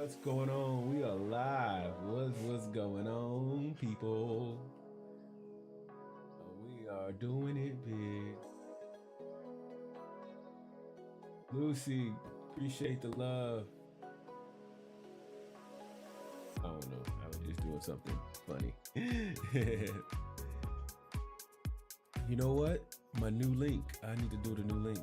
What's going on? We are live. What's going on, people? We are doing it big. Lucy, appreciate the love. I don't know. I was just doing something funny. You know what? My new link. I need to do the new link.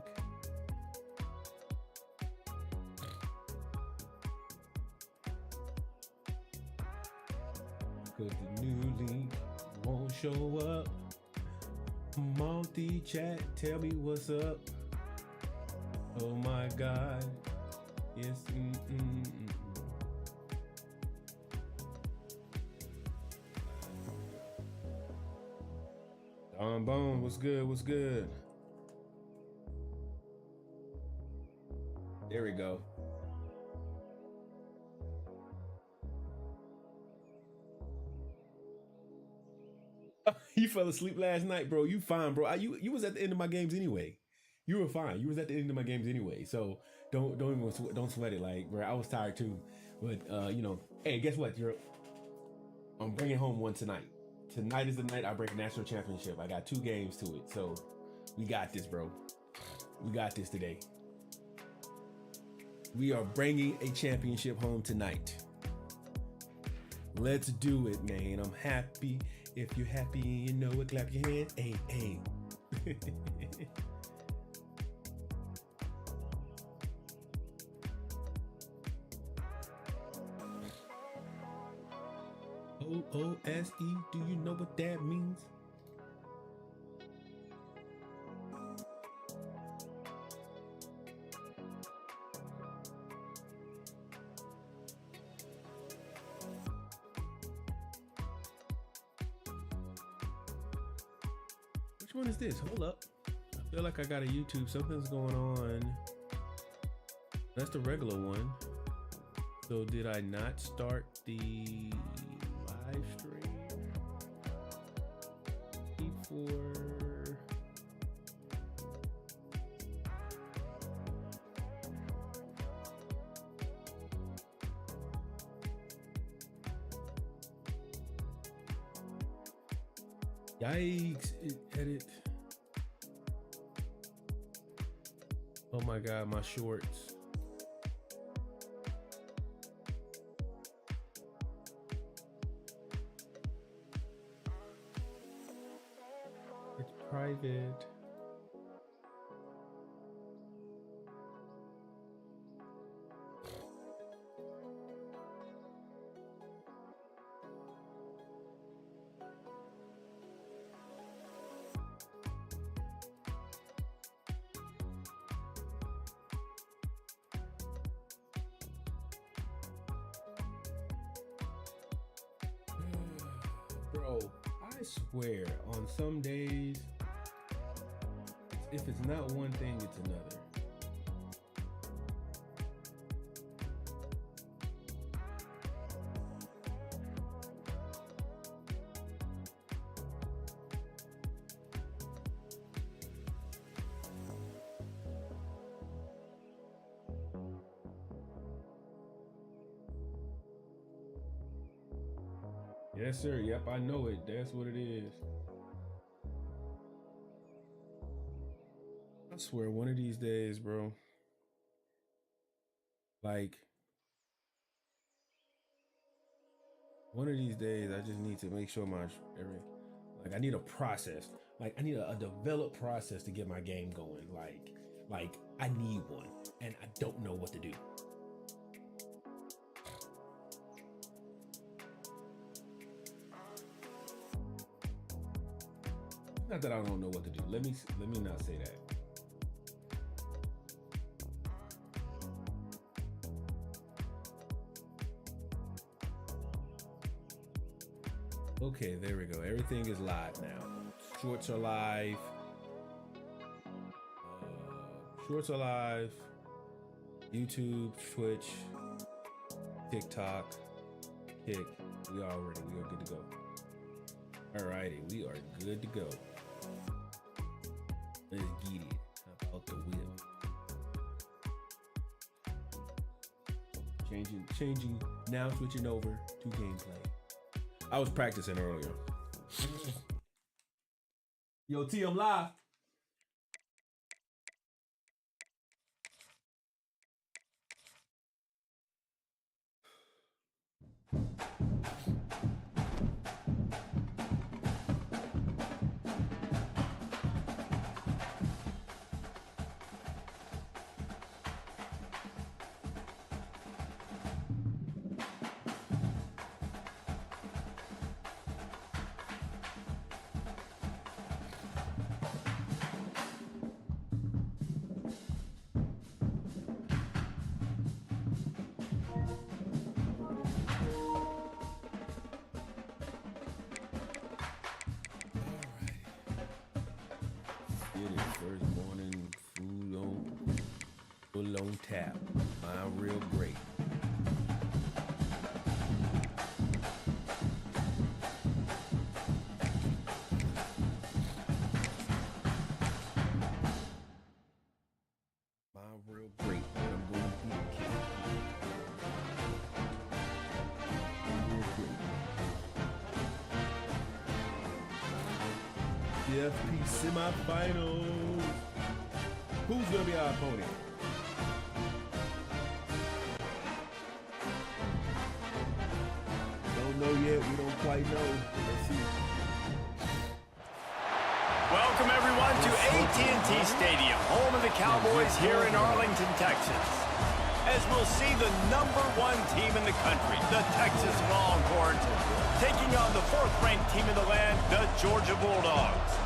Because the new link won't show up. Multi-chat, tell me what's up. Oh my God. Yes. Don Bone, what's good? What's good? There we go. You fell asleep last night, bro. You fine, bro. You was at the end of my games anyway. You were fine. You was at the end of my games anyway. So don't sweat it. Like, bro, I was tired too. But hey, guess what? I'm bringing home one tonight. Tonight is the night I break a national championship. I got 2 games to it. So we got this, bro. We got this today. We are bringing a championship home tonight. Let's do it, man. I'm happy. If you're happy and you know it, clap your hands. Hey, hey. O-O-S-E, do you know what that means? Which one is this? Hold up. I feel like I got a YouTube. Something's going on. That's the regular one. So did I not start the live stream before? Yikes, edit. Oh my God, my shorts. It's private. Bro, I swear, on some days, if it's not one thing, it's another. Yes, sir. Yep, I know it. That's what it is. I swear, one of these days, bro. Like, one of these days, I just need to make sure I need a process. Like, I need a developed process to get my game going. Like I need one, and I don't know what to do. Not that I don't know what to do. Let me not say that. Okay, there we go. Everything is live now. Shorts are live. YouTube, Twitch, TikTok, Kick. We are good to go. Alrighty, we are good to go. Let's get it. How about the whip? Changing, now switching over to gameplay. I was practicing earlier. Yo, T, I'm live. On tap, mine real great. Mine real great. I'm going to be a kid. CFB semifinals. Who's gonna be our opponent? Yet. We don't quite know. Let's see. Welcome everyone to AT&T Stadium, home of the Cowboys here in Arlington, Texas. As we'll see the #1 team in the country, the Texas Longhorns, taking on the 4th-ranked team in the land, the Georgia Bulldogs.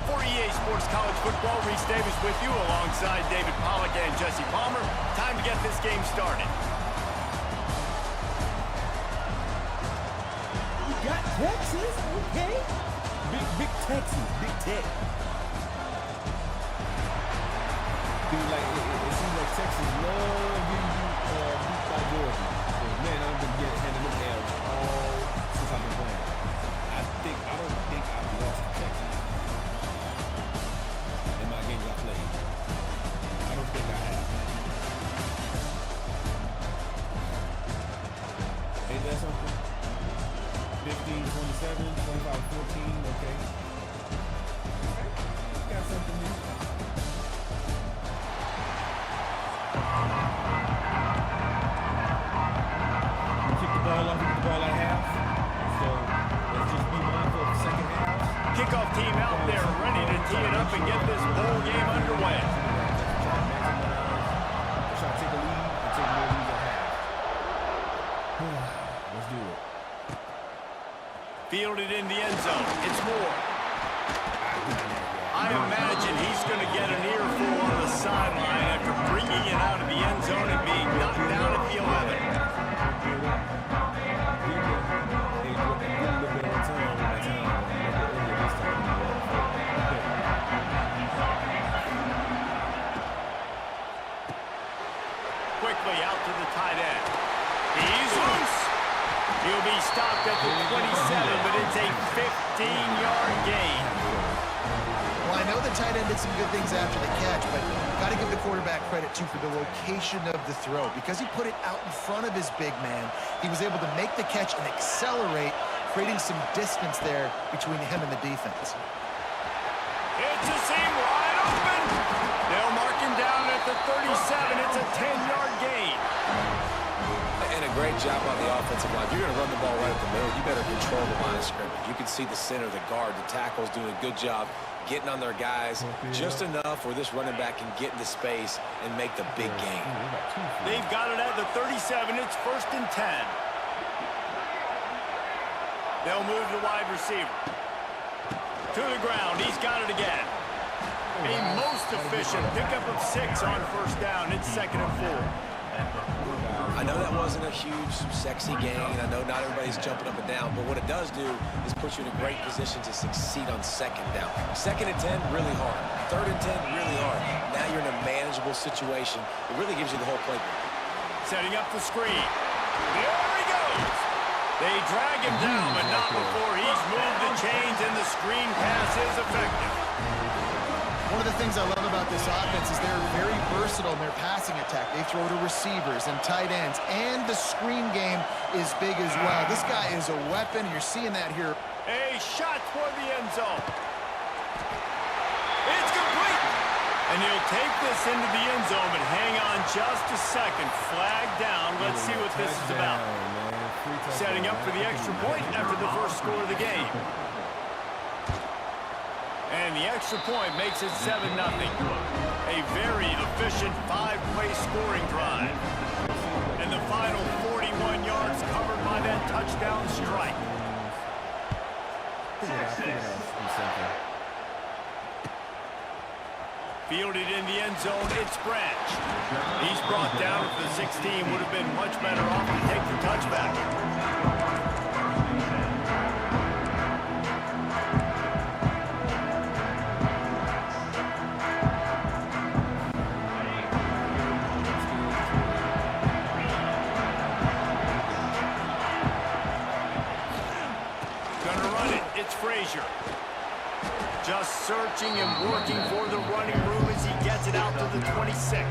For EA Sports College Football, Reese Davis with you alongside David Pollack and Jesse Palmer. Time to get this game started. Got Texas, okay. Big Texas, Big Tech. It seems like Texas love getting beat by Georgia. Man, I've been handing them L's all since I've been playing. I don't think I've lost to Texas in my games I played. I don't think I have. Ain't that something? 15, 27, 25, 14, okay. Got something new. We kick the ball at half. So let's just be mindful of the second half. Kickoff team out there ready to tee it up and get this bowl game underway. Let's try to take a lead and take more leads at half. Let's do it. Fielded in the end zone. It's Moore. I imagine he's going to get an earful on the sideline after bringing it out of the end zone and being knocked down at the 11. Quickly out to the tight end. He's loose. He'll be stopped at the 27, but it's a 15-yard gain. Well, I know the tight end did some good things after the catch, but got to give the quarterback credit, too, for the location of the throw. Because he put it out in front of his big man, he was able to make the catch and accelerate, creating some distance there between him and the defense. It's a seam wide open. They'll mark him down at the 37. It's a 10-yard gain. And a great job on the offensive line. If you're going to run the ball right at the middle, you better control the line of scrimmage. You can see the center, the guard, the tackles doing a good job getting on their guys just enough where this running back can get into space and make the big gain. They've got it at the 37. It's 1st and 10. They'll move the wide receiver to the ground. He's got it again. A most efficient pickup of 6 on 1st down. It's 2nd and 4. I know that wasn't a huge, sexy gain. I know not everybody's jumping up and down, but what it does do is put you in a great position to succeed on 2nd down. 2nd and 10, really hard. 3rd and 10, really hard. Now you're in a manageable situation. It really gives you the whole playbook. Setting up the screen. There he goes. They drag him down, but not before he's moved the chains, and the screen pass is effective. One of the things I love about this offense is they're very versatile in their passing attack. They throw to receivers and tight ends, and the screen game is big as well. This guy is a weapon. You're seeing that here. A shot toward the end zone. It's complete. And he'll take this into the end zone, but hang on just a second. Flag down. Let's see what this is about. Setting up for the extra point after the first score of the game. And the extra point makes it 7-0. A very efficient 5-play scoring drive. And the final 41 yards covered by that touchdown strike. Fielded in the end zone, it's Branch. He's brought down at the 16. Would have been much better off to take the touchback. Gonna run it, it's Frazier. Just searching and working for the running room as he gets it out to the 26.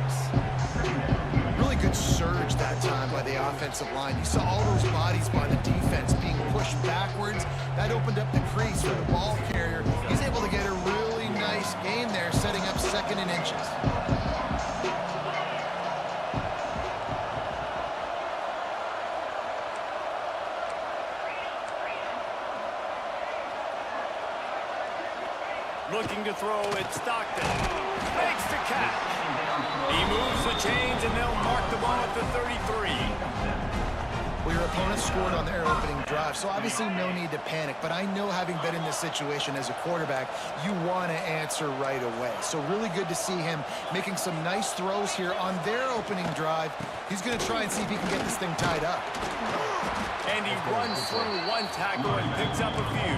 Really good surge that time by the offensive line. You saw all those bodies by the defense being pushed backwards. That opened up the crease for the ball carrier. He's able to get a really nice gain there, setting up 2nd and inches. Looking to throw it, Stockton. Makes the catch. He moves the chains, and they'll mark the ball at the 33. Well, your opponent scored on their opening drive, so obviously no need to panic. But I know, having been in this situation as a quarterback, you want to answer right away. So really good to see him making some nice throws here on their opening drive. He's going to try and see if he can get this thing tied up. And he runs through one tackle and picks up a few.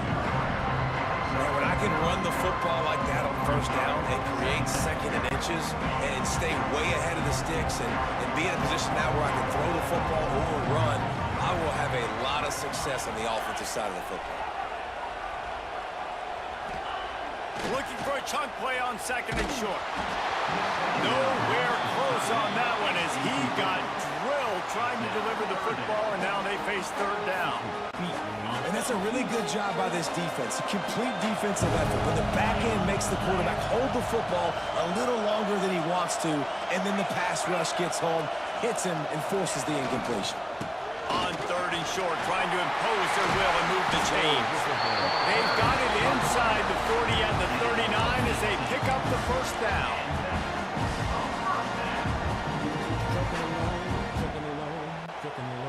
When I can run the football like that on first down and create 2nd and inches and stay way ahead of the sticks and be in a position now where I can throw the football or run, I will have a lot of success on the offensive side of the football. Looking for a chunk play on 2nd and short. Nowhere close on that one as he got drilled trying to deliver the football, and now they face 3rd down. And that's a really good job by this defense. A complete defensive effort. When the back end makes the quarterback hold the football a little longer than he wants to, and then the pass rush gets home, hits him, and forces the incompletion. On 3rd and short, trying to impose their will and move the chains. They've got it inside the 40 and the 39 as they pick up the first down.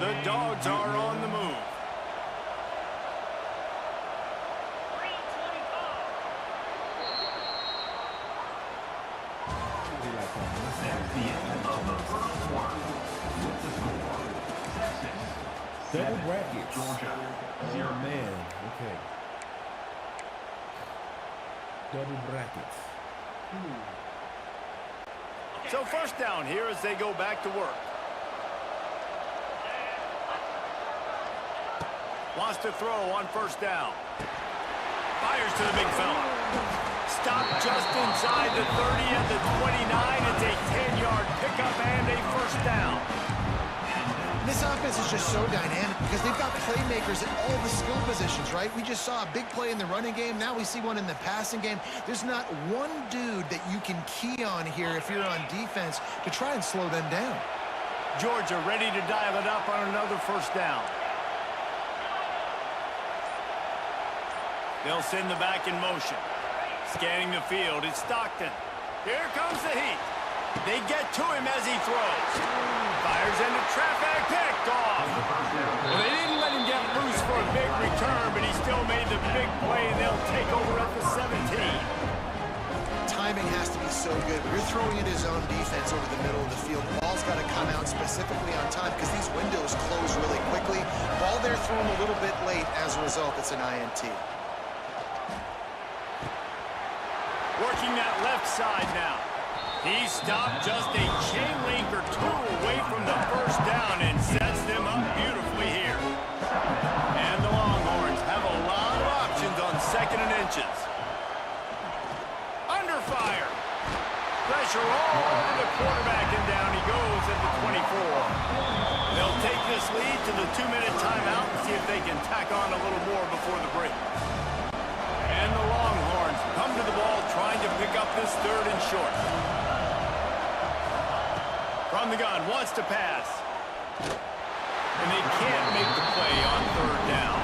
The Dogs are on the move. Double brackets. Oh, man. Okay. Double brackets. So first down here as they go back to work. Wants to throw on first down. Fires to the big fella. Stopped just inside the 30 and the 29. It's a 10-yard pickup and a first down. This offense is just so dynamic because they've got playmakers at all the skill positions, right? We just saw a big play in the running game. Now we see one in the passing game. There's not one dude that you can key on here if you're on defense to try and slow them down. Georgia ready to dial it up on another first down. They'll send the back in motion. Scanning the field, it's Stockton. Here comes the heat. They get to him as he throws. Fires into traffic, picked off. Well, they didn't let him get loose for a big return, but he still made the big play, and they'll take over at the 17. Timing has to be so good. You're throwing it his own defense over the middle of the field. The ball's got to come out specifically on time because these windows close really quickly. Ball there thrown a little bit late. As a result, it's an INT. Working that left side now. He stopped just a chain link or two away from the first down and sets them up beautifully here. And the Longhorns have a lot of options on 2nd and inches. Under fire. pressure all over the quarterback, and down he goes at the 24. They'll take this lead to the 2-minute timeout and see if they can tack on a little more before the break. And the Longhorns come to the ball trying to pick up this 3rd and short. From the gun, wants to pass. And they can't make the play on 3rd down.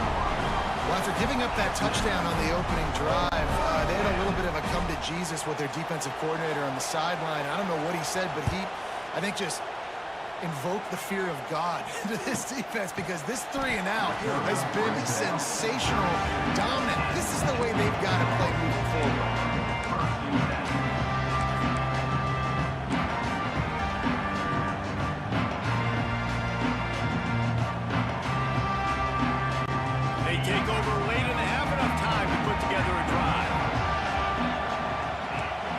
Well, after giving up that touchdown on the opening drive, they had a little bit of a come to Jesus with their defensive coordinator on the sideline. I don't know what he said, but he, I think, just invoked the fear of God into this defense, because this 3 and out has been sensational, dominant. This is the way they've got to play moving forward. Take over late in the half, enough time to put together a drive.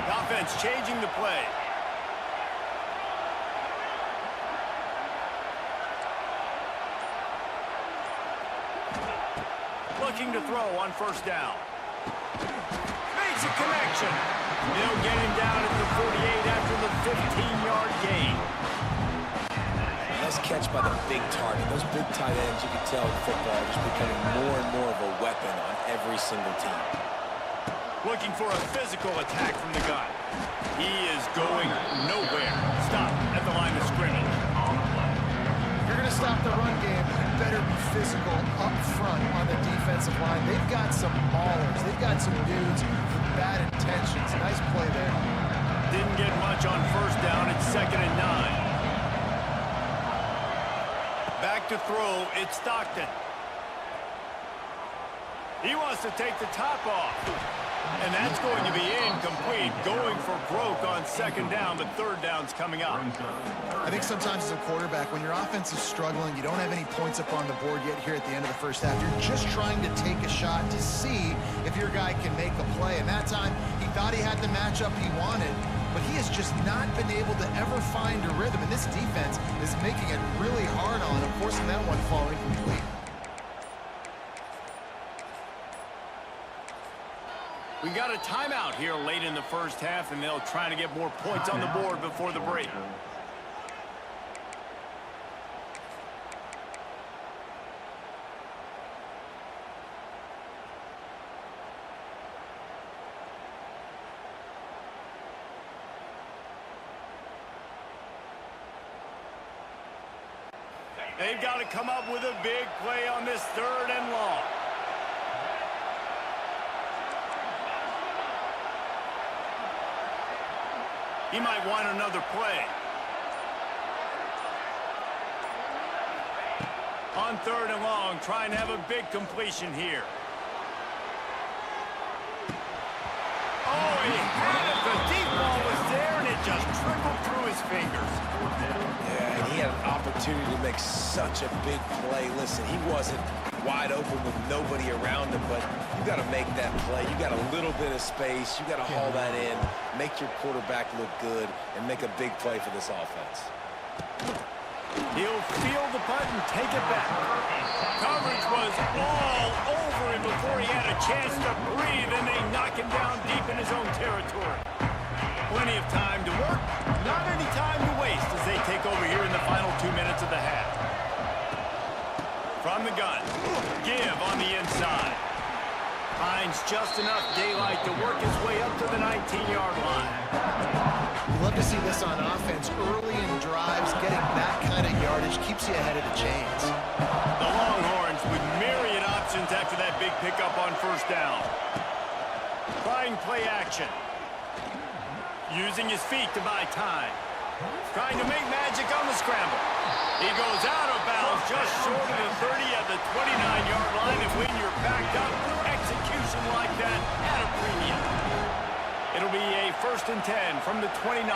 The offense changing the play. Looking to throw on 1st down. Makes a connection. They'll get him down at the 48 after the 15-yard gain. Nice catch by the big target. Those big tight ends, you can tell in football, are just becoming more and more of a weapon on every single team. Looking for a physical attack from the gun. He is going nowhere. Stop at the line of scrimmage. If you're going to stop the run game, you better be physical up front on the defensive line. They've got some maulers. They've got some dudes with bad intentions. Nice play there. Didn't get much on 1st down. It's 2nd and 9. Back to throw, it's Stockton. He wants to take the top off. And that's going to be incomplete. Going for broke on 2nd down, but 3rd down's coming up. I think sometimes as a quarterback, when your offense is struggling, you don't have any points up on the board yet here at the end of the 1st half. You're just trying to take a shot to see if your guy can make a play. And that time, he thought he had the matchup he wanted, but he has just not been able to ever find a rhythm. And this defense is making it really hard on him, forcing that one to fall incomplete. We got a timeout here late in the 1st half, and they'll try to get more points on the board before the break. They've got to come up with a big play on this 3rd and long. He might want another play. On 3rd and long, trying to have a big completion here. Oh, he had it. The deep ball was there, and it just trickled through his fingers. Yeah, and he had an opportunity to make such a big play. Listen, he wasn't wide open with nobody around him, but you got to make that play. You got a little bit of space. You got to haul that in, make your quarterback look good, and make a big play for this offense. He'll field the punt and take it back. Coverage was all over him before he had a chance to breathe, and they knock him down deep in his own territory. Plenty of time to work, not any time to waste as they take over here in the final 2 minutes of the half. From the gun, give on the inside. Finds just enough daylight to work his way up to the 19-yard line. You love to see this on offense. Early in drives, getting that kind of yardage keeps you ahead of the chains. The Longhorns with myriad options after that big pickup on 1st down. Trying play action. Using his feet to buy time. Trying to make magic on the scramble. He goes out of bounds just short of the 30 at the 29-yard line, and when you're backed up, execution like that at a premium. It'll be a 1st and 10 from the 29.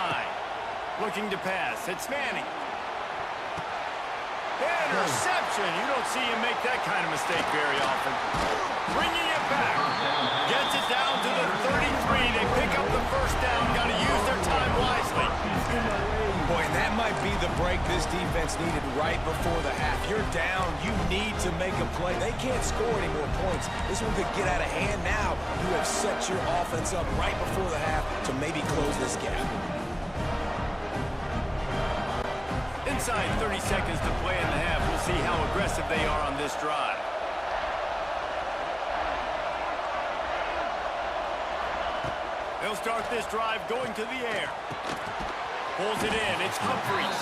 Looking to pass. It's Manning. Interception. You don't see him make that kind of mistake very often. Bringing it back. Gets it down to the 33. They pick up the 1st down. Got to use their time wisely. Boy, and that might be the break this defense needed right before the half. You're down. You need to make a play. They can't score any more points. This one could get out of hand now. You have set your offense up right before the half to maybe close this gap. Inside 30 seconds to play in the half. We'll see how aggressive they are on this drive. They'll start this drive going to the air. Pulls it in. It's Humphries.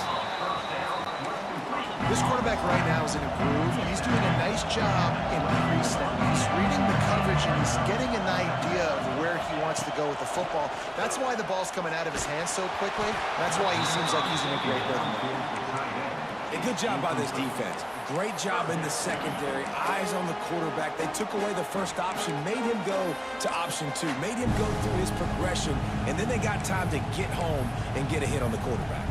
This quarterback right now is in a groove. He's doing a nice job in pre-snap. He's reading the coverage, and he's getting an idea of where he wants to go with the football. That's why the ball's coming out of his hands so quickly. That's why he seems like he's in a great rhythm. A good job by this defense. Great job in the secondary. Eyes on the quarterback. They took away the first option, made him go to option 2, made him go through his progression, and then they got time to get home and get a hit on the quarterback.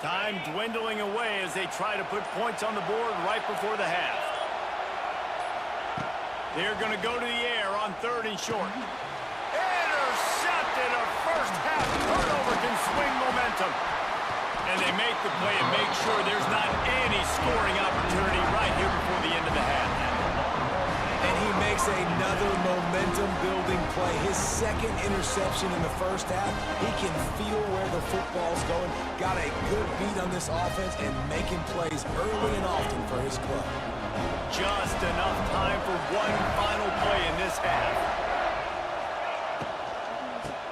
Time dwindling away as they try to put points on the board right before the half. They're going to go to the air on 3rd and short. Intercepted. A first half turnover can swing momentum. And they make the play and make sure there's not any scoring opportunity right here before the end of the half. And he makes another momentum-building play. His second interception in the first half. He can feel where the football's going. Got a good beat on this offense and making plays early and often for his club. Just enough time for one final play in this half.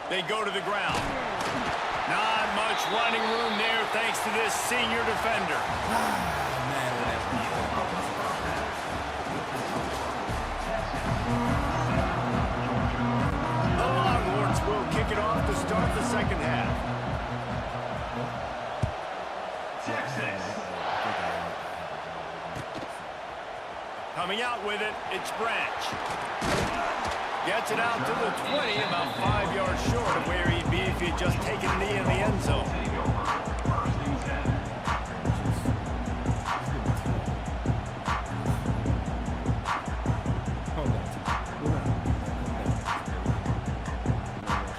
They go to the ground. Not much running room there thanks to this senior defender. The Longhorns will kick it off to start the second half. Coming out with it, it's Branch. Gets it out to the 20, about 5 yards short of where he'd be if he had just taken a knee in the end zone.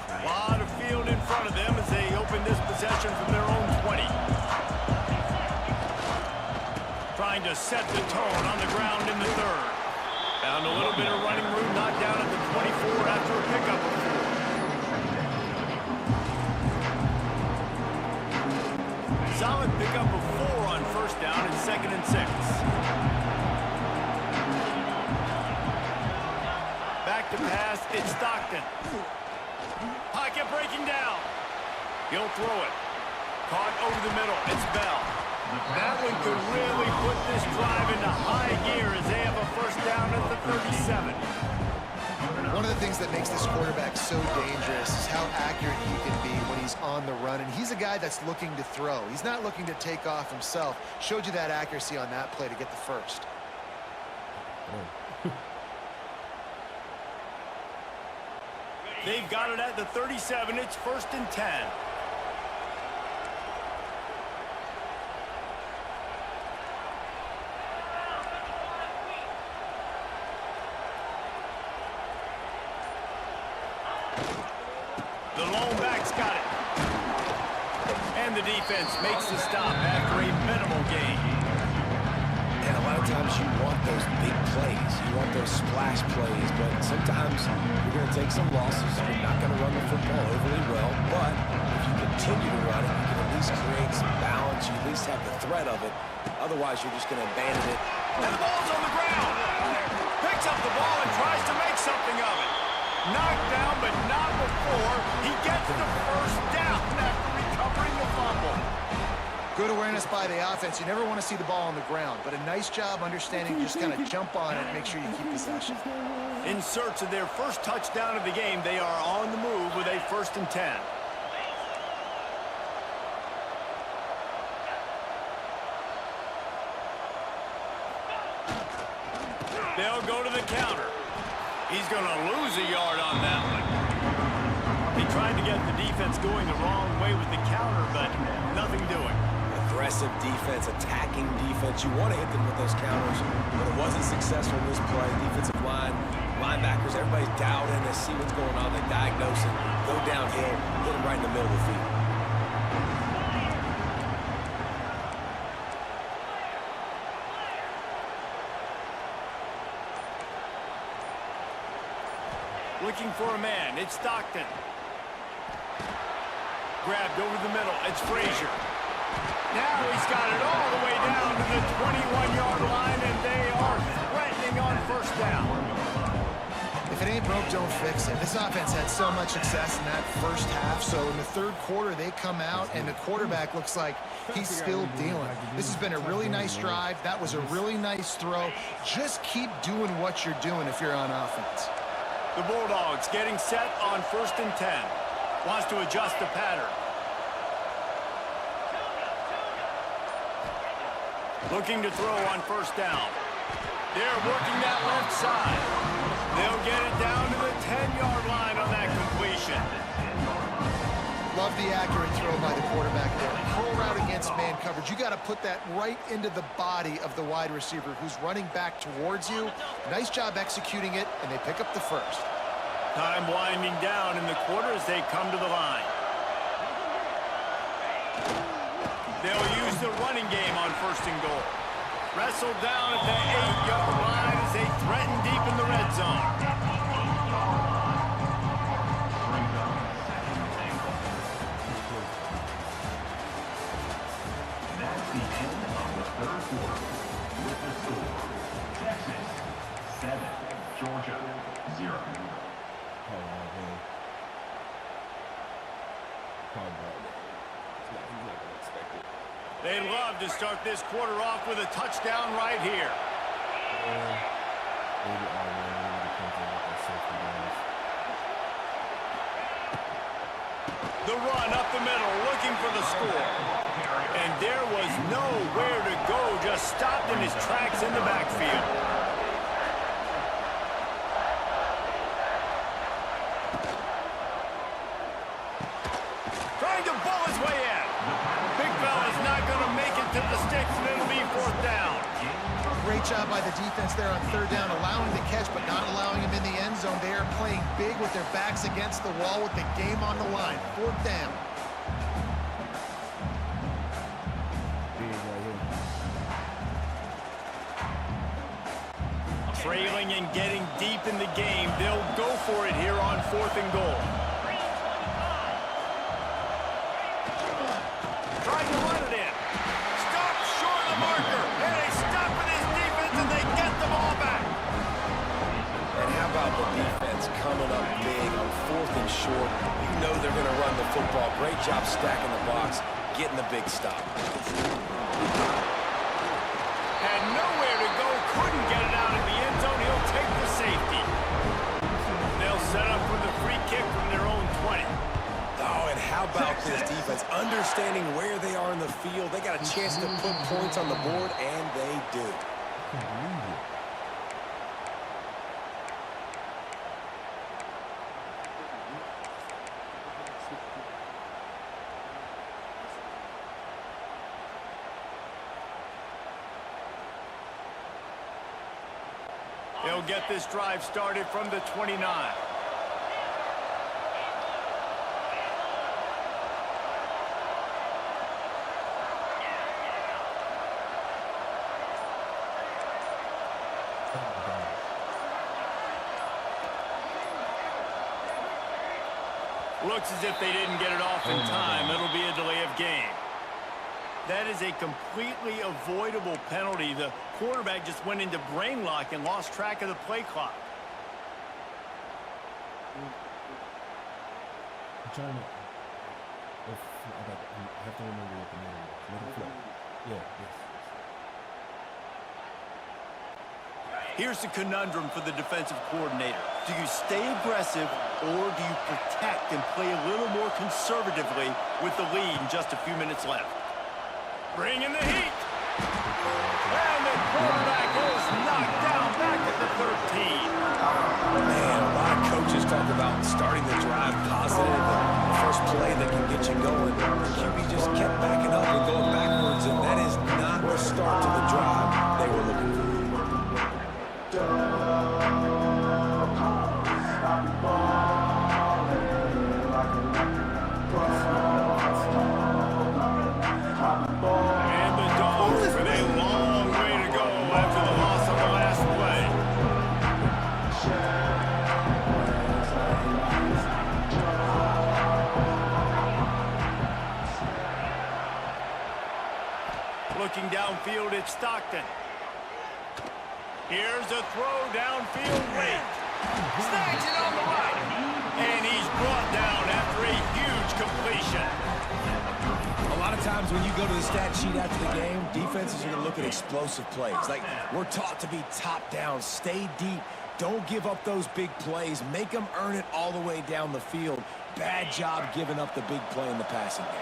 A lot of field in front of them as they open this possession from their own 20. Trying to set the tone on the ground in the 3rd. Found a little bit of running room, knocked down at the 24 after a pickup of 4. Solid pickup of 4 on first down and 2nd and 6. Back to pass, it's Stockton. Pocket breaking down. He'll throw it. Caught over the middle, it's Bell. That one could really put this drive into high gear as they have a first down at the 37. One of the things that makes this quarterback so dangerous is how accurate he can be when he's on the run. And he's a guy that's looking to throw. He's not looking to take off himself. Showed you that accuracy on that play to get the first. They've got it at the 37. It's 1st and 10. The lone back's got it. And the defense makes the stop after a minimal gain. And a lot of times you want those big plays. You want those splash plays. But sometimes you're going to take some losses. You're not going to run the football overly well. But if you continue to run it, you can at least create some balance. You at least have the threat of it. Otherwise, you're just going to abandon it. And the ball's on the ground. Picks up the ball and tries to make something of it. Knocked down, but not before he gets the first down after recovering the fumble. Good awareness by the offense. You never want to see the ball on the ground, but a nice job understanding just kind of jump on it and make sure you keep possession. In search of their first touchdown of the game, they are on the move with a 1st and 10. They'll go to the counter. He's going to lose a yard on that one. He tried to get the defense going the wrong way with the counter, but nothing doing. Aggressive defense, attacking defense. You want to hit them with those counters, but it wasn't successful in this play. Defensive line, linebackers, everybody's dialed in. They see what's going on. They diagnose it, go downhill, hit them right in the middle of the field. Looking for a man. It's Stockton. Grabbed over the middle. It's Frazier. Now he's got it all the way down to the 21-yard line, and they are threatening on first down. If it ain't broke, don't fix it. This offense had so much success in that first half, so in the third quarter, they come out, and the quarterback looks like he's still dealing. This has been a really nice drive. That was a really nice throw. Just keep doing what you're doing if you're on offense. The Bulldogs getting set on 1st and 10. Wants to adjust the pattern. Looking to throw on first down. They're working that left side. They'll get it down to the 10-yard line on that completion. Love the accurate throw by the quarterback there. Pull route against man coverage. You got to put that right into the body of the wide receiver who's running back towards you. Nice job executing it, and they pick up the first. Time winding down in the quarter as they come to the line. They'll use the running game on 1st and goal. Wrestled down at the 8-yard line as they threaten deep in the red zone. That's the end of the third quarter with the score. Texas 7, Georgia 0. They'd love to start this quarter off with a touchdown right here. The run up the middle, looking for the score. And there was nowhere to go, just stopped in his tracks in the backfield. Trying to bull his way in. Big fella's not going to make it to the sticks, and it'll be 4th down. Great job by the defense there on 3rd down, allowing the catch but not allowing him in the end zone. They are playing big with their backs against the wall with the game on the line. 4th down. Trailing and getting deep in the game. They'll go for it here on 4th and goal. Trying to run it in. Stop short of the marker. And they stop with his defense and they get the ball back. And how about the defense coming up big on 4th and short? You know they're going to run the football. Great job stacking the box, getting the big stop. Had nowhere to go, couldn't get it out in the end zone. He'll take the safety. They'll set up for the free kick from their own 20. Oh, and how about this defense? Understanding where they are in the field. They got a chance to put points on the board, and they do. They'll get this drive started from the 29. Looks as if they didn't get it off in time. It'll be a delay of game. That is a completely avoidable penalty. The quarterback just went into brain lock and lost track of the play clock. I'm trying to. I have to remember what the name is. Let it flow. Yeah, yes. Here's the conundrum for the defensive coordinator. Do you stay aggressive or do you protect and play a little more conservatively with the lead and just a few minutes left? Bring in the heat. And the quarterback is knocked down back at the 13. Man, a lot of coaches talk about starting the drive positive and the first play that can get you going. The QB just kept backing up and going backwards, and that is not the start to the drive they were looking for. And the Dogs with a long way to go after the loss of the last play. field, it's Stockton. Here's a throw downfield late. Snags it on the right. And he's brought down after a huge completion. A lot of times when you go to the stat sheet after the game, defenses are going to look at explosive plays. Like, we're taught to be top down, stay deep, don't give up those big plays, make them earn it all the way down the field. Bad job giving up the big play in the passing game.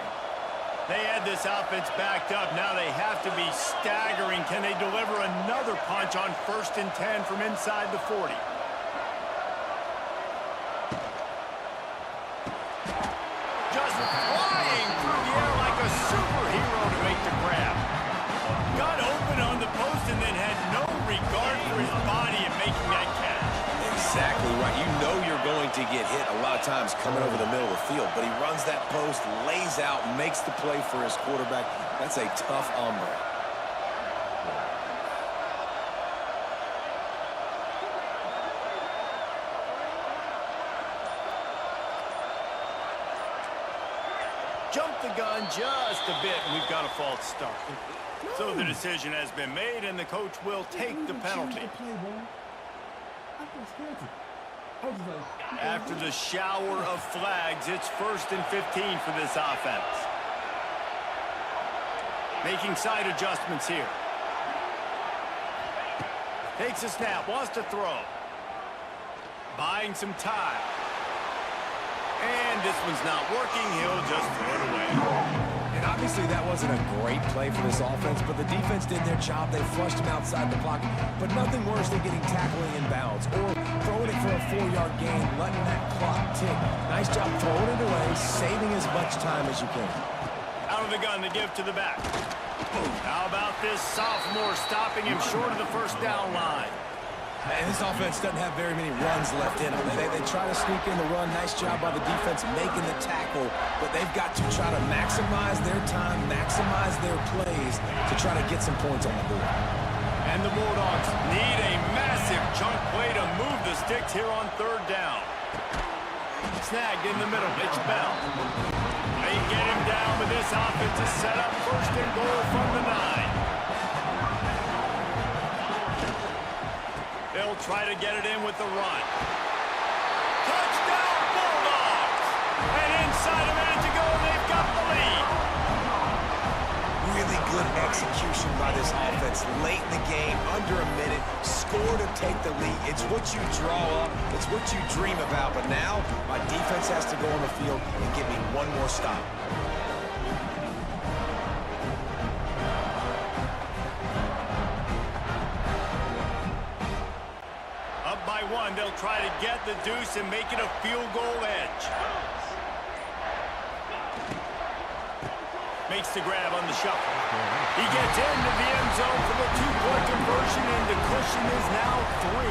They had this offense backed up. Now they have to be staggering. Can they deliver another punch on 1st and 10 from inside the 40? Just flying through the air like a superhero to make the grab. Got open on the post and then had no regard for his body in making that catch. Exactly right. You know you're going to get hit a lot of times coming over the middle of the field, but he runs that post, lays out, makes the play for his quarterback. That's a tough hombre. Jumped the gun just a bit, and we've got a false start. So the decision has been made, and the coach will take the penalty. After the shower of flags, it's 1st and 15 for this offense. Making side adjustments here. Takes a snap, wants to throw. Buying some time. And this one's not working. He'll just throw it away. And obviously that wasn't a great play for this offense, but the defense did their job. They flushed him outside the pocket, but nothing worse than getting tackling in bounds or throwing it for a 4-yard gain, letting that clock tick. Nice job throwing it away, saving as much time as you can. Out of the gun to give to the back. How about this sophomore stopping him short of the 1st down line? And this offense doesn't have very many runs left in them. They try to sneak in the run. Nice job by the defense making the tackle, but they've got to try to maximize their time, maximize their plays to try to get some points on the board. And the Bulldogs need a massive chunk play to move the sticks here on 3rd down. Snagged in the middle. It's Bell. They get him down, but this offense is set up 1st and goal from the 9. They'll try to get it in with the run. Touchdown, Bulldogs! And inside a minute to go, they've got the lead. Really good execution by this offense. Late in the game, under a minute, score to take the lead. It's what you draw up. It's what you dream about. But now, my defense has to go on the field and give me one more stop. They'll try to get the deuce and make it a field goal edge. Makes the grab on the shuffle. He gets into the end zone for the 2-point conversion, and the cushion is now 3.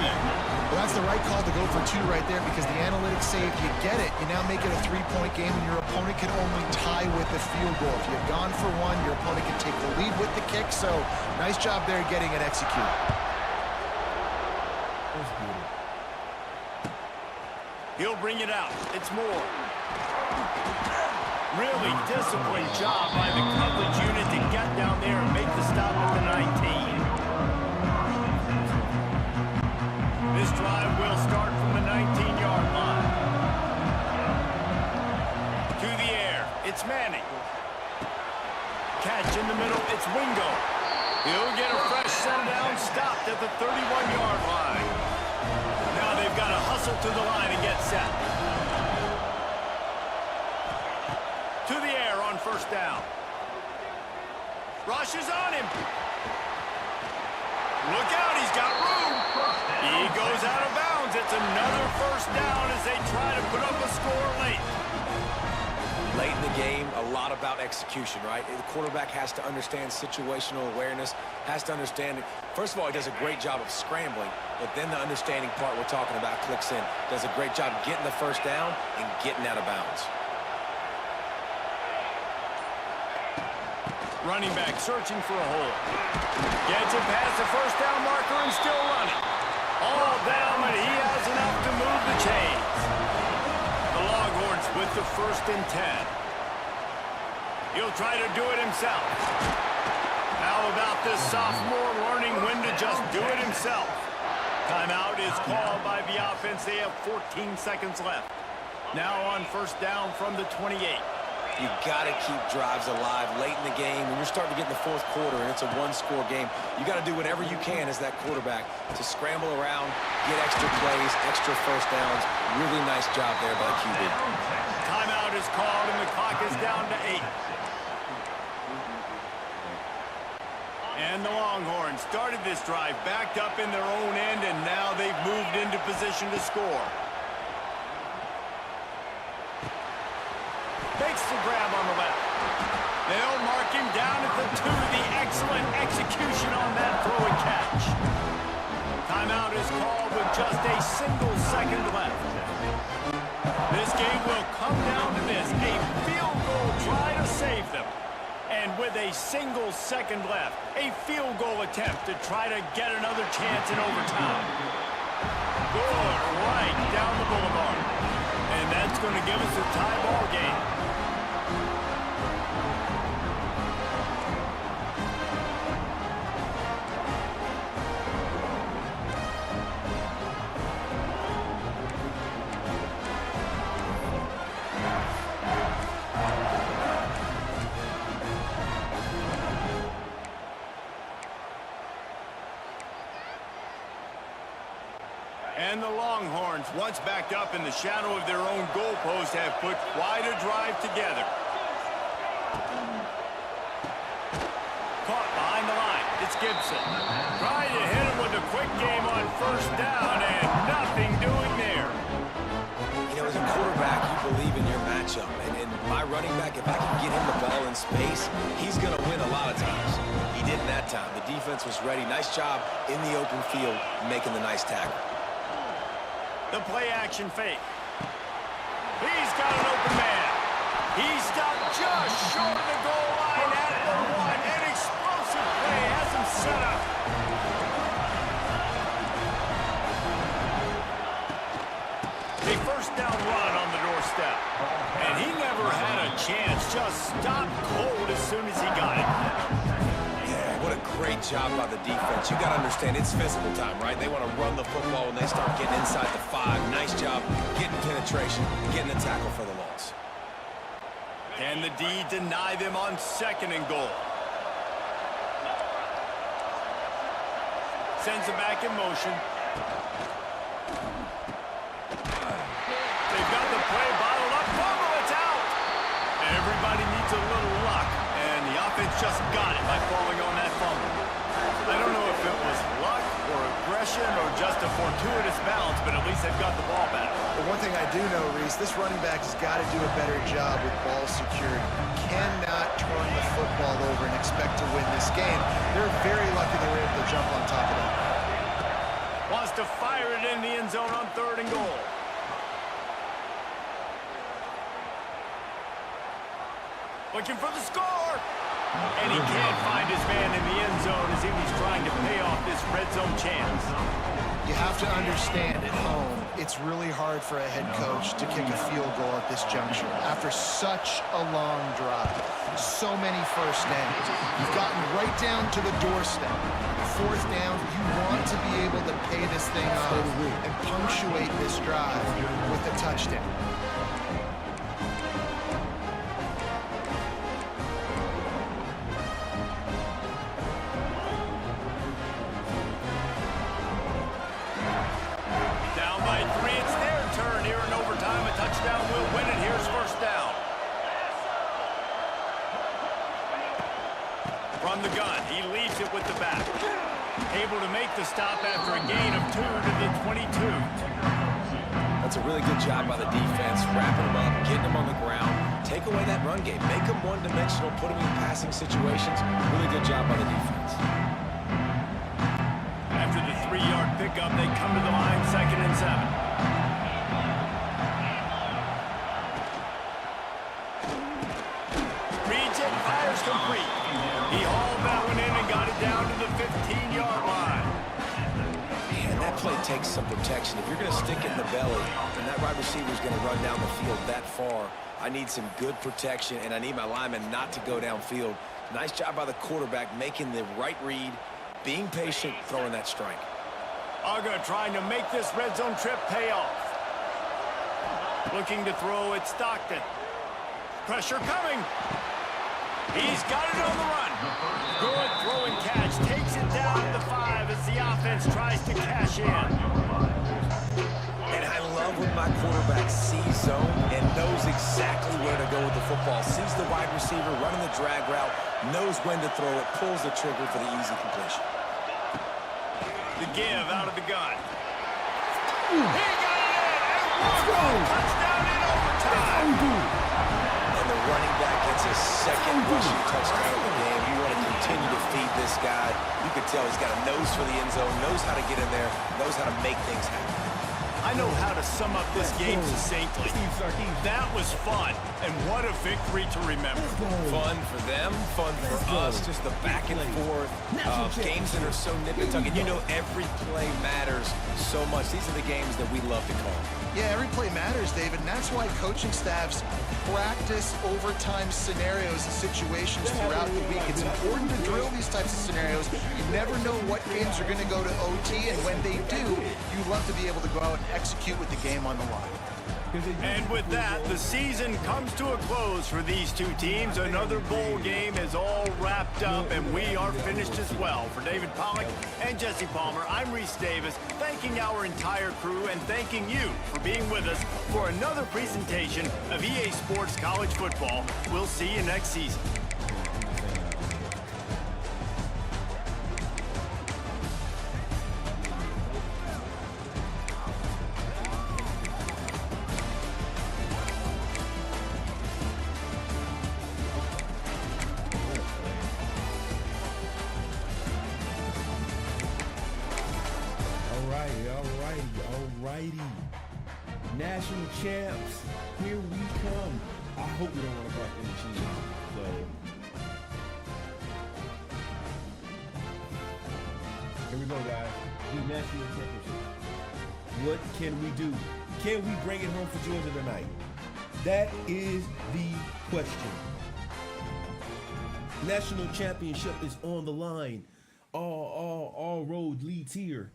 Well, that's the right call to go for 2 right there, because the analytics say if you get it, you now make it a 3-point game, and your opponent can only tie with the field goal. If you've gone for 1, your opponent can take the lead with the kick. So nice job there getting it executed. He'll bring it out. It's Moore. Really disciplined job by the coverage unit to get down there and make the stop at the 19. This drive will start from the 19-yard line. To the air. It's Manning. Catch in the middle. It's Wingo. He'll get a fresh set down, stopped at the 31-yard line. Now they've got to hustle to the line and get set. To the air on 1st down. Rush is on him. Look out, he's got room. He goes out of bounds. It's another 1st down as they try to put up a score late. Late in the game, a lot about execution, right? The quarterback has to understand situational awareness, has to understand it. First of all, he does a great job of scrambling, but then the understanding part we're talking about clicks in. Does a great job getting the 1st down and getting out of bounds. Running back searching for a hole. Gets it past the 1st down marker and still running. All down, but he has enough to move the chains. The Longhorns with the 1st and 10. He'll try to do it himself. Now How about this sophomore learning when to just do it himself? Timeout is called by the offense. They have 14 seconds left. Now on first down from the 28. You got to keep drives alive late in the game. When you're starting to get in the fourth quarter and it's a one-score game, you got to do whatever you can as that quarterback to scramble around, get extra plays, extra first downs. Really nice job there by QB. Timeout is called and the clock is down to 8. And the Longhorns started this drive backed up in their own end, and now they've moved into position to score. Makes the grab on the left. They'll mark him down at the 2. The excellent execution on that throw and catch. Timeout is called with just a single second left. This game will come down to this. A field goal try to save them. And with a single second left, a field goal attempt to try to get another chance in overtime. Good, right down the boulevard. And that's going to give us a tie ball game. And the Longhorns, once backed up in the shadow of their own goalpost, have put quite a drive together. Caught behind the line. It's Gibson. Trying to hit him with a quick game on first down, and nothing doing there. You know, as a quarterback, you believe in your matchup. And my running back, if I can get him the ball in space, he's going to win a lot of times. He didn't that time. The defense was ready. Nice job in the open field making the nice tackle. The play-action fake. He's got an open man. He's got just short of the goal line at the 1. An explosive play has him set up. A first down run on the doorstep. And he never had a chance. Just stopped cold as soon as he got it. What a great job by the defense. You got to understand, it's physical time, right? They want to run the football when they start getting inside the 5. Nice job getting penetration, getting the tackle for the loss. Can the D deny them on 2nd and goal? Sends it back in motion. They've got the play bottled up. Fumble, it's out! Everybody needs a little luck. And the offense just got it by falling on that fumble. I don't know if it was luck or aggression or just a fortuitous bounce, but at least they've got the ball back. But one thing I do know, Reese, this running back has got to do a better job with ball security. Cannot turn the football over and expect to win this game. They're very lucky they were able to jump on top of that. Wants to fire it in the end zone on 3rd and goal. Looking for the score. And he can't find his man in the end zone as he's trying to pay off this red zone chance. You have to understand, at home, it's really hard for a head coach to kick a field goal at this juncture. After such a long drive, so many first downs, you've gotten right down to the doorstep. 4th down, you want to be able to pay this thing off and punctuate this drive with a touchdown. From the gun, he leaves it with the back. Able to make the stop after a gain of 2 to the 22. That's a really good job by the defense, wrapping them up, getting them on the ground. Take away that run game. Make them one-dimensional, put them in passing situations. Really good job by the defense. After the 3-yard pickup, they come to the line, 2nd and 7. Complete. He hauled that one in and got it down to the 15-yard line. Man, that play takes some protection. If you're going to stick it in the belly and that wide receiver is going to run down the field that far, I need some good protection, and I need my linemen not to go downfield. Nice job by the quarterback making the right read, being patient, throwing that strike. Uga trying to make this red zone trip pay off. Looking to throw at Stockton. Pressure coming. He's got it on the run. Good throw and catch. Takes it down to the 5 as the offense tries to cash in. And I love when my quarterback sees zone and knows exactly where to go with the football. Sees the wide receiver running the drag route, knows when to throw it, pulls the trigger for the easy completion. The give out of the gun. He got it in. And touchdown in overtime. And the running back gets his second rushing touchdown of the game. You want to continue to feed this guy. You can tell he's got a nose for the end zone, knows how to get in there, knows how to make things happen. I know how to sum up this game succinctly. That was fun, and what a victory to remember. Fun for them, fun for us, just the back and forth, games that are so nip and tuck. And you know every play matters so much. These are the games that we love to call. Yeah, every play matters, David, and that's why coaching staffs practice overtime scenarios and situations throughout the week. It's important to drill these types of scenarios. You never know what games are going to go to OT, and when they do, you love to be able to go out and execute with the game on the line. And with that, the season comes to a close for these two teams. Another bowl game is all wrapped up, and we are finished as well. For David Pollack and Jesse Palmer, I'm Reese Davis, thanking our entire crew and thanking you for being with us for another presentation of EA Sports College Football. We'll see you next season. National champs, here we come. I hope we don't want to back in the cheese. So, here we go, guys. The national championship. What can we do? Can we bring it home for Georgia tonight? That is the question. National championship is on the line. All road leads here.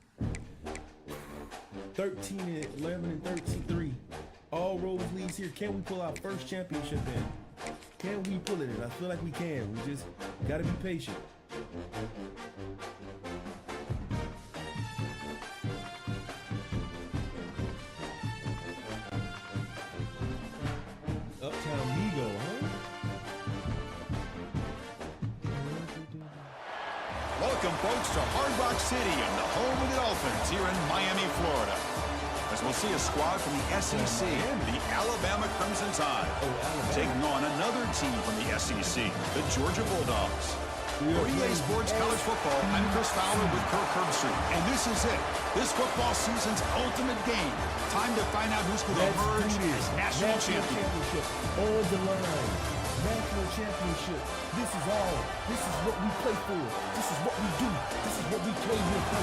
13-11-13-3. All roads leads here. Can we pull our first championship in? Can we pull it in? I feel like we can. We just got to be patient. Uptown Migo, huh? Welcome, folks, to Hard Rock City and the home of the Dolphins here in Miami, Florida. As we'll see a squad from the SEC, the Alabama Crimson Tide, taking on another team from the SEC, the Georgia Bulldogs. For EA Sports College Football, I'm Chris Fowler with Kirk Herbstreit, and this is it. This football season's ultimate game. Time to find out who's going to emerge as national champion. On the line. National championship. This is all. This is what we play for. This is what we do. This is what we came here for.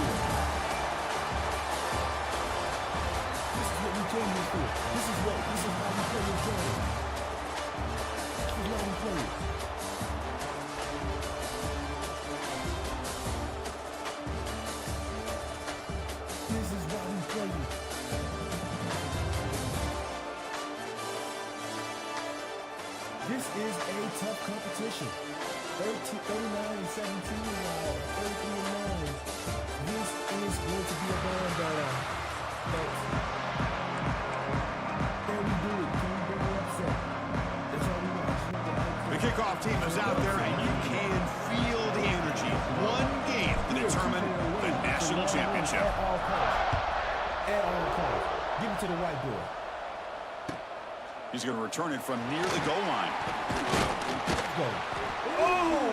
This is what we came here for. This is how we play this game. This is how we play it. This is why we play it. This is a tough competition. 39-17, 33-9. This is going to be a barn burner. Can we do it? Can we bring it upset? That's all we want. The kickoff team is out there, and you can feel the energy. One game to determine the national championship. At all costs. At all costs. Give it to the white boy. He's going to return it from near the goal line. Go. Oh!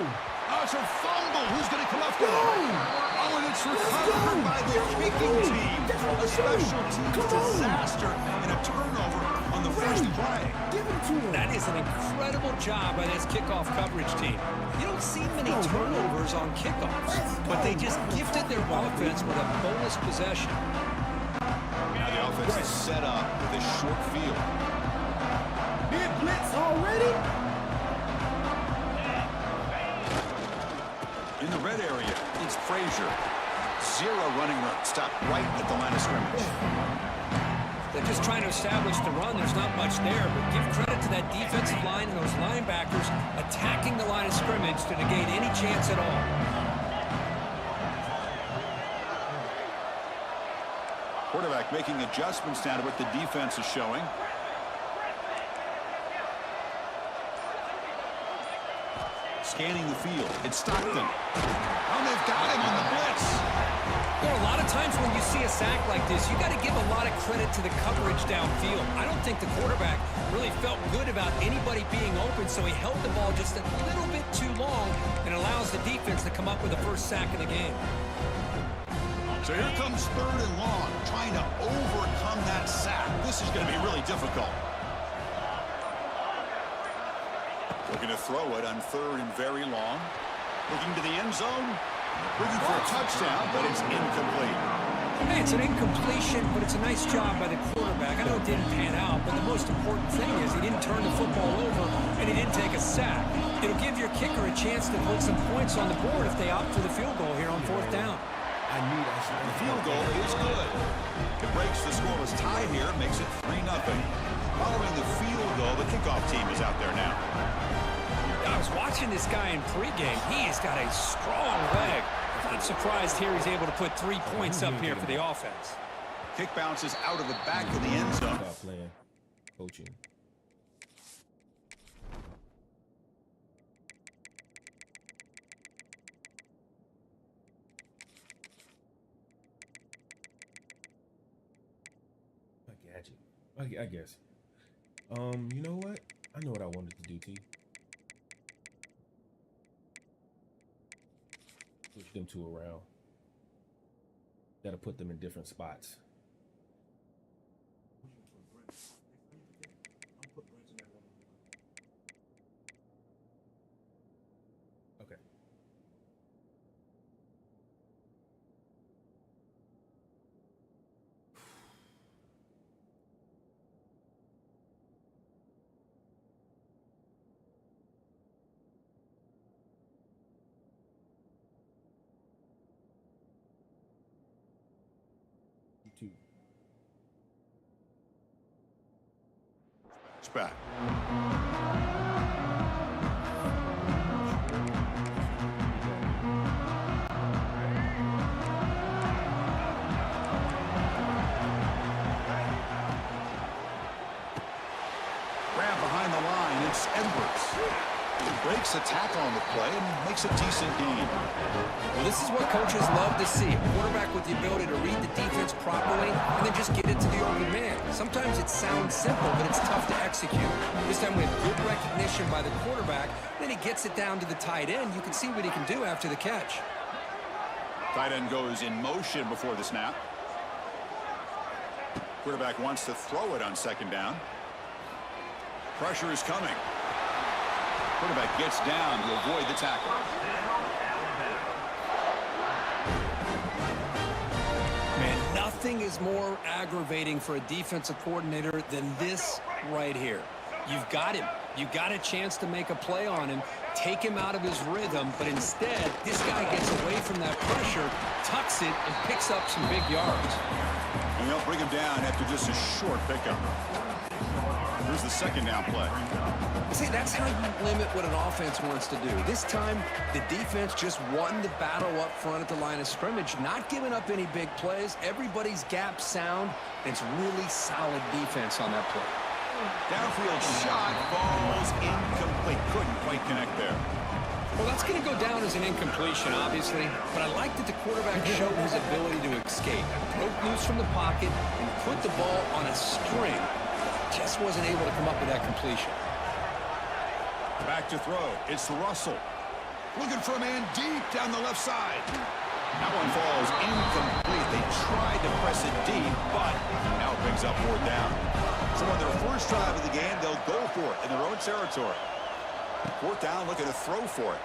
It's a fumble. Who's going to come up with it? Oh, and it's recovered by the kicking team. A special team disaster and a turnover on the first play. Give it to him. That is an incredible job by this kickoff coverage team. You don't see many turnovers on kickoffs, but they just gifted their offense with a bonus possession. Now the offense is set up with a short field. Mid-blitz already? In the red area, it's Frazier. 0 running room. Stopped right at the line of scrimmage. They're just trying to establish the run. There's not much there, but give credit to that defensive line and those linebackers attacking the line of scrimmage to negate any chance at all. Quarterback making adjustments now to what the defense is showing. Scanning the field. It's Stockton. Oh, they've got him on the blitz. You know, a lot of times when you see a sack like this, you got to give a lot of credit to the coverage downfield. I don't think the quarterback really felt good about anybody being open, so he held the ball just a little bit too long and allows the defense to come up with the first sack of the game. So here comes 3rd and long, trying to overcome that sack. This is going to be really difficult. Looking to throw it on 3rd and very long. Looking to the end zone. Looking for a touchdown, but it's incomplete. Hey, it's an incompletion, but it's a nice job by the quarterback. I know it didn't pan out, but the most important thing is he didn't turn the football over and he didn't take a sack. It'll give your kicker a chance to put some points on the board if they opt for the field goal here on 4th down. The field goal is good. It breaks the scoreless tie here, makes it 3-0. Following the field goal, the kickoff team is out there now. I was watching this guy in pregame. He has got a strong leg. I'm surprised here he's able to put 3 points up here for the offense. Kick bounces out of the back of the end zone. Stop playing. Coaching. I got you. I guess. You know what? I know what I wanted to do, T. Switch them two around. Gotta put them in different spots. Okay. It's back. Grab behind the line, it's Edwards. He breaks a tackle on the play and makes a decent gain. Well, this is what coaches love to see. A quarterback with the ability to read the defense properly and then just get it to the open man. Sometimes it sounds simple, but it's tough to execute. This time we have good recognition by the quarterback. Then he gets it down to the tight end. You can see what he can do after the catch. Tight end goes in motion before the snap. Quarterback wants to throw it on 2nd down. Pressure is coming. Quarterback gets down to avoid the tackle. Man, nothing is more aggravating for a defensive coordinator than this right here. You've got him. You've got a chance to make a play on him, take him out of his rhythm, but instead, this guy gets away from that pressure, tucks it, and picks up some big yards. And they'll bring him down after just a short pickup. Here's the 2nd down play. See, that's how you limit what an offense wants to do. This time, the defense just won the battle up front at the line of scrimmage, not giving up any big plays. Everybody's gap sound, and it's really solid defense on that play. Downfield shot falls incomplete. Couldn't quite connect there. Well, that's going to go down as an incompletion, obviously, but I like that the quarterback showed his ability to escape. Broke loose from the pocket and put the ball on a string. Just wasn't able to come up with that completion. Back to throw. It's Russell. Looking for a man deep down the left side. That one falls incomplete. They tried to press it deep, but now it brings up 4th down. So on their first drive of the game, they'll go for it in their own territory. 4th down, looking to throw for it.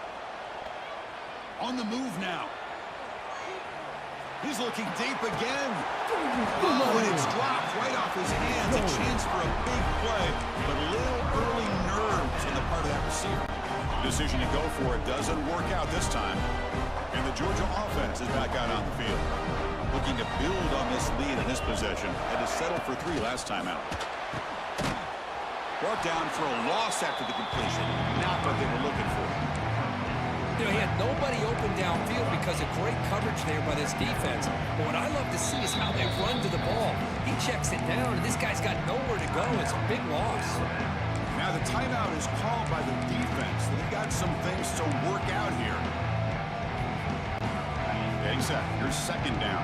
On the move now. He's looking deep again. Oh, and it's dropped right off his hands. A chance for a big play, but a little decision to go for it doesn't work out this time. And the Georgia offense is back out on the field. Looking to build on this lead in this possession. Had to settle for 3 last time out. Brought down for a loss after the completion. Not what they were looking for. You know, he had nobody open downfield because of great coverage there by this defense. But what I love to see is how they run to the ball. He checks it down, and this guy's got nowhere to go. It's a big loss. Now the timeout is called by the defense. They've got some things to work out here. Getting set. Here's second down.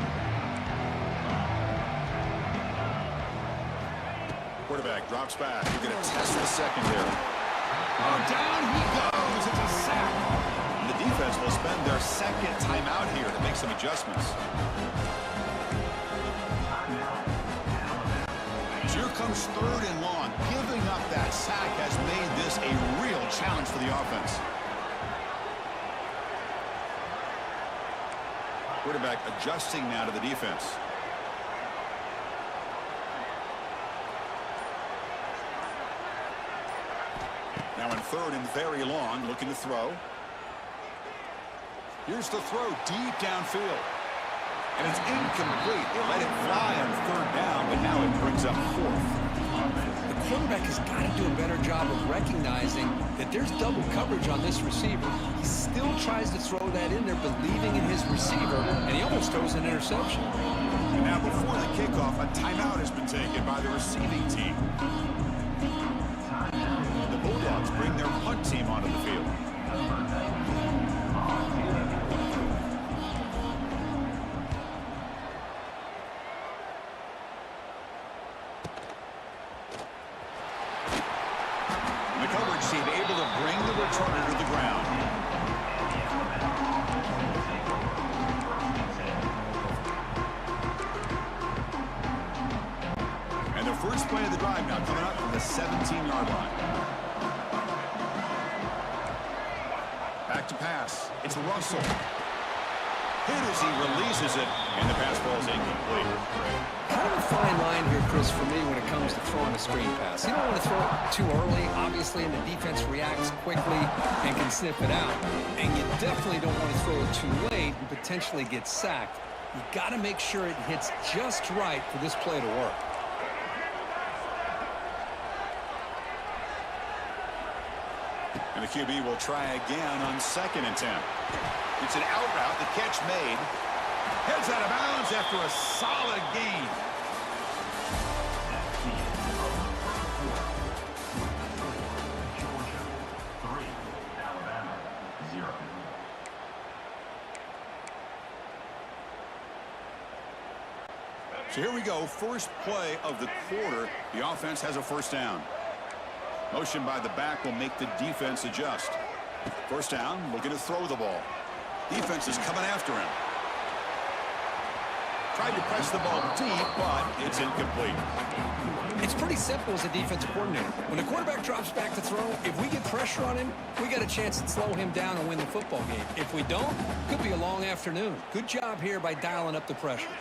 Quarterback drops back. We're going to test the secondary. Oh, down he goes. It's a sack. And the defense will spend their second timeout here to make some adjustments. So here comes 3rd and long. Giving up that sack has made this a real challenge for the offense. Quarterback adjusting now to the defense. Now in 3rd and very long, looking to throw. Here's the throw deep downfield. And it's incomplete. They let it fly on 3rd down, but now it brings up 4th. The quarterback has got to do a better job of recognizing that there's double coverage on this receiver. He still tries to throw that in there, believing in his receiver, and he almost throws an interception. And now before the kickoff, a timeout has been taken by the receiving team. The Bulldogs bring their punt team onto the field. The coverage team able to bring the returner to the ground. And the first play of the drive now coming up from the 17-yard line. Back to pass. It's Russell. Hit as he releases it, and the pass ball is incomplete. Kind of a fine line here, Chris, for me when it comes to throwing a screen pass. You don't want to throw it too early, obviously, and the defense reacts quickly and can sniff it out. And you definitely don't want to throw it too late and potentially get sacked. You got to make sure it hits just right for this play to work. And the QB will try again on 2nd and 10. It's an out route, the catch made. Heads out of bounds after a solid gain. Georgia 3, Alabama 0. So here we go, first play of the quarter. The offense has a first down. Motion by the back will make the defense adjust. First down, looking to throw the ball. Defense is coming after him. Tried to press the ball deep, but it's incomplete. It's pretty simple as a defensive coordinator. When the quarterback drops back to throw, if we get pressure on him, we got a chance to slow him down and win the football game. If we don't, could be a long afternoon. Good job here by dialing up the pressure.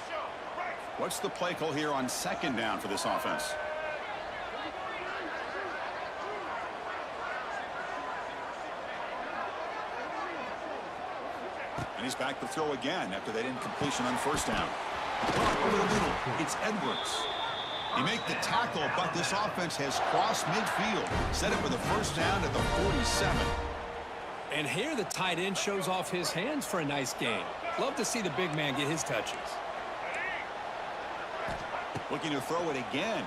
What's the play call here on 2nd down for this offense? And he's back to throw again after that incompletion on first down. Over the middle, it's Edwards. He made the tackle, but this offense has crossed midfield. Set it with a first down at the 47. And here the tight end shows off his hands for a nice gain. Love to see the big man get his touches. Looking to throw it again.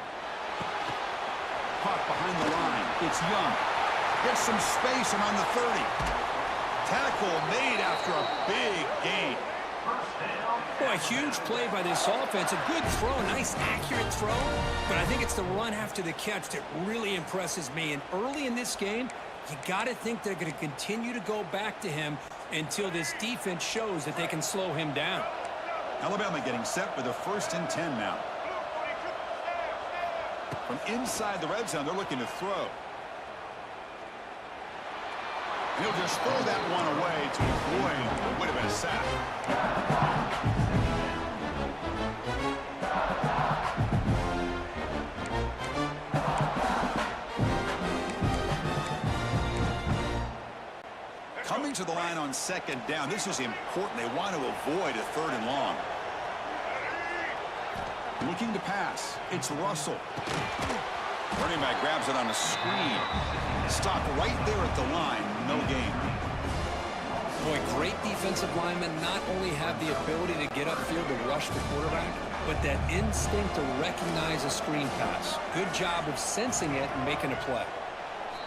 Caught behind the line. It's Young. Gets some space around the 30. Tackle made after a big gain. Boy, a huge play by this offense. A good throw, nice accurate throw. But I think it's the run after the catch that really impresses me. And early in this game, you got to think they're going to continue to go back to him until this defense shows that they can slow him down. Alabama getting set with a 1st and 10 now. From inside the red zone, they're looking to throw. He'll just throw that one away to avoid what would have been a sack. to the line on second down. This is important. They want to avoid a 3rd and long. Looking to pass. It's Russell. Running back grabs it on a screen. Stopped right there at the line. No gain. Boy, great defensive linemen not only have the ability to get upfield to rush the quarterback, but that instinct to recognize a screen pass. Good job of sensing it and making a play.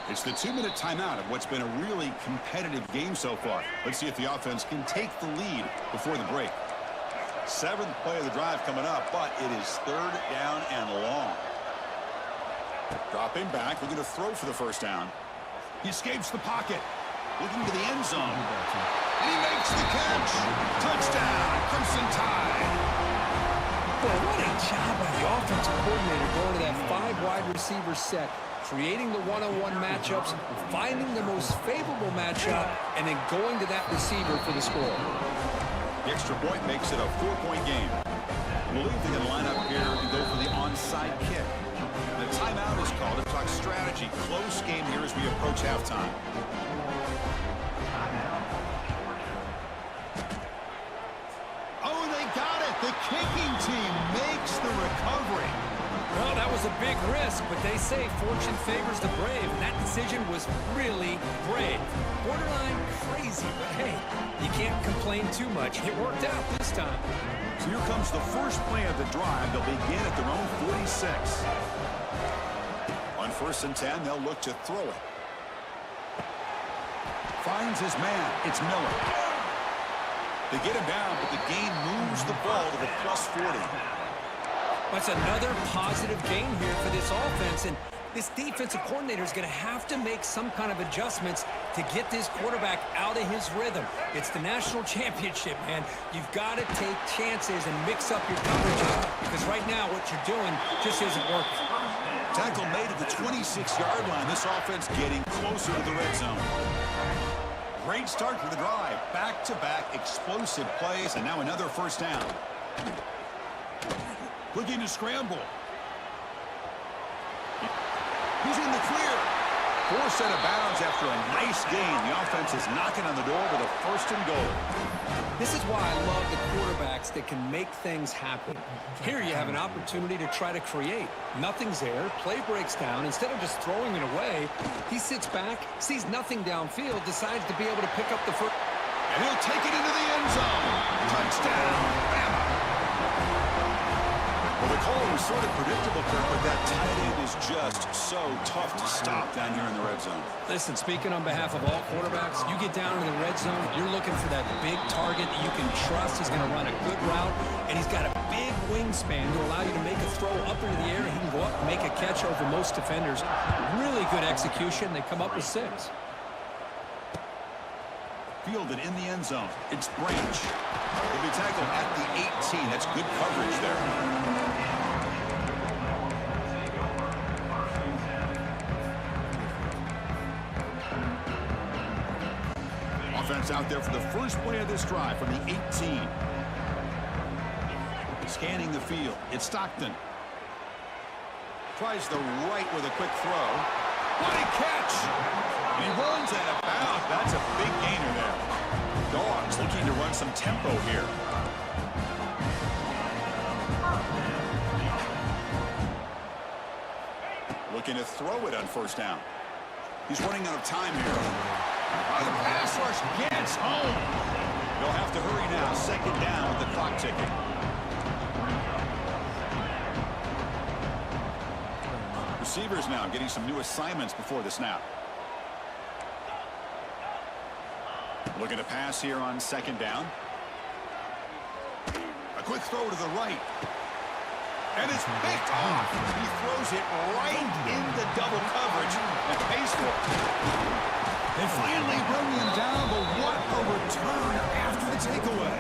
It's the 2-minute timeout of what's been a really competitive game so far. Let's see if the offense can take the lead before the break. 7th play of the drive coming up, but it is 3rd down and long. Dropping back, looking to throw for the first down. He escapes the pocket, looking to the end zone. And he makes the catch. Touchdown, Crimson Tide. Boy, what a job by the offensive coordinator going to that 5 wide receiver set, creating the one-on-one matchups, finding the most favorable matchup, and then going to that receiver for the score. The extra point makes it a 4-point game. I believe they're going to line up here and go for the onside kick. The timeout is called to talk strategy. Close game here as we approach halftime. Oh, they got it. The kicking team makes the recovery. Well, that was a big risk, but they say fortune favors the brave, and that decision was really brave. Borderline crazy, but hey, you can't complain too much. It worked out this time. So here comes the first play of the drive. They'll begin at their own 46. On 1st and 10, they'll look to throw it. Finds his man. It's Miller. They get him down, but the gain moves the ball to the +40. That's another positive gain here for this offense, and this defensive coordinator is going to have to make some kind of adjustments to get this quarterback out of his rhythm. It's the national championship, man. You've got to take chances and mix up your coverages, because right now what you're doing just isn't working. Tackle made at the 26-yard line. This offense getting closer to the red zone. Great start for the drive. Back-to-back explosive plays, and now another first down. Looking to scramble. He's in the clear. Forced out of bounds after a nice gain. The offense is knocking on the door with a 1st and goal. This is why I love the quarterbacks that can make things happen. Here you have an opportunity to try to create. Nothing's there. Play breaks down. Instead of just throwing it away, he sits back, sees nothing downfield, decides to be able to pick up the first. And he'll take it into the end zone. Touchdown, Bama. Well, the call was sort of predictable, Kirk, but that tight end is just so tough to stop down here in the red zone. Listen, speaking on behalf of all quarterbacks, you get down in the red zone, you're looking for that big target that you can trust. He's going to run a good route, and he's got a big wingspan to allow you to make a throw up into the air. He can go up and make a catch over most defenders. Really good execution. They come up with 6. Fielded in the end zone. It's Branch. He'll be tackled at the 18. That's good coverage there. Offense out there for the first play of this drive from the 18. Scanning the field. It's Stockton. Tries the right with a quick throw. What a catch! And he runs out of bounds. That's a big gainer there. Dogs looking to run some tempo here. Looking to throw it on 1st down. He's running out of time here. The pass rush gets home. They'll have to hurry now. 2nd down with the clock ticking. Receivers now getting some new assignments before the snap. Looking to pass here on 2nd down. A quick throw to the right. And it's picked off. He throws it right into double coverage and pays for it. They finally bring him down, but what a return after the takeaway.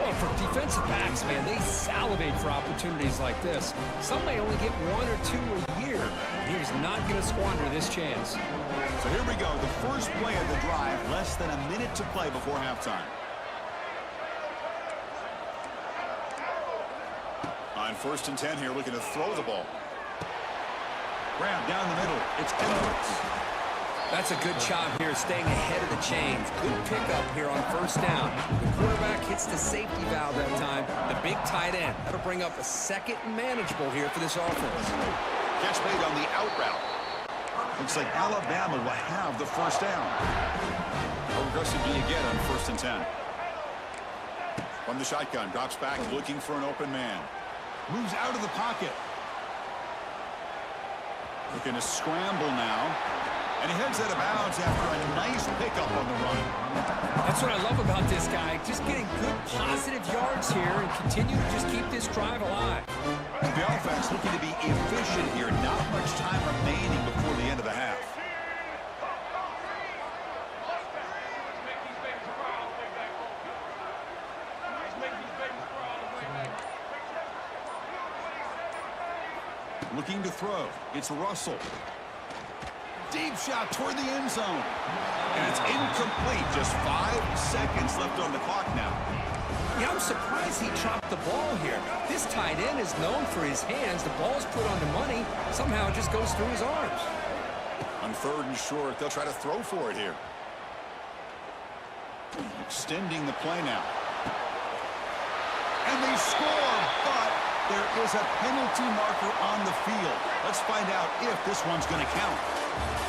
Well, for defensive backs, man, they salivate for opportunities like this. Some may only get 1 or 2 a year. He's not going to squander this chance. So here we go, the first play of the drive, less than a minute to play before halftime. On 1st and 10 here, looking to throw the ball. Grab down the middle, it's Edwards. That's a good job here, staying ahead of the chains. Good pickup here on first down. The quarterback hits the safety valve that time. The big tight end. That'll bring up a second and manageable here for this offense. Catch made on the out route. Looks like Alabama will have the first down. Aggressive D again on 1st and 10. From the shotgun, drops back, looking for an open man. Moves out of the pocket. Looking to scramble now. And he heads out of bounds after a nice pickup on the run. That's what I love about this guy. Just getting good positive yards here and continue to just keep this drive alive. The offense looking to be efficient here. Not much time remaining before the end of the half. Looking to throw. It's Russell. Deep shot toward the end zone. And it's incomplete. Just 5 seconds left on the clock now. Yeah, I'm surprised he dropped the ball here. This tight end is known for his hands. The ball's put on the money. Somehow it just goes through his arms. On 3rd and short, they'll try to throw for it here. Extending the play now. And they score, but there is a penalty marker on the field. Let's find out if this one's going to count.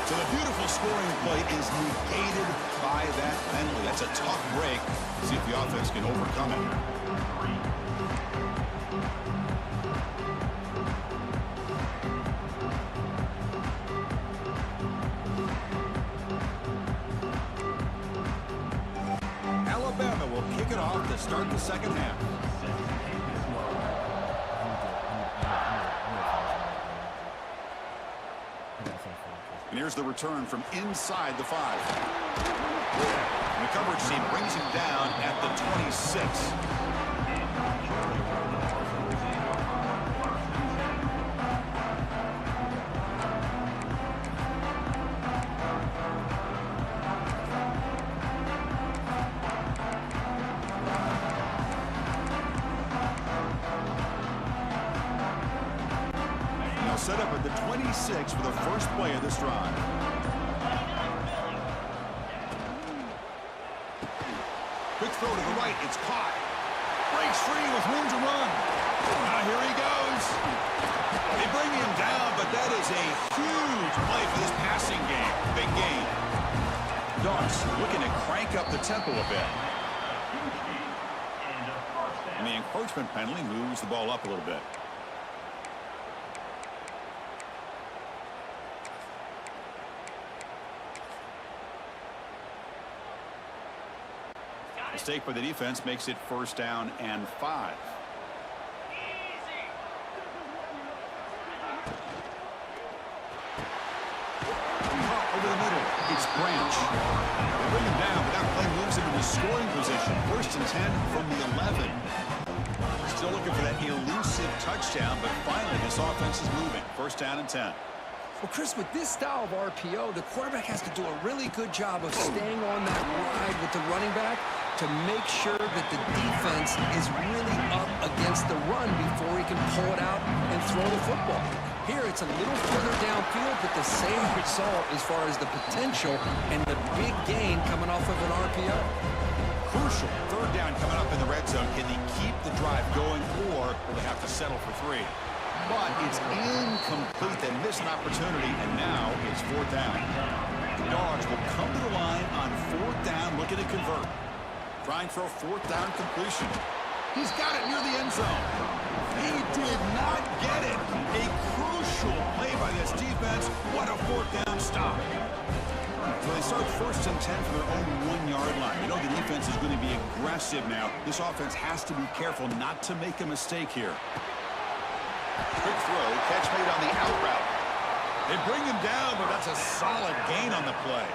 So the beautiful scoring play is negated by that penalty. That's a tough break. See if the offense can overcome it. Alabama will kick it off to start the second half. And here's the return from inside the 5. And the coverage team brings him down at the 26. Now set up at the 26 for the first play of this drive. Quick throw to the right. It's caught. Breaks free with room to run. Now here he goes. They bring him down, but that is a huge play for this passing game. Big gain. Dogs looking to crank up the tempo a bit. And the encroachment penalty moves the ball up a little bit. Mistake by the defense makes it 1st down and 5. Over the middle, it's Branch. They bring him down, but that play moves him into scoring position. 1st and 10 from the 11. Still looking for that elusive touchdown, but finally this offense is moving. 1st down and 10. Well, Chris, with this style of RPO, the quarterback has to do a really good job of staying on that ride with the running back to make sure that the defense is really up against the run before he can pull it out and throw the football. Here, it's a little further downfield, but the same result as far as the potential and the big gain coming off of an RPO. Crucial 3rd down coming up in the red zone. Can they keep the drive going, or will they have to settle for 3? But it's incomplete. They miss an opportunity, and now it's 4th down. The Dogs will come to the line on 4th down, looking to convert. Trying for a 4th down completion. He's got it near the end zone. He did not get it. A crucial play by this defense. What a 4th down stop. So they start 1st and 10 from their own 1-yard line. You know the defense is going to be aggressive now. This offense has to be careful not to make a mistake here. Quick throw, catch made on the out route. They bring him down, but that's a solid gain on the play.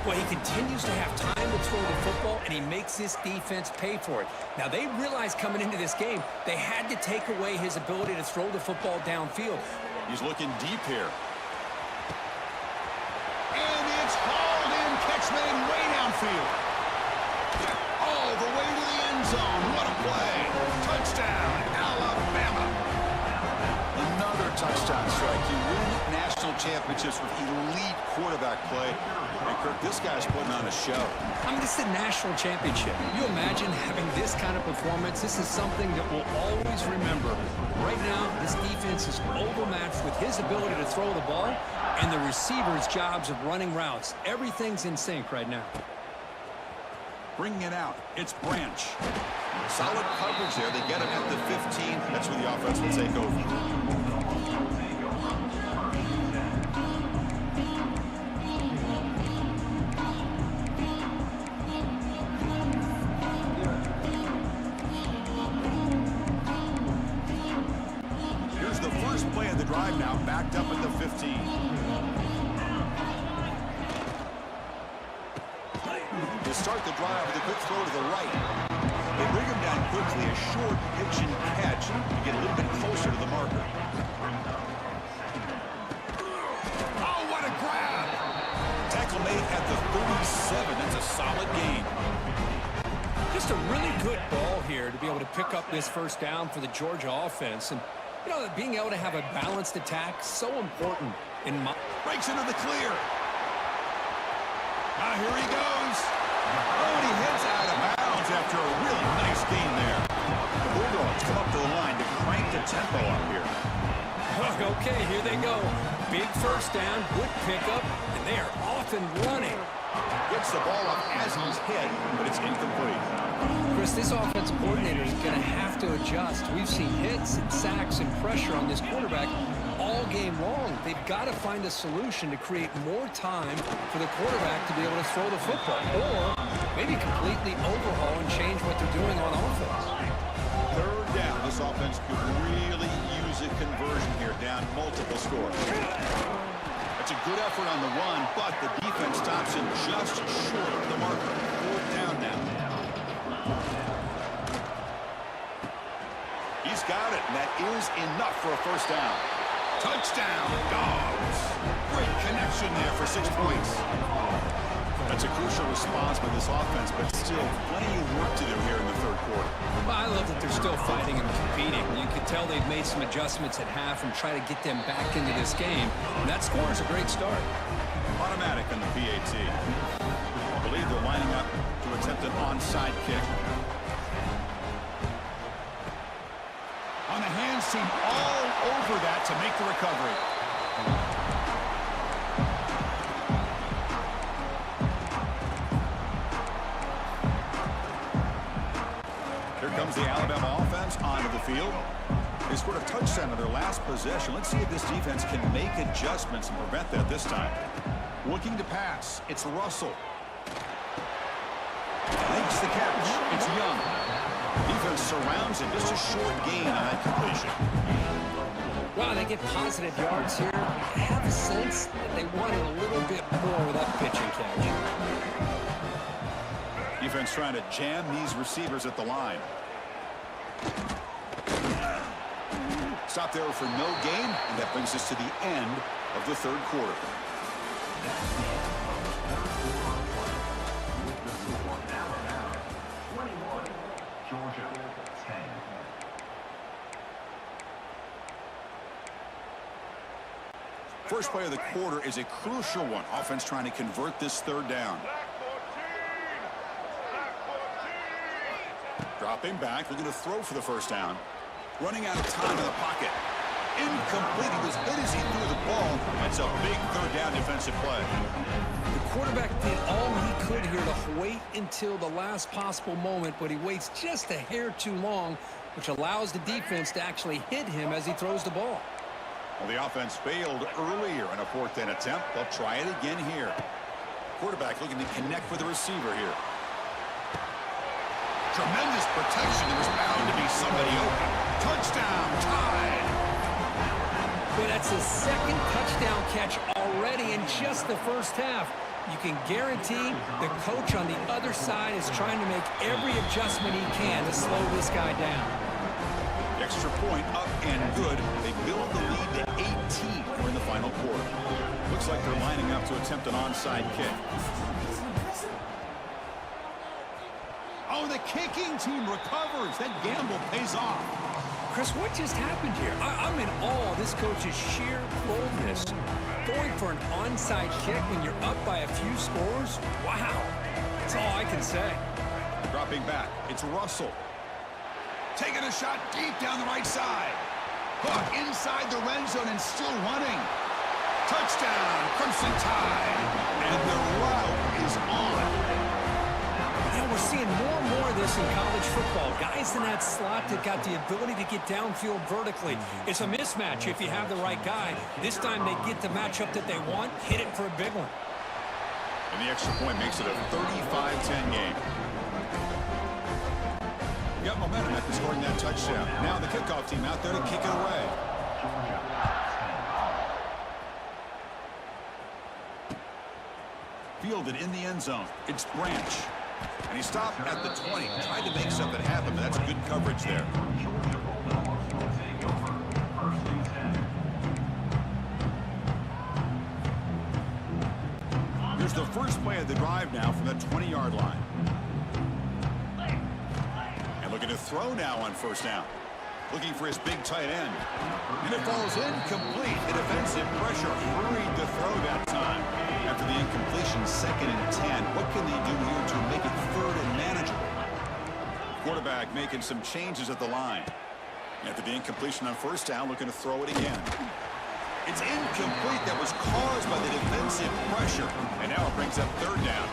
Well, he continues to have time to throw the football, and he makes this defense pay for it. Now, they realized coming into this game, they had to take away his ability to throw the football downfield. He's looking deep here. And it's hauled in, catch made way downfield. All the way to the end zone. What a play. Touchdown, Alabama. Another touchdown strike. You win national national championships with elite quarterback play. And, Kirk, this guy's putting on a show. I mean, this is a national championship. Can you imagine having this kind of performance? This is something that we'll always remember. Right now, this defense is overmatched with his ability to throw the ball and the receivers' jobs of running routes. Everything's in sync right now. Bringing it out, it's Branch. Solid coverage there. They get him at the 15. That's where the offense will take over. Here's the first play of the drive now, backed up at the 15. To start the drive with a quick throw to the right. They bring him down quickly, a short pitch and catch to get a little bit closer to the marker. Oh, what a grab! Tackle made at the 37. That's a solid gain. Just a really good ball here to be able to pick up this first down for the Georgia offense. And, you know, being able to have a balanced attack, so important in my... Breaks into the clear. Now here he goes. Oh, and he heads out of bounds after a really nice gain there. The Bulldogs come up to the line to crank the tempo up here. Okay, here they go. Big first down, good pickup, and they are off and running. Gets the ball up as he's hit, but it's incomplete. Chris, this offensive coordinator is going to have to adjust. We've seen hits and sacks and pressure on this quarterback all game long. They've got to find a solution to create more time for the quarterback to be able to throw the football, or maybe completely overhaul and change what they're doing on offense. Third down. This offense could really use a conversion here, down multiple scores. It's a good effort on the run, but the defense stops him just short of the marker. Fourth down now. He's got it, and that is enough for a first down. Touchdown, Dogs. Great connection there for 6 points. That's a crucial response by this offense, but still plenty of work to do here in the third quarter. Well, I love that they're still fighting and competing. You can tell they've made some adjustments at half and try to get them back into this game. And that score is a great start. Automatic on the PAT. I believe they're lining up to attempt an onside kick. On the hands team all over that to make the recovery. Here comes the Alabama offense onto the field. They scored a touchdown in their last possession. Let's see if this defense can make adjustments and prevent that this time. Looking to pass. It's Russell. Makes the catch. It's Young. Defense surrounds him. Just a short gain on that completion. Wow, they get positive yards here. I have a sense that they wanted a little bit more with that pitching catch. Defense trying to jam these receivers at the line. Stop there for no gain, and that brings us to the end of the third quarter. Georgia 10. First play of the quarter is a crucial one. Offense trying to convert this third down. Dropping back, looking to throw for the first down. Running out of time in the pocket. Incomplete. He was hit as he threw the ball. That's a big third down defensive play. The quarterback did all he could here to wait until the last possible moment, but he waits just a hair too long, which allows the defense to actually hit him as he throws the ball. Well, the offense failed earlier in a fourth down attempt. They'll try it again here. Quarterback looking to connect with the receiver here. Tremendous protection. There was bound to be somebody open. Touchdown, tied. But that's his second touchdown catch already in just the first half. You can guarantee the coach on the other side is trying to make every adjustment he can to slow this guy down. Extra point up and good. They build the lead to 18. We're in the final quarter. Looks like they're lining up to attempt an onside kick. Oh, the kicking team recovers. That gamble pays off. Chris, what just happened here? I'm in awe of this coach's sheer boldness. going for an onside kick when you're up by a few scores? Wow. That's all I can say. Dropping back, it's Russell. Taking a shot deep down the right side. Hook inside the red zone and still running. Touchdown, Crimson Tide. And the route is on. Yeah, we're seeing more and more of this in college football. Guys in that slot that got the ability to get downfield vertically. It's a mismatch if you have the right guy. This time they get the matchup that they want, hit it for a big one. And the extra point makes it a 35-10 game. Got momentum after scoring that touchdown. Now the kickoff team out there to kick it away. Fielded in the end zone. It's Branch. And he stopped at the 20. Tried to make something happen, but that's good coverage there. Here's the first play of the drive now from the 20-yard line. And looking to throw now on first down. Looking for his big tight end. And it falls incomplete. The defensive pressure hurried the throw that time. After the incompletion, 2nd and 10. What can they do here to make it 3rd and manageable? Quarterback making some changes at the line. After the incompletion on first down, looking to throw it again. It's incomplete. That was caused by the defensive pressure. And now it brings up 3rd down.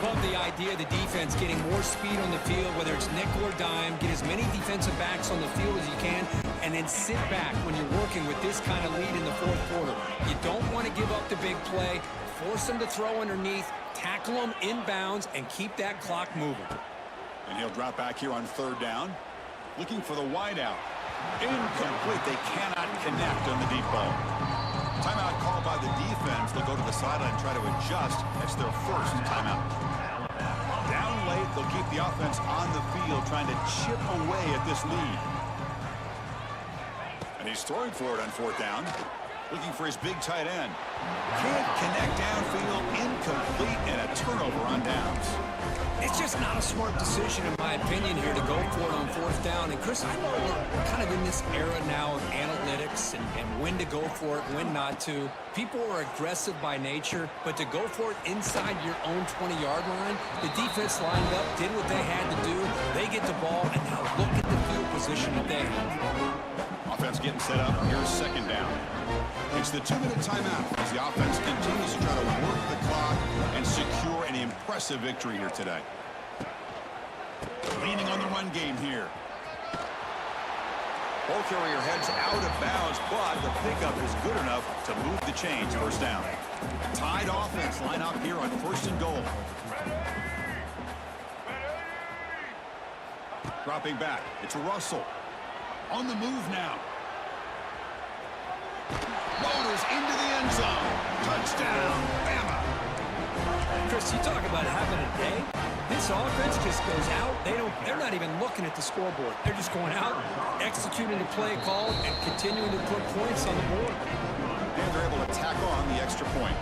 Love the idea of the defense getting more speed on the field, whether it's nickel or dime, get as many defensive backs on the field as you can, and then sit back when you're working with this kind of lead in the 4th quarter. You don't want to give up the big play, force them to throw underneath, tackle them inbounds, and keep that clock moving. And he'll drop back here on 3rd down, looking for the wideout. Incomplete. They cannot connect on the deep ball. Timeout called by the defense. They'll go to the sideline and try to adjust. That's their first timeout. Down late, they'll keep the offense on the field, trying to chip away at this lead. And he's throwing for it on 4th down. Looking for his big tight end. Can't connect downfield. Incomplete, and a turnover on downs. It's just not a smart decision, in my opinion, here to go for it on 4th down. And, Chris, I know we're kind of in this era now of analytics and when to go for it, when not to. People are aggressive by nature, but to go for it inside your own 20-yard line, the defense lined up, did what they had to do. They get the ball, and now look at the field position that they have. Offense getting set up. Here's 2nd down. It's the 2-minute timeout as the offense continues to try to work the clock and secure an impressive victory here today. Leaning on the run game here. Ball carrier heads out of bounds, but the pickup is good enough to move the chains. 1st down. Tied offense line up here on 1st and goal. Dropping back. It's Russell. On the move now. Motors into the end zone. Touchdown, Bama. Chris, you talk about having a day. This offense just goes out. They're not even looking at the scoreboard. They're just going out, executing the play called, and continuing to put points on the board. And they're able to tack on the extra point.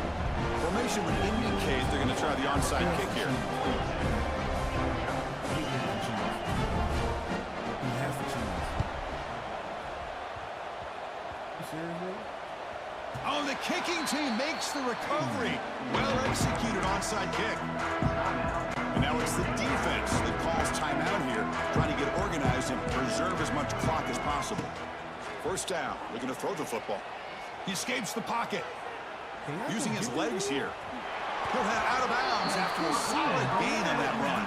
Formation would indicate they're going to try the onside kick here. Oh, the kicking team makes the recovery. Well executed onside kick. And now it's the defense that calls timeout here, trying to get organized and preserve as much clock as possible. 1st down, looking to throw the football. He escapes the pocket. Using his legs here. He'll head out of bounds after a solid gain on that run.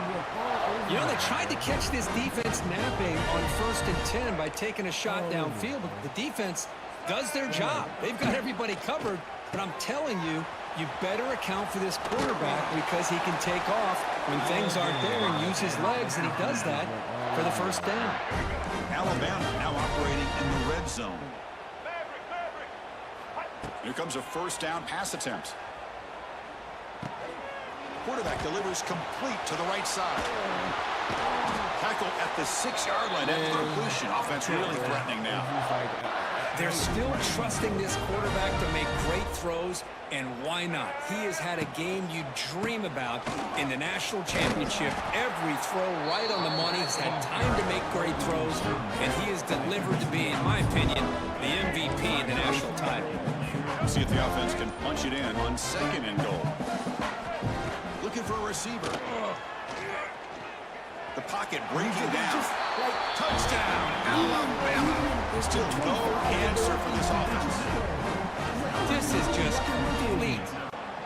You know, they tried to catch this defense napping on 1st and 10 by taking a shot downfield, but the defense does their job. They've got everybody covered, but I'm telling you, you better account for this quarterback because he can take off when things aren't there and use his legs, and he does that for the 1st down. Alabama now operating in the red zone. Here comes a 1st down pass attempt. Quarterback delivers complete to the right side. Tackle at the 6-yard line after completion. Offense really threatening now. They're still trusting this quarterback to make great throws, and why not? He has had a game you dream about in the national championship. Every throw right on the money. He's had time to make great throws, and he has delivered to be, in my opinion, the MVP in the national title. Let's see if the offense can punch it in on 2nd and goal. Looking for a receiver. The pocket breaking down. Touchdown, Alabama. Still no answer for this offense. This is just complete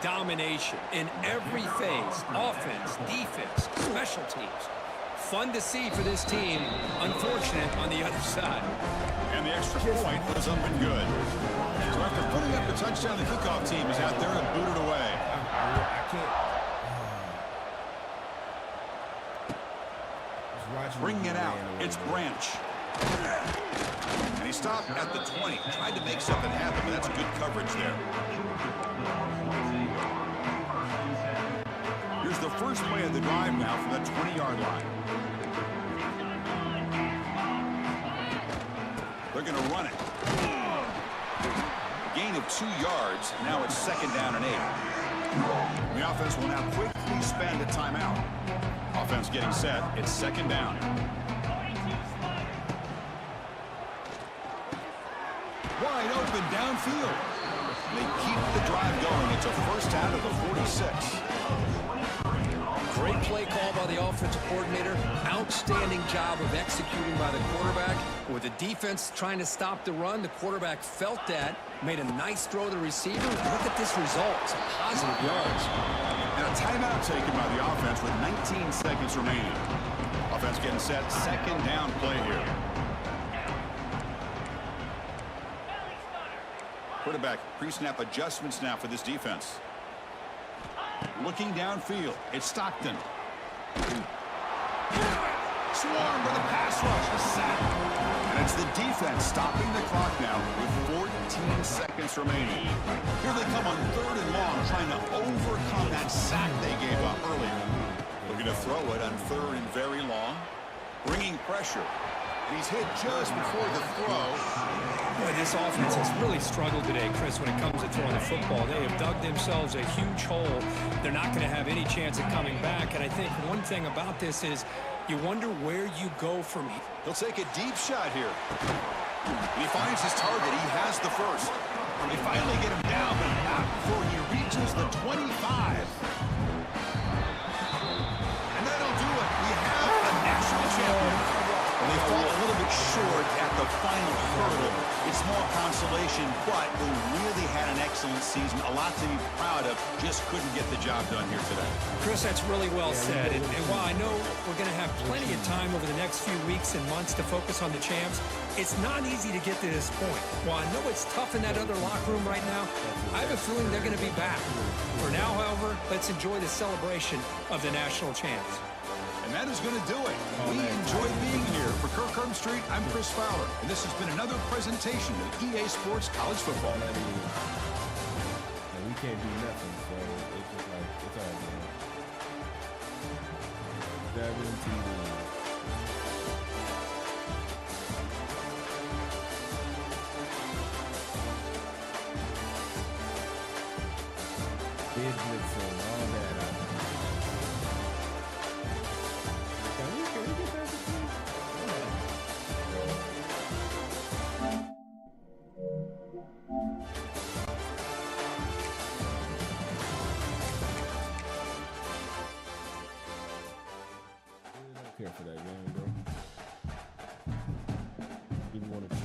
domination in every phase. Offense, defense, special teams. Fun to see for this team. Unfortunate on the other side. And the extra point was up and good. So after putting up the touchdown, the kickoff team is out there and booted away. I can't. Bringing it out, it's Branch. And he stopped at the 20. Tried to make something happen, but that's good coverage there. Here's the first play of the drive now from the 20-yard line. They're going to run it. Gain of 2 yards. Now it's 2nd down and 8. The offense will now quickly spend a timeout. Offense getting set. It's 2nd down. Wide open downfield. They keep the drive going. It's a first out of the 46. Great play call by the offensive coordinator. Outstanding job of executing by the quarterback. With the defense trying to stop the run, the quarterback felt that, made a nice throw to the receiver. Look at this result. Some positive yards. And a timeout taken by the offense with 19 seconds remaining. Offense getting set. 2nd down play here. Quarterback pre-snap adjustments now for this defense. Looking downfield, it's Stockton. Swarm with a pass rush, a sack. And it's the defense stopping the clock now with 14 seconds remaining. Here they come on 3rd and long, trying to overcome that sack they gave up earlier. Looking to throw it on 3rd and very long. Bringing pressure. He's hit just before the throw. Boy, this offense has really struggled today, Chris, when it comes to throwing the football. They have dug themselves a huge hole. They're not going to have any chance of coming back. And I think one thing about this is you wonder where you go from here. He'll take a deep shot here. And he finds his target. He has the first. They finally get him down, but not before he reaches the 25. And that'll do it. We have a national champion. And they fall a little bit short at the final hurdle. It's small consolation, but they really had an excellent season. A lot to be proud of. Just couldn't get the job done here today. Chris, that's really well said. And while I know we're going to have plenty of time over the next few weeks and months to focus on the champs, it's not easy to get to this point. While I know it's tough in that other locker room right now, I have a feeling they're going to be back. For now, however, let's enjoy the celebration of the national champs. And that is going to do it. We enjoyed being here. For Kirk Street, I'm Chris Fowler, and this has been another presentation of EA Sports College Football. And we can't do nothing, so it's just like, it's all good. 17 business and all that. Can we get back to I don't care for that game, bro. Didn't want to cheese.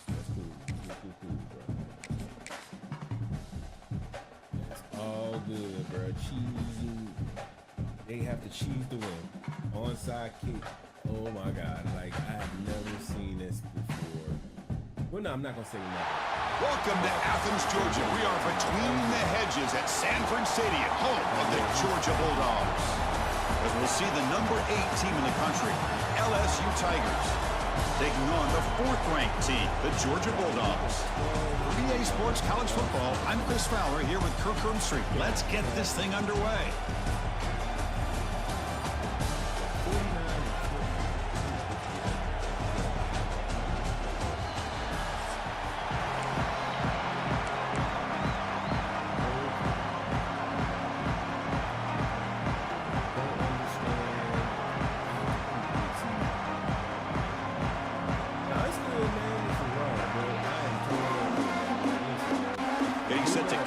That's cool. Cool, bro. It's all good, bro. Cheesing. They have to cheese to win. Onside kick. Oh my God. Like, I have never seen this before. Well, no, I'm not going to say nothing. Welcome to Athens, Georgia. We are between the hedges at Sanford Stadium, home of the Georgia Bulldogs. As we'll see the number 8 team in the country, LSU Tigers, taking on the 4th-ranked team, the Georgia Bulldogs. For EA Sports College Football, I'm Chris Fowler here with Kirk Street. Let's get this thing underway.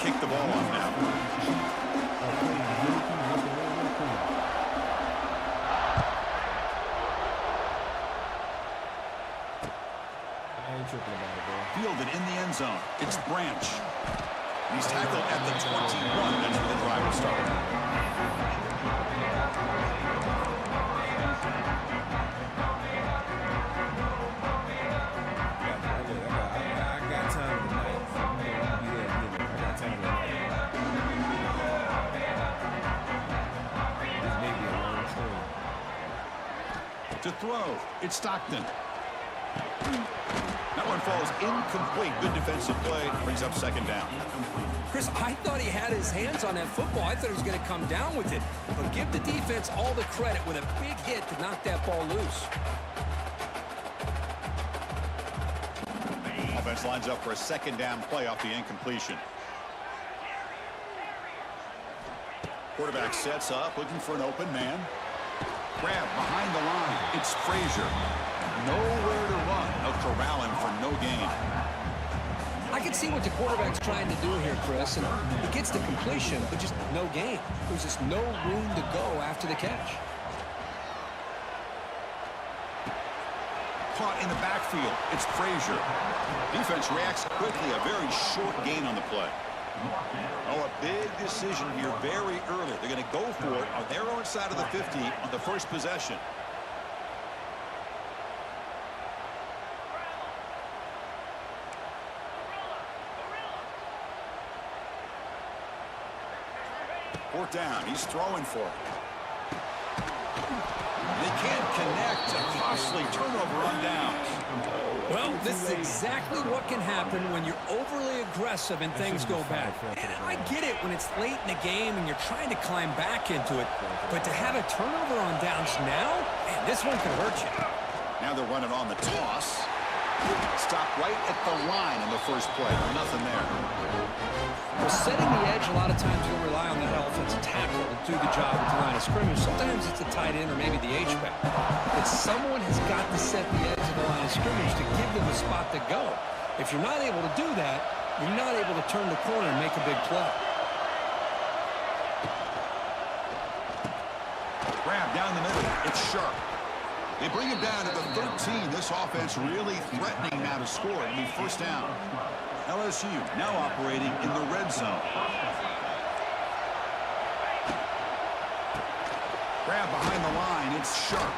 kick the ball off now. Fielded in the end zone. It's Branch. He's tackled at the 21. That's where the drive will start. I got time tonight. I got time tonight. This may be a long story. To throw, it's Stockton. That one falls incomplete. Good defensive play. Brings up second down. Chris, I thought he had his hands on that football. I thought he was going to come down with it. But give the defense all the credit with a big hit to knock that ball loose. Offense lines up for a second down play off the incompletion. Quarterback sets up, looking for an open man. Grab behind the line. It's Frazier. Nowhere to run. They'll corral him for no gain. I can see what the quarterback's trying to do here, Chris, and he gets the completion, but just no gain. There's just no room to go after the catch. Caught in the backfield. It's Frazier. Defense reacts quickly. A very short gain on the play. Oh, a big decision here very early. They're going to go for it on their own side of the 50 on the first possession. Fourth down. He's throwing for it. They can't connect. A costly turnover on downs. Well, this is exactly what can happen when you're overly aggressive and things go bad. And I get it when it's late in the game and you're trying to climb back into it. But to have a turnover on downs now, man, this one could hurt you. Now they're running on the toss. Stopped right at the line in the first play. Nothing there. Well, setting the edge, a lot of times you'll rely on that offensive tackle to do the job at the line of scrimmage. Sometimes it's a tight end or maybe the H-back. But someone has got to set the edge of the line of scrimmage to give them a spot to go. If you're not able to do that, you're not able to turn the corner and make a big play. Grab down the middle. It's Sharp. They bring him down to the 13. This offense really threatening now to score. It'll be first down. LSU now operating in the red zone. Grab behind the line. It's Sharp.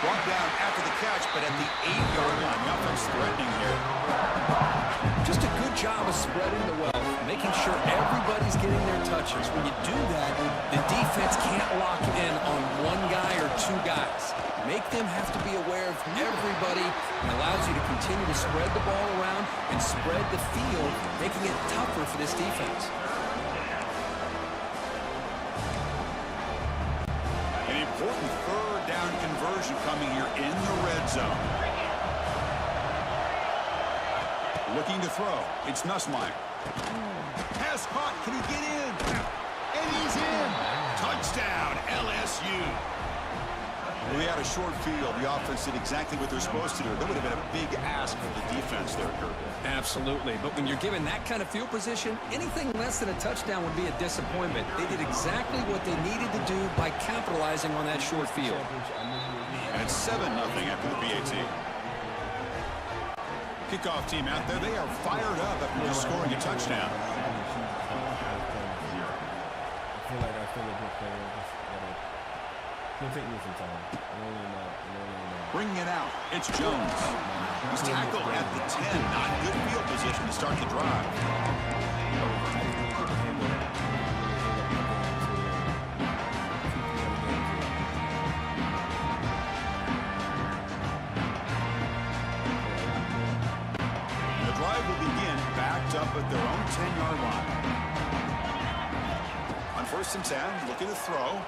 Brought down after the catch, but at the 8-yard line. The offense threatening here. Just a good job of spreading the wealth, making sure everybody's getting their touches. When you do that, the defense can't lock in on one guy or two guys. Make them have to be aware of everybody, and allows you to continue to spread the ball around and spread the field, making it tougher for this defense. An important third down conversion coming here in the red zone. Looking to throw. It's Nussmeier. Pass caught. Can he get in? And he's in. Touchdown, LSU. We had a short field. The offense did exactly what they're supposed to do. That would have been a big ask for the defense there, Kurt. Absolutely. But when you're given that kind of field position, anything less than a touchdown would be a disappointment. They did exactly what they needed to do by capitalizing on that short field. And it's 7-0 after the PAT. Kickoff team out there. They are fired up after just scoring a touchdown. I feel like it'll take me some time. Bringing it out. It's Jones. He's tackled at the 10. Not good field position to start the drive. The drive will begin backed up at their own 10-yard line. On 1st and 10, looking to throw.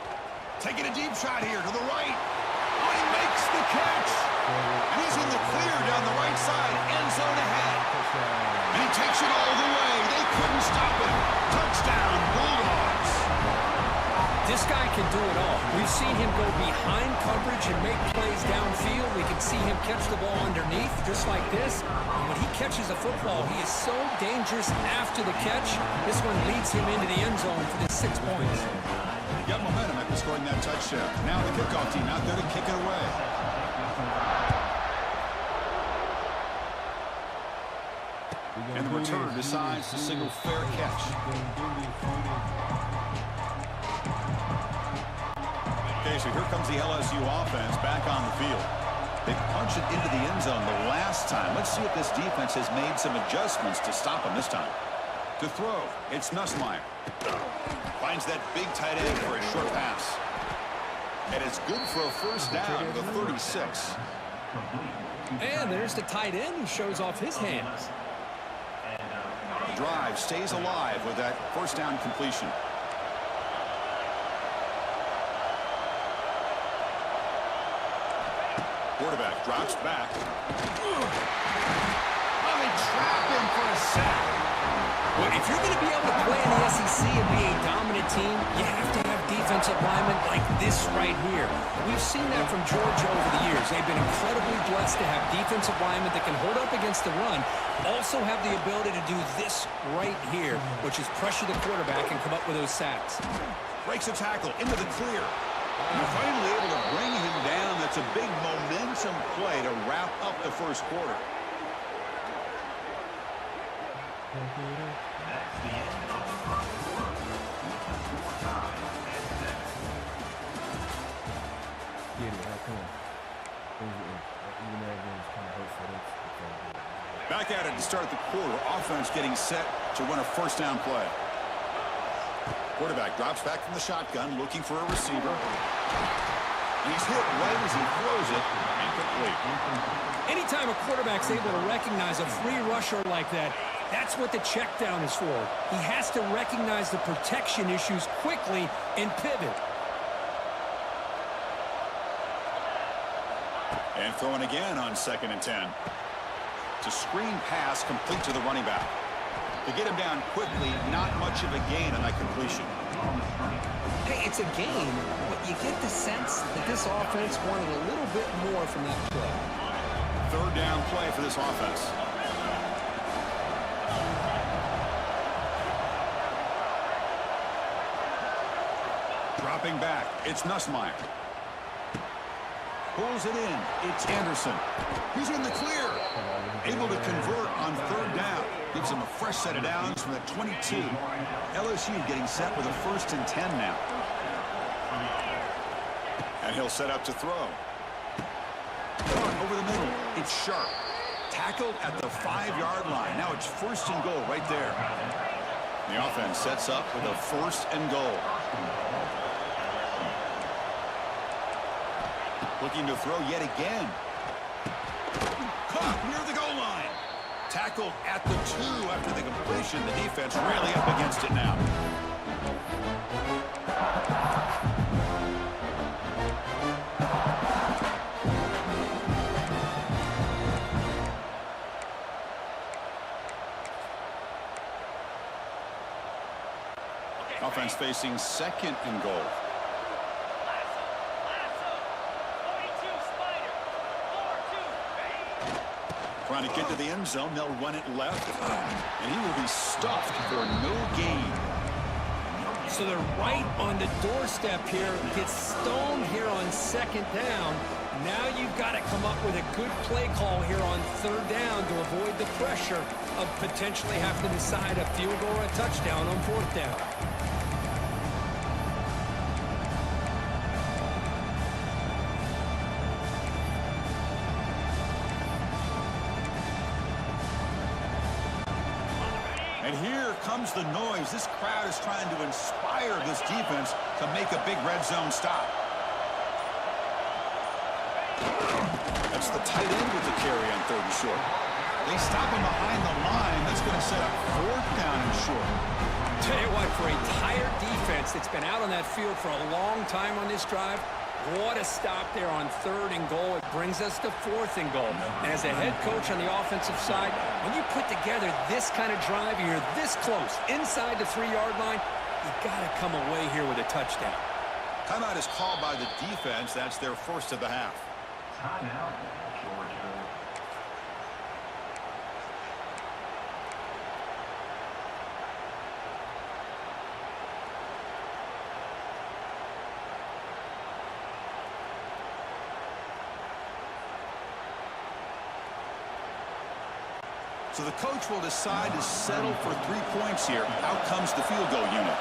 Taking a deep shot here to the right. Oh, he makes the catch. And he's in the clear down the right side. End zone ahead. And he takes it all the way. They couldn't stop him. Touchdown, Bulldogs. This guy can do it all. We've seen him go behind coverage and make plays downfield. We can see him catch the ball underneath, just like this. And when he catches a football, he is so dangerous after the catch. This one leads him into the end zone for the 6 points. Got momentum after scoring that touchdown. Now the kickoff team out there to kick it away. And the return decides to signal fair catch. Okay, so here comes the LSU offense back on the field. They punch it into the end zone the last time. Let's see if this defense has made some adjustments to stop them this time. To throw, it's Nussmeier. Finds that big tight end for a short pass. And it's good for a first down to the 36. And there's the tight end who shows off his hands. The drive stays alive with that first down completion. Quarterback drops back. Oh, they trap him for a sack. Well, if you're going to be able to play in the SEC and be a dominant team, you have to have defensive linemen like this right here. We've seen that from Georgia over the years. They've been incredibly blessed to have defensive linemen that can hold up against the run, also have the ability to do this right here, which is pressure the quarterback and come up with those sacks. Breaks a tackle into the clear. You're finally able to bring him down. That's a big momentum play to wrap up the first quarter. That's the end of the first quarter. Score time and 6. Back at it to start the quarter. Offense getting set to run a first down play. Quarterback drops back from the shotgun, looking for a receiver. He's hit right as he throws it. Incomplete. Anytime a quarterback's able to recognize a free rusher like that, that's what the check down is for. He has to recognize the protection issues quickly and pivot. And throwing again on 2nd and 10. It's a screen pass complete to the running back. To get him down quickly, not much of a gain on that completion. Hey, it's a gain, but you get the sense that this offense wanted a little bit more from that play. 3rd down play for this offense. Dropping back, it's Nussmeier. Pulls it in, it's Anderson. He's in the clear. Able to convert on 3rd down. Gives him a fresh set of downs from the 22. LSU getting set with a 1st and 10 now. And he'll set up to throw. Over the middle, it's Sharp. Tackled at the 5-yard line. Now it's 1st and goal right there. The offense sets up with a 1st and goal. Looking to throw yet again. Caught near the goal line. Tackled at the 2 after the completion. The defense really up against it now. Offense facing 2nd and goal. Trying to get to the end zone. They'll run it left. And he will be stuffed for no gain. So they're right on the doorstep here. Gets stoned here on 2nd down. Now you've got to come up with a good play call here on 3rd down to avoid the pressure of potentially having to decide a field goal or a touchdown on 4th down. And here comes the noise. This crowd is trying to inspire this defense to make a big red zone stop. That's the tight end with the carry on 3rd and short. They stop him behind the line. That's going to set up 4th down and short. Tell you what, for a tired defense that's been out on that field for a long time on this drive, what a stop there on 3rd and goal. It brings us to 4th and goal. And as a head coach on the offensive side, when you put together this kind of drive, you're this close, inside the 3-yard line, you got to come away here with a touchdown. Timeout is called by the defense. That's their first of the half. Timeout, Georgia. So the coach will decide to settle for 3 points here. Out comes the field goal unit.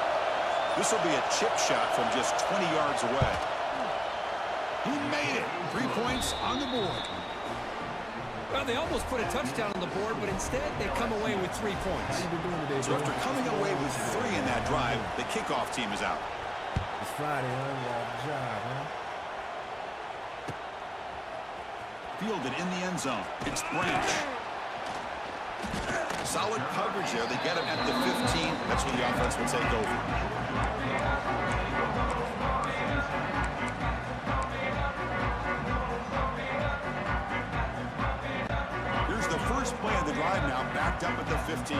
This will be a chip shot from just 20 yards away. He made it. 3 points on the board. Well, they almost put a touchdown on the board, but instead they come away with 3 points. So after coming away with 3 in that drive, the kickoff team is out. It's Friday, huh? You got a job, huh? Fielded in the end zone. It's Branch. Solid coverage there. They get him at the 15. That's where the offense will take over. Here's the first play of the drive now, backed up at the 15.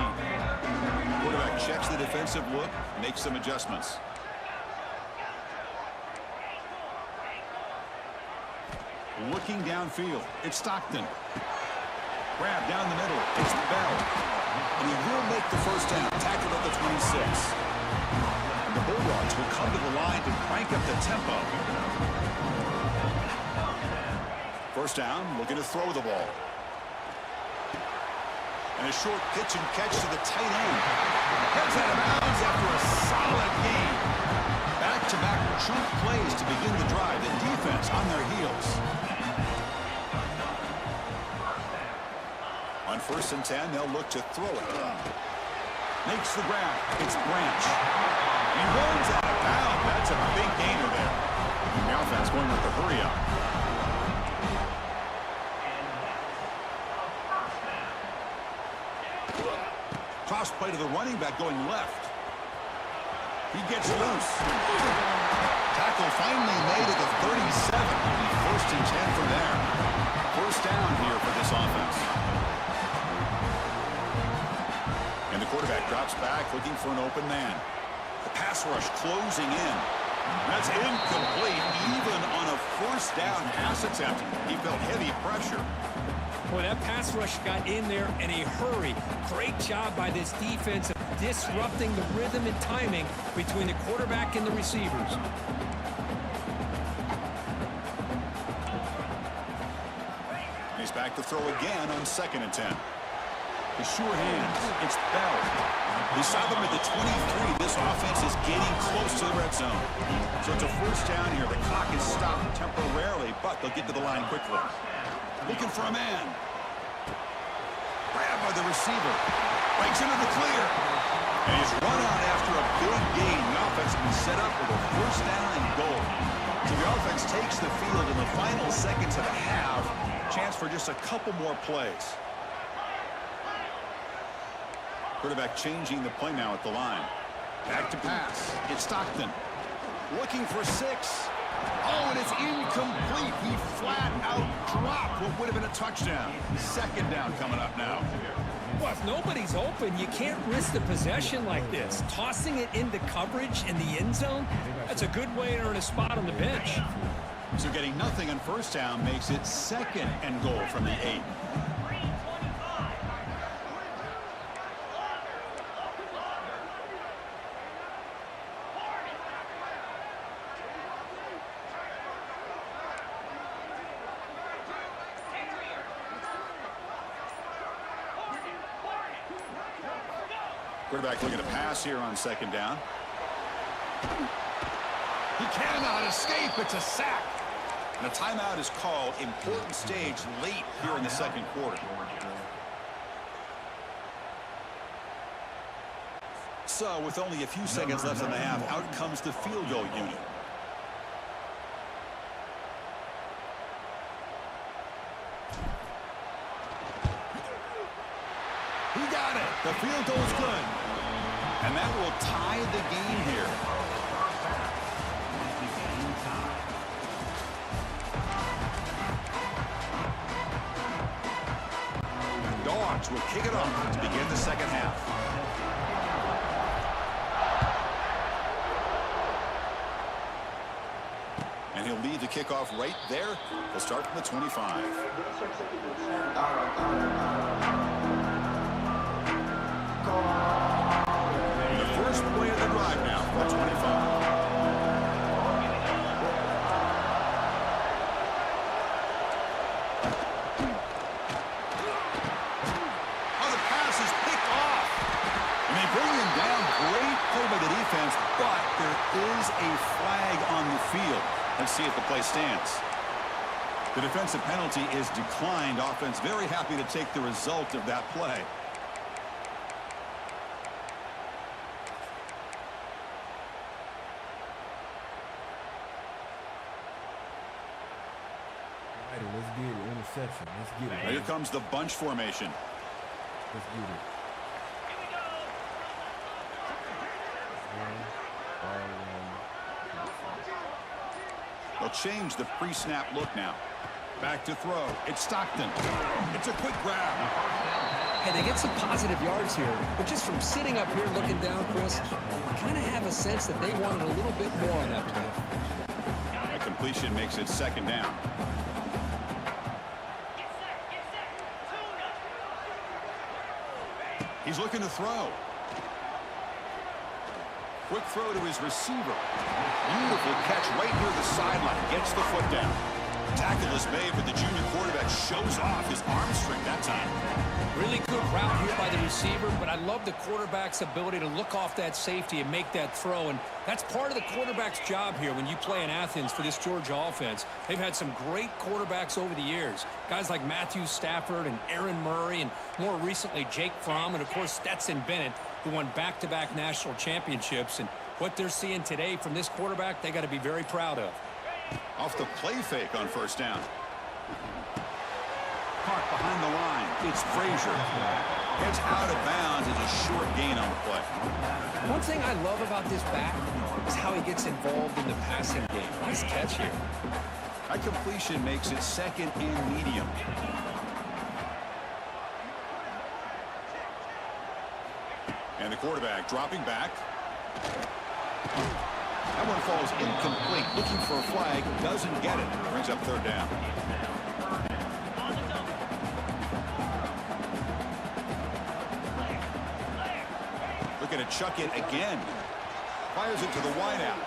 Quarterback checks the defensive look, makes some adjustments. Looking downfield, it's Stockton. Grab down the middle, it's Bell. And he will make the first down, tackled at the 26. And the Bulldogs will come to the line to crank up the tempo. First down, looking to throw the ball. And a short pitch and catch to the tight end. Heads out of bounds after a solid gain. Back-to-back chunk plays to begin the drive. The defense on their heels. On 1st and 10, they'll look to throw it. Makes the grab. It's Branch. He runs out of bounds. That's a big gainer there. And the offense going with the hurry up. Toss play to the running back going left. He gets loose. Tackle finally made at the 37. 1st and 10 from there. First down here for this offense. And the quarterback drops back, looking for an open man. The pass rush closing in. That's incomplete, even on a first down pass attempt. He felt heavy pressure. Boy, that pass rush got in there in a hurry. Great job by this defense of disrupting the rhythm and timing between the quarterback and the receivers. He's back to throw again on 2nd and 10. The short hands, it's Bell. They saw them at the 23. This offense is getting close to the red zone. So it's a first down here. The clock is stopped temporarily, but they'll get to the line quickly. Looking for a man. Grabbed by the receiver. Breaks into the clear. And he's run out after a big gain. The offense will be set up with a first down and goal. So the offense takes the field in the final seconds of the half. Chance for just a couple more plays. Quarterback changing the play now at the line. Back to pass. It's Stockton. Looking for 6. Oh, and it's incomplete. He flat out dropped what would have been a touchdown. 2nd down coming up now. Well, if nobody's open, you can't risk the possession like this. Tossing it into coverage in the end zone, that's a good way to earn a spot on the bench. So getting nothing on first down makes it 2nd and goal from the 8. Quarterback looking to pass here on 2nd down. He cannot escape. It's a sack. And a timeout is called. Important stage late here in the 2nd quarter. So with only a few seconds left in the half, out comes the field goal unit. He got it. The field goal is good. And that will tie the game here. Dogs will kick it off to begin the 2nd half. kickoff right there. They'll start from the 25. The first play of the drive now from the 25. By the defense, but there is a flag on the field. Let's see if the play stands. The defensive penalty is declined. Offense very happy to take the result of that play. All right, let's get it. Interception. Let's get it. Here comes the bunch formation. Let's get it. They'll change the pre-snap look now. Back to throw. It's Stockton. It's a quick grab. Hey, they get some positive yards here, but just from sitting up here looking down, Chris, I kind of have a sense that they wanted a little bit more on that play. That completion makes it second down. He's looking to throw. Quick throw to his receiver. Beautiful catch right near the sideline. Gets the foot down. Tackle is made, but the junior quarterback shows off his arm strength that time. Really good route here by the receiver, but I love the quarterback's ability to look off that safety and make that throw, and that's part of the quarterback's job here when you play in Athens for this Georgia offense. They've had some great quarterbacks over the years. Guys like Matthew Stafford and Aaron Murray, and more recently Jake Fromm, and of course Stetson Bennett, who won back-to-back national championships. And what they're seeing today from this quarterback, they got to be very proud of. Off the play fake on first down. Caught behind the line. It's Frazier. Gets out of bounds as a short gain on the play. One thing I love about this back is how he gets involved in the passing game. Nice catch here. That completion makes it second and medium. And the quarterback dropping back. That one falls incomplete. Looking for a flag. Doesn't get it. Brings up third down. Looking to chuck it again. Fires it to the wideout.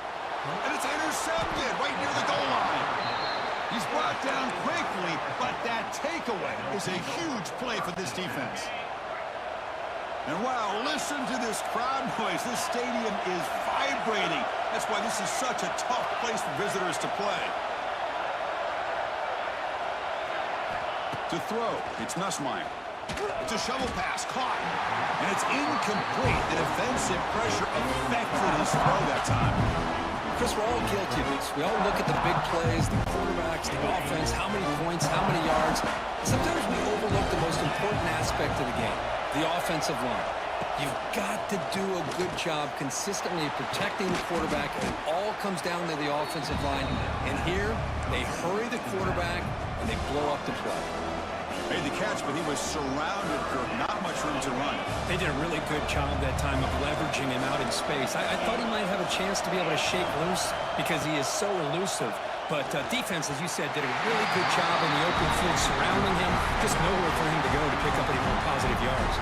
And it's intercepted right near the goal line. He's brought down quickly, but that takeaway is a huge play for this defense. And wow, listen to this crowd noise. This stadium is vibrating. That's why this is such a tough place for visitors to play. To throw, it's Nussmeier. It's a shovel pass, caught. And it's incomplete. The defensive pressure affected his throw that time. Chris, we're all guilty of this. We all look at the big plays, the quarterbacks, the offense, how many points, how many yards. Sometimes we overlook the most important aspect of the game, the offensive line. You've got to do a good job consistently protecting the quarterback, and it all comes down to the offensive line. And here, they hurry the quarterback, and they blow up the play. Made the catch, but he was surrounded for not much room to run. They did a really good job that time of leveraging him out in space. I thought he might have a chance to be able to shake loose because he is so elusive. But defense, as you said, did a really good job in the open field surrounding him. Just nowhere for him to go to pick up any more positive yards.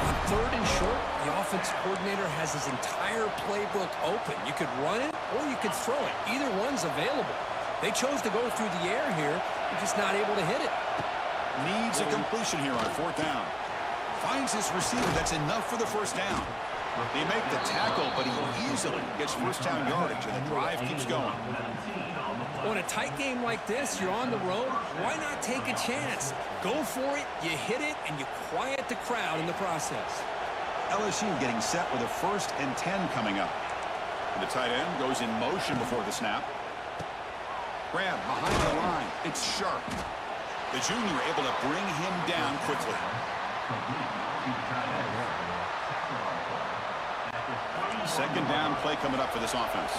On third and short, the offensive coordinator has his entire playbook open. You could run it or you could throw it. Either one's available. They chose to go through the air here. They're just not able to hit it. Needs a completion here on fourth down. Finds his receiver. That's enough for the first down. They make the tackle, but he easily gets first down yardage, and the drive keeps going. On a tight game like this, you're on the road. Why not take a chance? Go for it, you hit it, and you quiet the crowd in the process. LSU getting set with a 1st and 10 coming up. And the tight end goes in motion before the snap. Grab behind the line. It's Sharp. The junior able to bring him down quickly. Second down play coming up for this offense.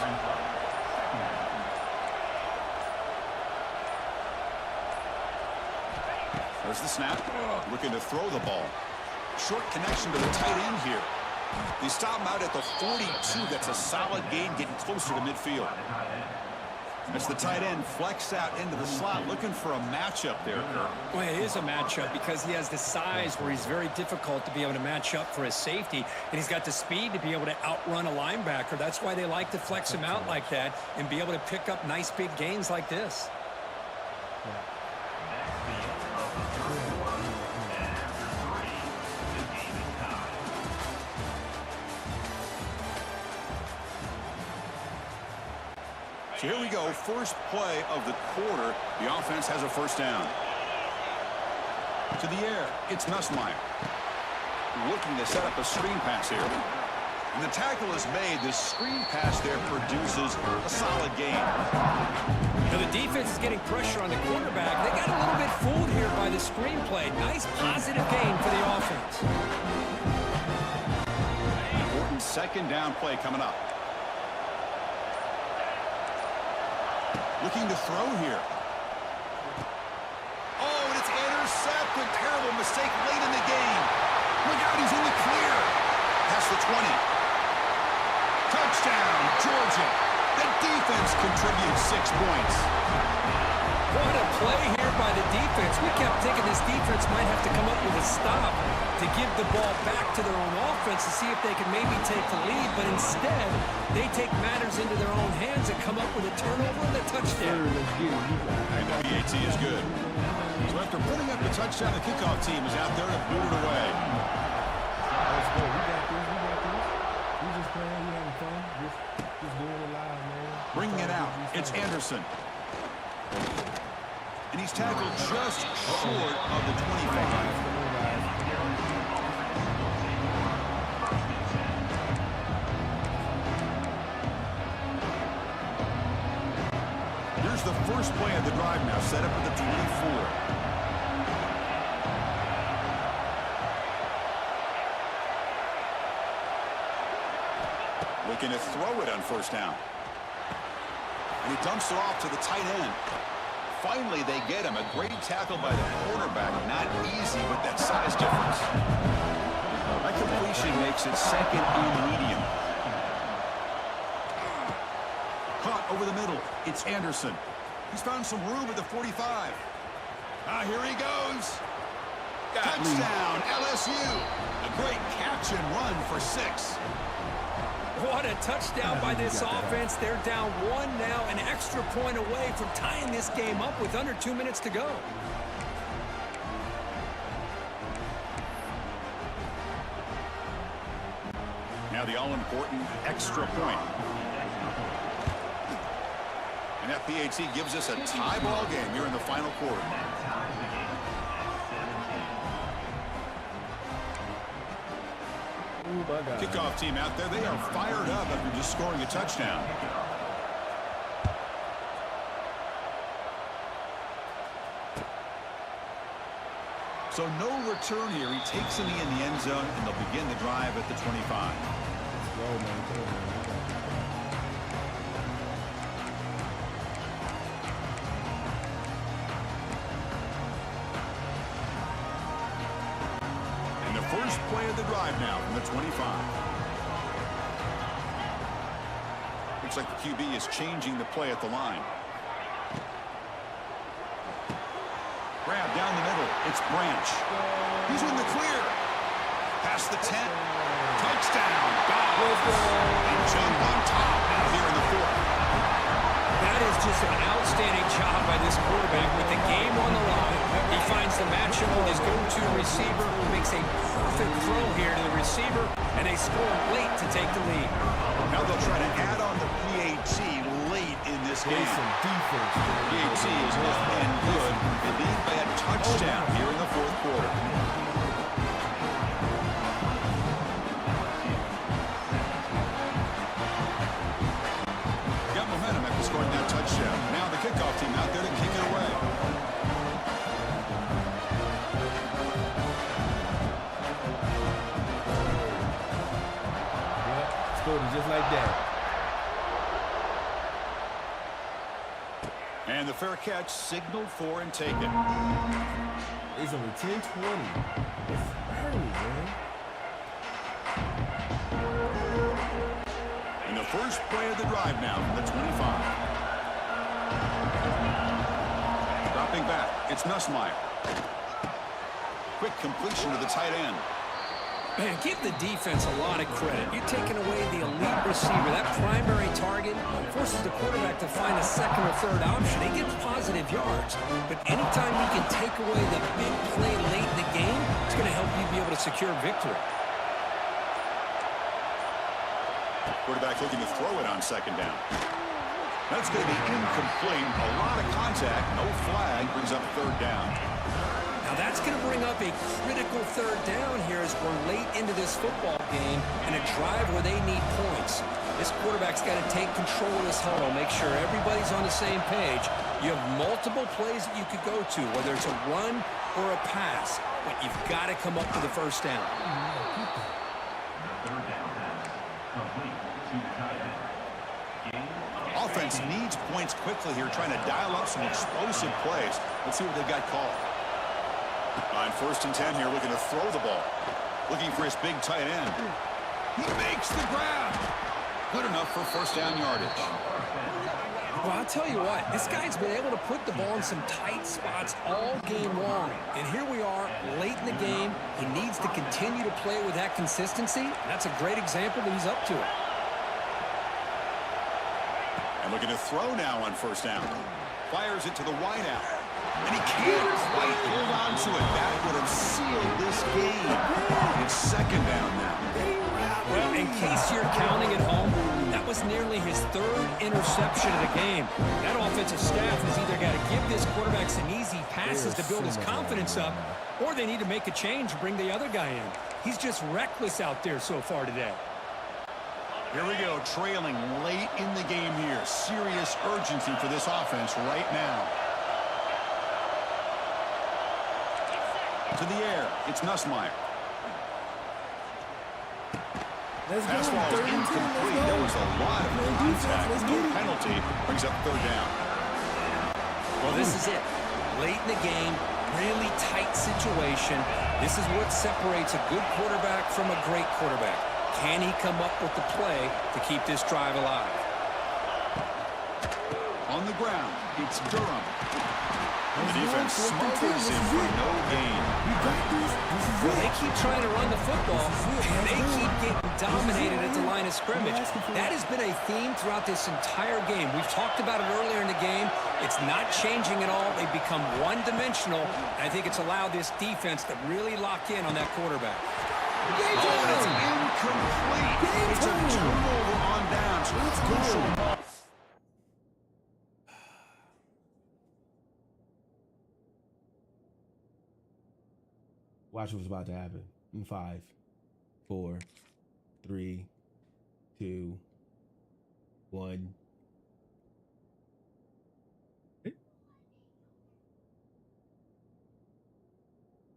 There's the snap. Looking to throw the ball. Short connection to the tight end here. They stop him out at the 42. That's a solid gain, getting closer to midfield. As the tight end flex out into the slot, looking for a matchup there, Kirk. Well, it is a matchup because he has the size where he's very difficult to be able to match up for his safety, and he's got the speed to be able to outrun a linebacker. That's why they like to flex him out like that and be able to pick up nice big gains like this. So here we go, first play of the quarter. The offense has a first down. To the air, it's Nussmeier. Looking to set up a screen pass here. And the tackle is made. The screen pass there produces a solid gain. Now the defense is getting pressure on the quarterback. They got a little bit fooled here by the screen play. Nice positive gain for the offense. Important second down play coming up. Looking to throw here. Oh, and it's intercepted. Terrible mistake late in the game. Look out, he's in the clear. Past the 20. Touchdown, Georgia. The defense contributes 6 points. What a play here by the defense. We kept thinking this defense might have to come up with a stop to give the ball back to their own offense to see if they can maybe take the lead, but instead they take matters into their own hands and come up with a turnover and a touchdown. And the PAT is good. So after putting up the touchdown, the kickoff team is out there to boot it away. Let's go. We got this. We got this. We just playing. We having fun. Just doing it live, man. Bringing it out. It's Anderson. And he's tackled just short of the 25. Here's the first play of the drive now, set up at the 24. Looking to throw it on first down. And he dumps it off to the tight end. Finally, they get him. A great tackle by the cornerback. Not easy with that size difference. That completion makes it second and medium. Caught over the middle. It's Anderson. He's found some room at the 45. Here he goes. Touchdown, LSU. A great catch and run for 6. What a touchdown by this offense. They're down 1 now, an extra point away from tying this game up with under 2 minutes to go. Now the all-important extra point. And that PAT gives us a tie ball game here in the final quarter. Kickoff team out there, they are fired up after just scoring a touchdown. So no return here. He takes it in the end zone, and they'll begin the drive at the 25. And the first play of the drive now from the 25. Looks like the QB is changing the play at the line. Grab down the middle. It's Branch. He's in the clear. Past the 10. Touchdown. And jump on top now here in the 4th. That is just an outstanding job by this quarterback with the game on the line. He finds the matchup with his go-to receiver, makes a perfect throw here to the receiver, and they score late to take the lead. Now they'll try to add on the PAT late in this game. Some defense. PAT is up and good. They lead by a touchdown here in the 4th quarter. Got momentum after scoring that touchdown. Now the kickoff team out there to kick it away. Scored it just like that. And the fair catch signaled for and taken. It's only 10-20. It's early, man. And the first play of the drive now from the 25. Dropping back, it's Nussmeier. Quick completion to the tight end. Man, give the defense a lot of credit. You're taking away the elite receiver. That primary target forces the quarterback to find a second or third option. He gets positive yards. But anytime you can take away the big play late in the game, it's going to help you be able to secure victory. Quarterback looking to throw it on second down. That's going to be incomplete. A lot of contact. No flag. Brings up third down. Now that's going to bring up a critical third down here as we're late into this football game and a drive where they need points. This quarterback's got to take control of this huddle, make sure everybody's on the same page. You have multiple plays that you could go to, whether it's a run or a pass, but you've got to come up with the first down. The third down pass complete to the tight end. Offense needs points quickly here, trying to dial up some explosive plays. Let's see what they've got called. On 1st and 10 here, looking to throw the ball. Looking for his big tight end. He makes the grab. Good enough for first down yardage. Well, I'll tell you what, this guy's been able to put the ball in some tight spots all game long. And here we are, late in the game. He needs to continue to play with that consistency. That's a great example that he's up to it. And looking to throw now on 1st down. Fires it to the wideout. And he can't quite hold on to it. That would have sealed this game. It's 2nd down now. Well, in case you're counting at home, that was nearly his 3rd interception of the game. That offensive staff has either got to give this quarterback some easy passes to build his confidence up, or they need to make a change and bring the other guy in. He's just reckless out there so far today. Here we go, trailing late in the game here. Serious urgency for this offense right now. To the air, it's Nussmeier. Pass ball is incomplete. There was a lot of contact. No penalty. Brings up 3rd down. Well, this is it. Late in the game, really tight situation. This is what separates a good quarterback from a great quarterback. Can he come up with the play to keep this drive alive? On the ground, it's Durham. And the defense smothers him for no gain. Well, they keep trying to run the football, and they keep getting dominated at the line of scrimmage. That has been a theme throughout this entire game. We've talked about it earlier in the game. It's not changing at all. They've become one-dimensional, and I think it's allowed this defense to really lock in on that quarterback. Oh, and it's incomplete. It's a turnover on downs. Crucial. Watch what's about to happen. In 5, 4, 3, 2, 1.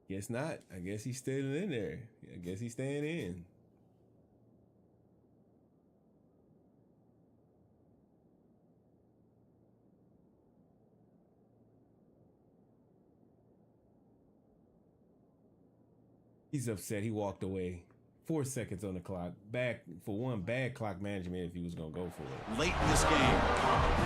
Guess not. I guess he's staying in there. I guess he's staying in. He's upset. He walked away. 4 seconds on the clock. Bad clock management if he was going to go for it. Late in this game.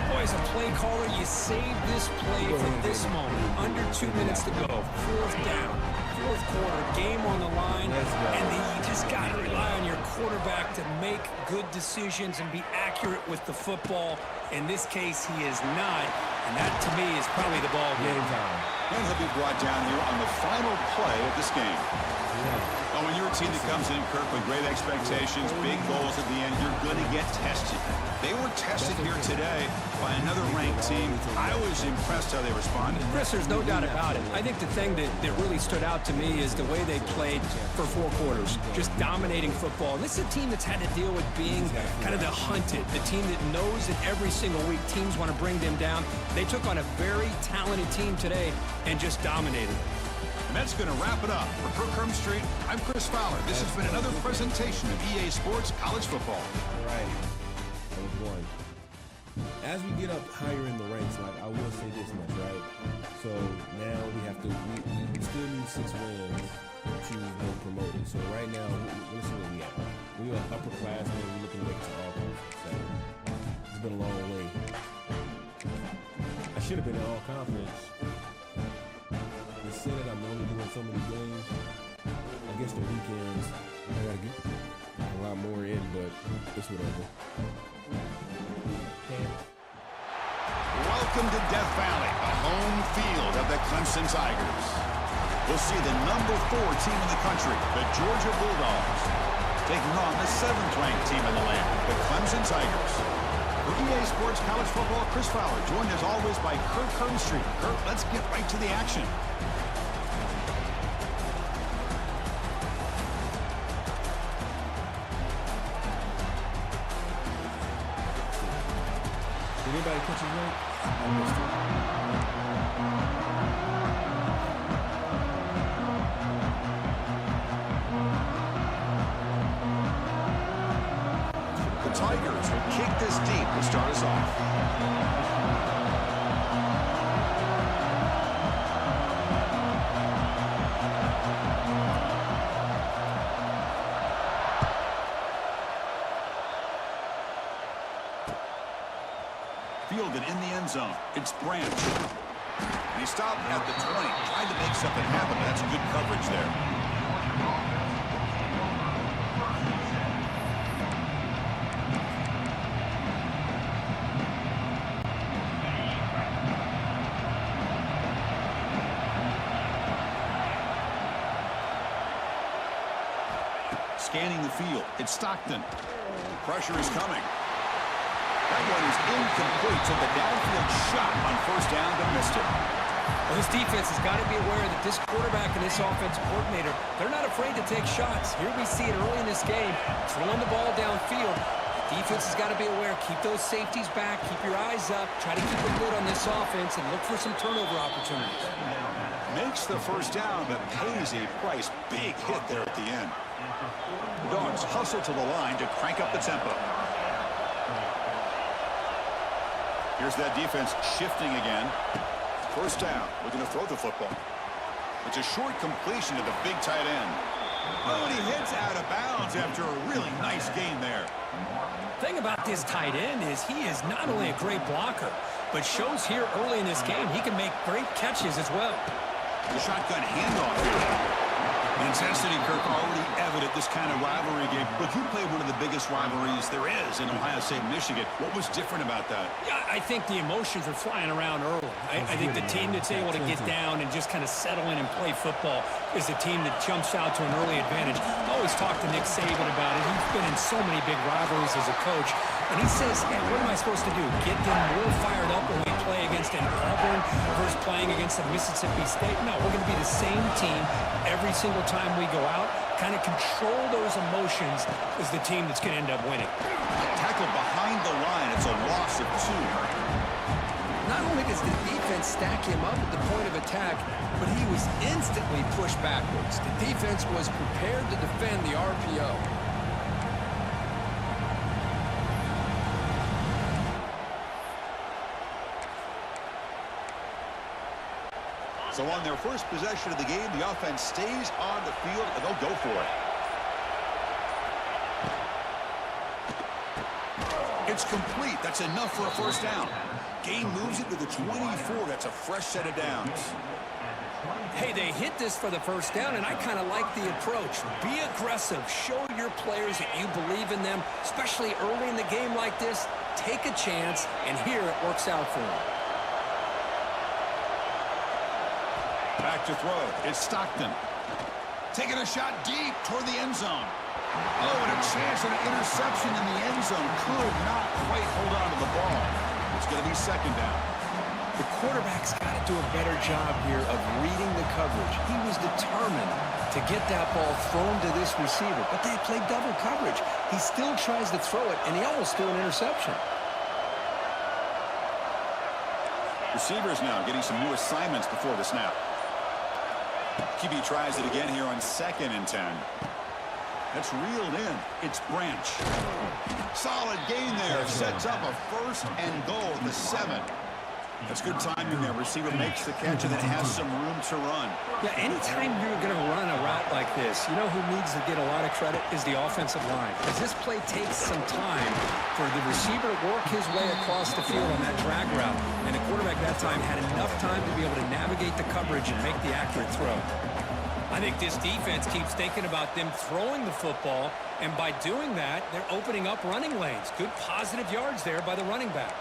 Boy, as a play caller, you saved this play for this moment. Under 2 minutes to go. 4th down. 4th quarter. Game on the line. And then you just got to rely on your quarterback to make good decisions and be accurate with the football. In this case, he is not. And that, to me, is probably the ball game. And he'll be brought down here on the final play of this game. Oh, when you're a team that comes in, Kirk, with great expectations, big goals at the end, you're going to get tested. They were tested here today by another ranked team. I was impressed how they responded. Chris, there's no doubt about it. I think the thing that really stood out to me is the way they played for 4 quarters, just dominating football. And this is a team that's had to deal with being kind of the hunted, the team that knows that every single week teams want to bring them down. They took on a very talented team today and just dominated. And that's going to wrap it up. For Kirk Street, I'm Chris Fowler. This has been another presentation of EA Sports College Football. All right. That was one. As we get up higher in the ranks, like I will say this much, right? So now we have to, we still need 6 wins to get promoted. So right now, let's see where we at. We are upperclassmen. We're looking to make it to all conference. So it's been a long way. I should have been in all conference the Senate, I'm only doing so many games. I guess the weekends I gotta get a lot more in, but it's whatever. Welcome to Death Valley, the home field of the Clemson Tigers. We'll see the number 4 team in the country, the Georgia Bulldogs, taking on the 7th-ranked team in the land, the Clemson Tigers. For EA Sports College Football, Chris Fowler, joined as always by Kirk Hermstreet. Kirk, let's get right to the action. Did anybody catch his rank? I missed it. The Tigers will kick this deep to start us off. Fielded in the end zone. It's Branch. And he stopped at the 20, trying to make something happen. That's good coverage there. Scanning the field. It's Stockton. Pressure is coming. That one is incomplete. Took a downfield shot on first down, but missed it. Well, this defense has got to be aware that this quarterback and this offensive coordinator, they're not afraid to take shots. Here we see it early in this game, throwing the ball downfield. The defense has got to be aware. Keep those safeties back. Keep your eyes up. Try to keep a lid on this offense and look for some turnover opportunities. Makes the first down, but pays a price. Big hit there at the end. The Dogs hustle to the line to crank up the tempo. Here's that defense shifting again. First down. We're going to throw the football. It's a short completion to the big tight end. Oh, and he hits out of bounds after a really nice gain there. The thing about this tight end is he is not only a great blocker, but shows here early in this game he can make great catches as well. The shotgun handoff here. The intensity, Kirk, already evident this kind of rivalry game. Look, you played one of the biggest rivalries there is in Ohio State, Michigan. What was different about that? Yeah, I think the emotions are flying around early. I think the team that's able to get down and just kind of settle in and play football is the team that jumps out to an early advantage. I always talk to Nick Saban about it. He's been in so many big rivalries as a coach. And he says, hey, what am I supposed to do? Get them more fired up when we play against an Auburn versus playing against a Mississippi State? No, we're going to be the same team every single time we go out. Kind of control those emotions is the team that's going to end up winning. Tackle behind the line. It's a loss of 2. Not only does the defense stack him up at the point of attack, but he was instantly pushed backwards. The defense was prepared to defend the RPO. So on their first possession of the game, the offense stays on the field, and they'll go for it. It's complete. That's enough for a first down. Gain moves it to the 24. That's a fresh set of downs. Hey, they hit this for the first down, and I kind of like the approach. Be aggressive. Show your players that you believe in them, especially early in the game like this. Take a chance, and here it works out for them. Back to throw. It's Stockton. Taking a shot deep toward the end zone. Oh, and a chance at an interception in the end zone. Could not quite hold on to the ball. It's going to be second down. The quarterback's got to do a better job here of reading the coverage. He was determined to get that ball thrown to this receiver, but they played double coverage. He still tries to throw it, and he almost threw an interception. Receivers now getting some new assignments before the snap. QB tries it again here on 2nd and 10. That's reeled in. It's Branch. Solid gain there. Sets up a 1st and goal at the 7. That's good timing there. Receiver makes the catch and then has some room to run. Yeah, anytime you're going to run a route like this, you know who needs to get a lot of credit is the offensive line. Because this play takes some time for the receiver to work his way across the field on that drag route. And the quarterback that time had enough time to be able to navigate the coverage and make the accurate throw. I think this defense keeps thinking about them throwing the football, and by doing that, they're opening up running lanes. Good positive yards there by the running back.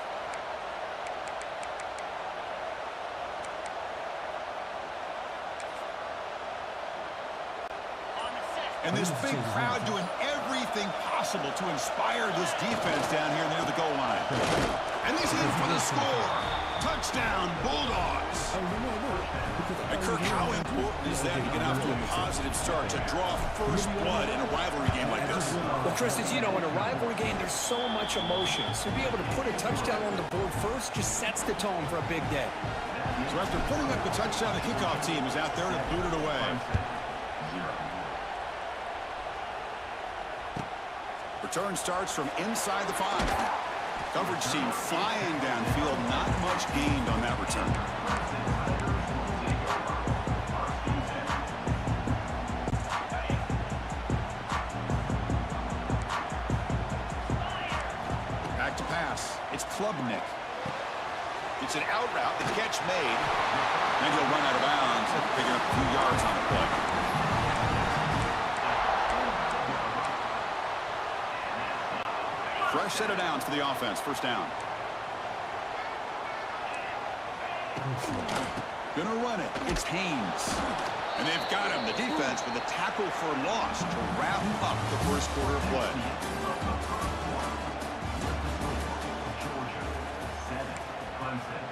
And this big crowd doing everything possible to inspire this defense down here near the goal line. And he's in for the score. Touchdown, Bulldogs. And Kirk, how important is that to get off to a positive start, to draw first blood in a rivalry game like this? Well, Chris, as you know, in a rivalry game, there's so much emotion. So to be able to put a touchdown on the board first just sets the tone for a big day. So after putting up the touchdown, the kickoff team is out there to boot it away. Return starts from inside the 5. Coverage team flying downfield. Not much gained on that return. Back to pass. It's Klubnik. It's an out route. The catch made. And he'll run out of bounds, picking up a few yards on the play. Fresh set of downs for the offense. First down. Gonna run it. It's Haynes. And they've got him, the defense, with a tackle for loss to wrap up the first quarter of play. Georgia, 7, Clemson,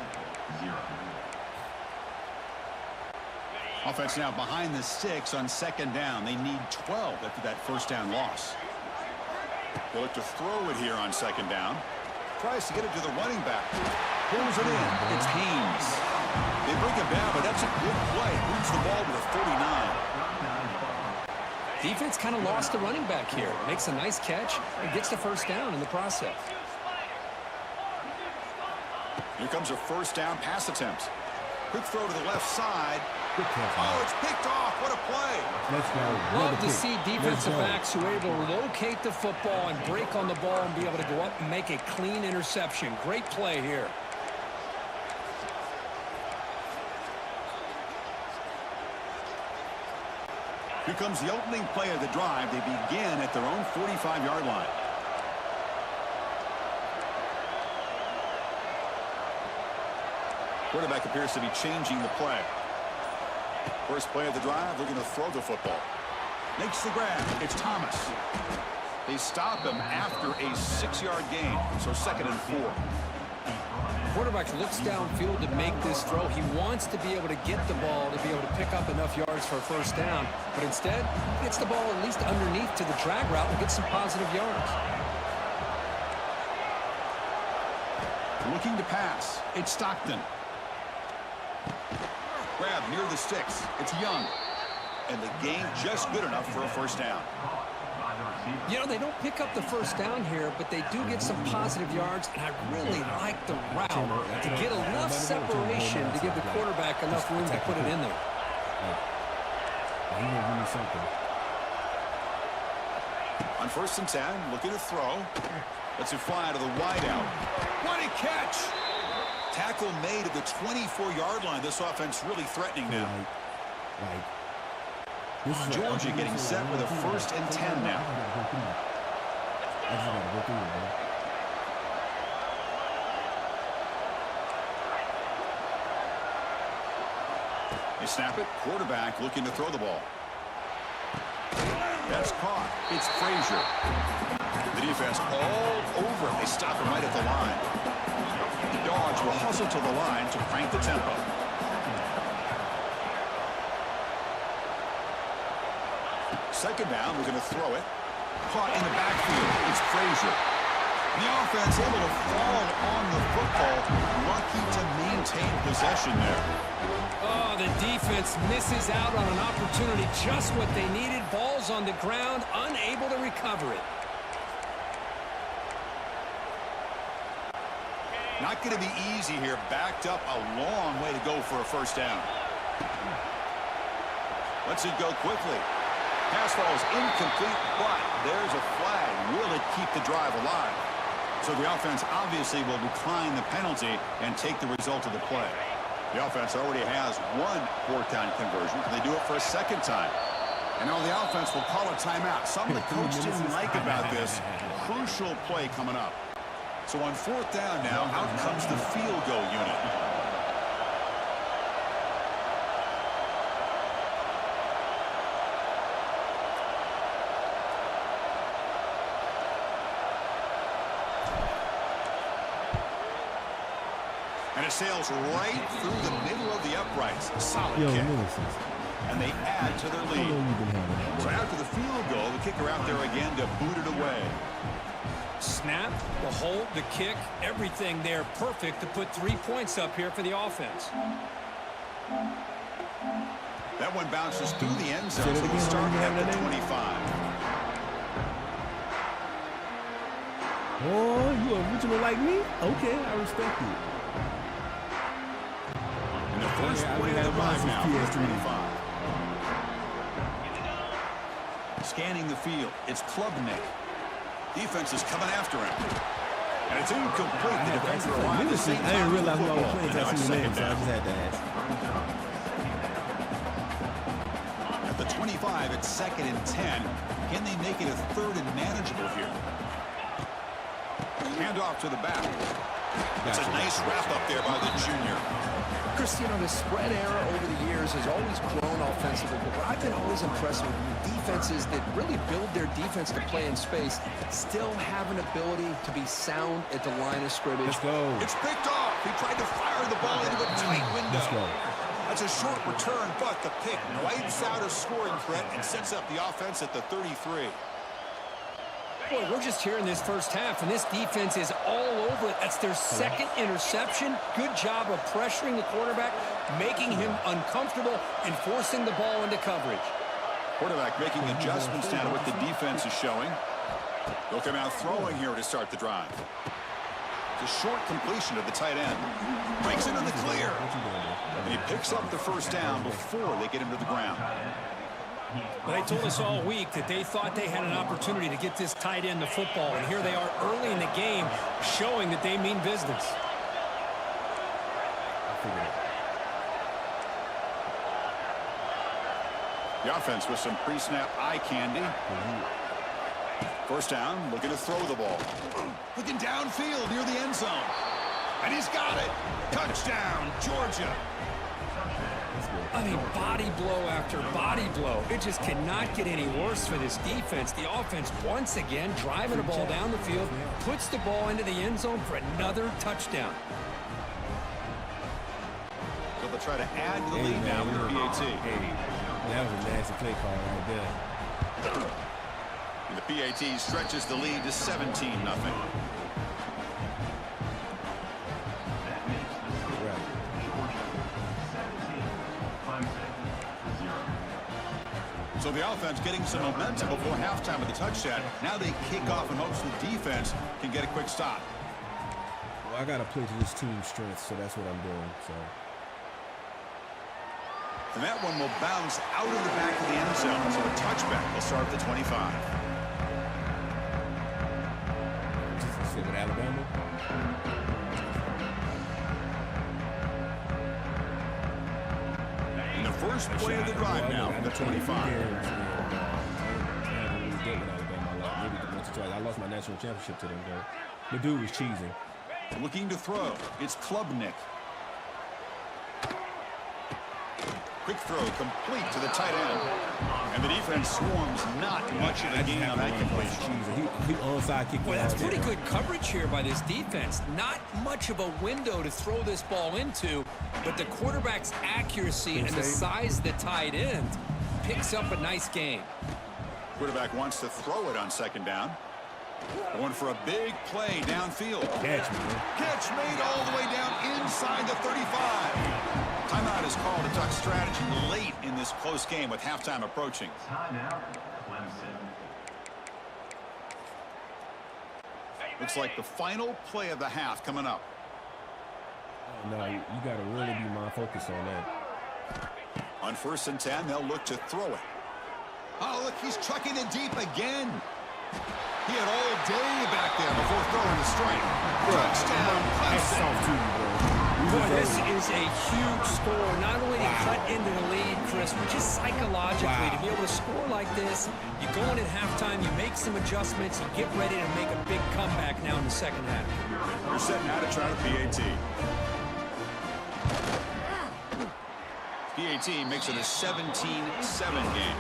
0. Offense now behind the 6 on second down. They need 12 after that first down loss. They'll look to throw it here on second down. Tries to get it to the running back. Pulls it in. It's Haynes. They bring him down, but that's a good play. Moves the ball to the 49. Defense kind of lost the running back here. Makes a nice catch and gets the first down in the process. Here comes a first down pass attempt. Quick throw to the left side. Oh, it's picked off. What a play. Let's go. Love to see defensive backs who are able to locate the football and break on the ball and be able to go up and make a clean interception. Great play here. Here comes the opening play of the drive. They begin at their own 45-yard line. Quarterback appears to be changing the play. First play of the drive, looking to throw the football. Makes the grab. It's Thomas. They stop him after a 6-yard gain, so 2nd and 4. Quarterback looks downfield to make this throw. He wants to be able to get the ball to be able to pick up enough yards for a first down, but instead, he gets the ball at least underneath to the drag route and gets some positive yards. Looking to pass. It's Stockton. Grab near the sticks. It's Young. And the gain just good enough for a first down. You know, they don't pick up the first down here, but they do get some positive yards, and I really like the route to get enough separation to give the quarterback enough room to put it in there. He gonna give me something. On 1st and 10, looking to throw. Lets it fly to the wideout. What a catch! Tackle made at the 24-yard line. This offense really threatening now. Georgia getting set with a 1st and 10 now. They snap it. Quarterback looking to throw the ball. That's caught. It's Frazier. The defense all over him. They stop him right at the line. The Dogs will hustle to the line to crank the tempo. Second down, we're going to throw it. Caught in the backfield. It's Frazier. The offense able to fall on the football. Lucky to maintain possession there. Oh, the defense misses out on an opportunity. Just what they needed. Ball's on the ground, unable to recover it. Not going to be easy here. Backed up a long way to go for a first down. Lets it go quickly. Pass ball is incomplete, but there's a flag. Will it keep the drive alive? So the offense obviously will decline the penalty and take the result of the play. The offense already has one fourth-down conversion. Can they do it for a second time? And now the offense will call a timeout. Something the coach didn't like about this. Crucial play coming up. So on fourth down now, out comes the field goal unit. And it sails right through the middle of the uprights. Solid kick. And they add to their lead. So after the field goal, the kicker out there again to boot it away. Snap, the hold, the kick, everything there perfect to put 3 points up here for the offense. That one bounces through the end zone, so we'll start at the 25. Oh, you original like me? Okay, I respect it. And the first play of the drive now is 25. Scanning the field, it's Klubnik. Defense is coming after him. And it's incomplete. The defensive line is I didn't realize who I was playing until I seen the name, so I just had to ask. At the 25, it's 2nd and 10. Can they make it a 3rd and manageable here? Hand off to the back. That's a nice wrap up there by the junior. Chris, you know, the spread era over the years has always grown offensively, but what I've been always impressed with defenses that really build their defense to play in space still have an ability to be sound at the line of scrimmage. Let's go. It's picked off. He tried to fire the ball into a tight window. Let's go. That's a short return, but the pick wipes out a scoring threat and sets up the offense at the 33. Boy, we're just here in this first half, and this defense is all over it. That's their 2nd interception. Good job of pressuring the quarterback, making him uncomfortable, and forcing the ball into coverage. Quarterback making adjustments now to what the defense is showing. They'll come out throwing here to start the drive. It's a short completion to the tight end. Breaks into the clear. And he picks up the first down before they get him to the ground. But they told us all week that they thought they had an opportunity to get this tight end the football, and here they are early in the game showing that they mean business. The offense with some pre-snap eye candy. First down, looking to throw the ball. Looking downfield near the end zone. And he's got it. Touchdown, Georgia. I mean, body blow after body blow. It just cannot get any worse for this defense. The offense, once again, driving the ball down the field, puts the ball into the end zone for another touchdown. So they'll try to add to the lead now with the PAT. That was a nasty play call right there. And the PAT stretches the lead to 17-0. So the offense getting some momentum before halftime with the touchdown. Now they kick off and hopes the defense can get a quick stop. Well, I got to play to this team's strength, so that's what I'm doing. So. And that one will bounce out of the back of the end zone. So a touchback will start at the 25. Just say with Alabama. And the first play of the drive now from the 25. I lost my national championship to them, though. The dude was cheesing. Looking to throw. It's Klubnik. Quick throw complete to the tight end. And the defense swarms not much of a gain on that completion. He onside kick. Well, that's pretty good coverage here by this defense. Not much of a window to throw this ball into, but the quarterback's accuracy and the size of the tight end picks up a nice gain. Quarterback wants to throw it on second down. Going for a big play downfield. Catch, man. Catch made all the way down inside the 35. Timeout is called to talk strategy late in this close game with halftime approaching. Timeout, Clemson. Looks like the final play of the half coming up. No, you got to really be mind focused on that. On 1st and 10, they'll look to throw it. Oh, look, he's trucking it deep again. He had all day back there before throwing the strike. Touchdown, Clemson. Boy, this is a huge score. Not only to cut into the lead, Chris, but just psychologically to be able to score like this. You go in at halftime, you make some adjustments, you get ready to make a big comeback now in the second half. You're setting out to try the PAT. PAT makes it a 17-7 game.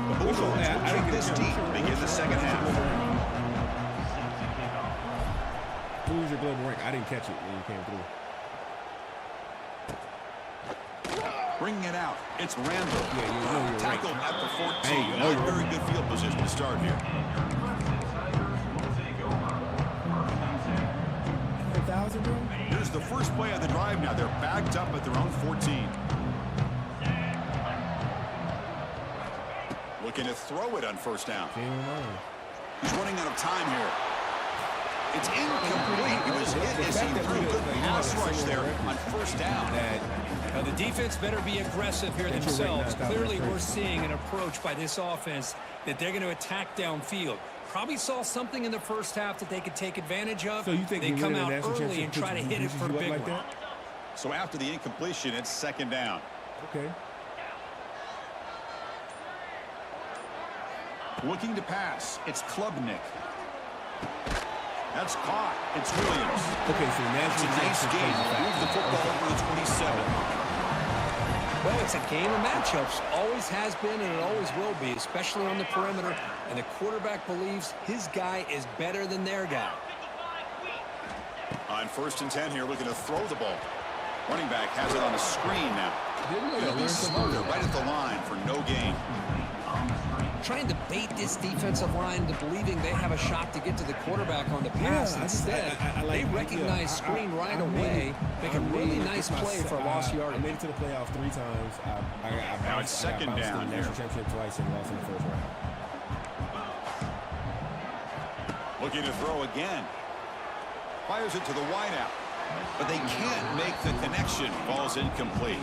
The Bulldogs will keep this deep to begin the second half. Who's your global rank? I didn't catch it when you came through. Bringing it out. It's Randall. Yeah, you know you're Tackled right. at the 14. Hey, Not very good field position to start here. 1,000, bro? Here's the first play of the drive now. They're backed up at their own 14. Looking to throw it on 1st down. He's running out of time here. It's incomplete. He was hit as he threw a good pass rush there on 1st down. Now, the defense better be aggressive here themselves. Clearly, we're seeing an approach by this offense that they're going to attack downfield. Probably saw something in the first half that they could take advantage of. So you think they come out early and try to hit it for a big one. That? So after the incompletion, it's 2nd down. Okay. Looking to pass. It's Klubnik. That's caught. It's Williams. Okay, so It's a nice game. Move the football over the 27. Well, it's a game of matchups. Always has been, and it always will be, especially on the perimeter. And the quarterback believes his guy is better than their guy. On 1st and 10 here, looking to throw the ball. Running back has it on the screen now. He'll be smoother right at the line for no gain. Trying to bait this defensive line to believing they have a shot to get to the quarterback on the pass. Instead, they recognize screen right away, make a really nice play for a lost yard. I made it to the playoffs 3 times. Now it's 2nd down here. National championship twice and lost in the 1st round. Looking to throw again. Fires it to the wideout. But they can't make the connection. Ball's incomplete.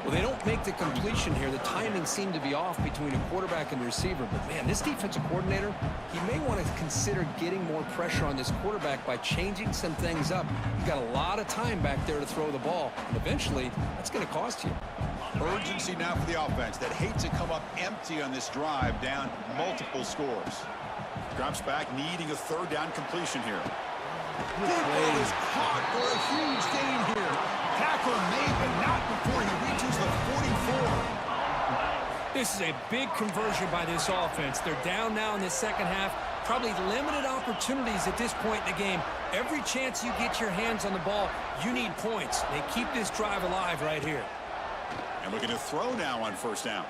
Well, they don't make the completion here. The timing seemed to be off between a quarterback and the receiver. But, man, this defensive coordinator, he may want to consider getting more pressure on this quarterback by changing some things up. You've got a lot of time back there to throw the ball. And eventually, that's going to cost you. Urgency now for the offense that hate to come up empty on this drive, down multiple scores. Drops back, needing a 3rd down completion here. Football is caught for a huge gain here. Tackle made, but not before he reaches the 44. This is a big conversion by this offense. They're down now in the second half. Probably limited opportunities at this point in the game. Every chance you get your hands on the ball, you need points. They keep this drive alive right here. And looking to throw now on 1st down.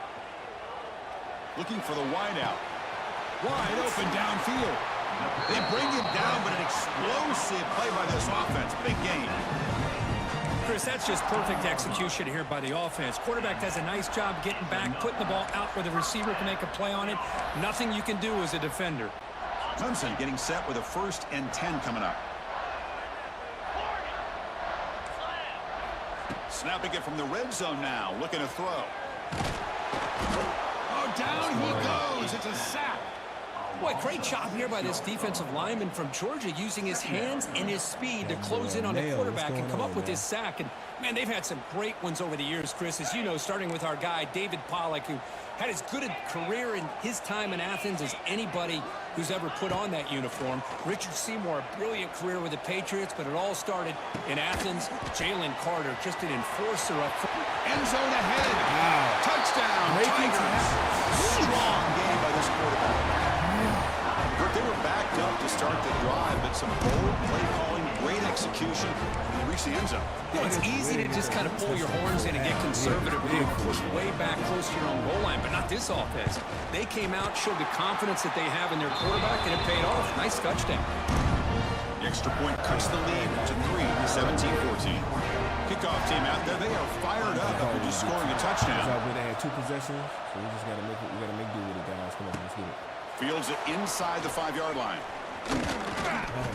Looking for the wideout. Wide open downfield. They bring him down, but an explosive play by this offense. Big game. Chris, that's just perfect execution here by the offense. Quarterback does a nice job getting back, putting the ball out where the receiver can make a play on it. Nothing you can do as a defender. Clemson getting set with a 1st and 10 coming up. Snapping it from the red zone now. Looking to throw. Oh, down he goes. It's a sack. Boy, great job here by this defensive lineman from Georgia using his hands and his speed to close in on the quarterback and come up with this sack. And, man, they've had some great ones over the years, Chris, as you know, starting with our guy, David Pollock, who had as good a career in his time in Athens as anybody who's ever put on that uniform. Richard Seymour, a brilliant career with the Patriots, but it all started in Athens. Jalen Carter, just an enforcer up front. End zone ahead. Wow. Touchdown. Tigers. Strong game by this quarterback. They were backed up to start the drive, but some bold play calling, great execution, and they reached the end zone. You know, it's easy to just kind of pull your horns in and get conservative and push way back close to your own goal line, but not this offense. They came out, showed the confidence that they have in their quarterback, and it paid off. Nice touchdown. The extra point cuts the lead to 3, 17-14. Kickoff team out there, they are fired up after just scoring a touchdown. They had 2 possessions, so we just got to make do with it, guys. Come on, let's get it. Fields it inside the 5-yard line.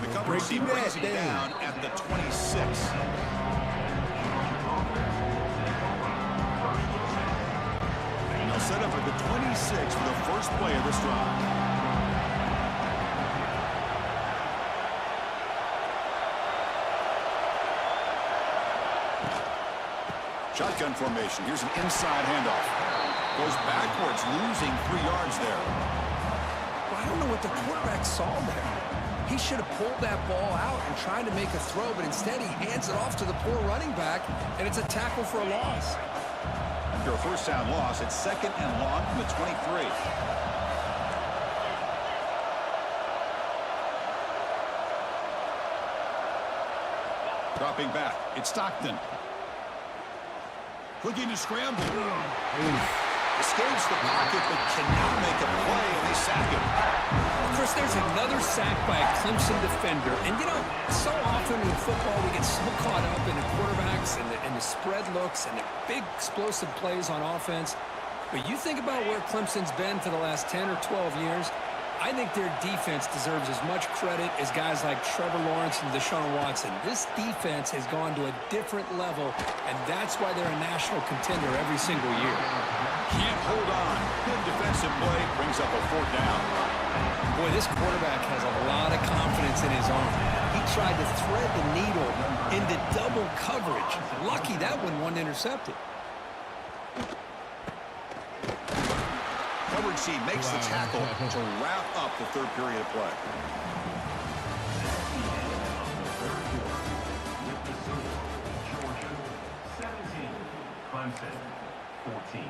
The coverage team brings him down at the 26. They'll set up at the 26 for the first play of this drive. Shotgun formation. Here's an inside handoff. Goes backwards, losing 3 yards there. Well, I don't know what the quarterback saw there. He should have pulled that ball out and tried to make a throw, but instead he hands it off to the poor running back, and it's a tackle for a loss. After a first down loss, it's 2nd and long from the 23. Dropping back, it's Stockton. Looking to scramble. Escapes the pocket, but cannot make a play, and they sack him. Chris, there's another sack by a Clemson defender. And, you know, so often in football we get so caught up in the quarterbacks and the spread looks and the big explosive plays on offense. But you think about where Clemson's been for the last 10 or 12 years, I think their defense deserves as much credit as guys like Trevor Lawrence and Deshaun Watson. This defense has gone to a different level, and that's why they're a national contender every single year. Can't hold on. Good defensive play. Brings up a 4th down. Boy, this quarterback has a lot of confidence in his arm. He tried to thread the needle into double coverage. Lucky that one wasn't intercepted. Coverage team makes the tackle to wrap up the 3rd period of play. Georgia 17, Clemson 14.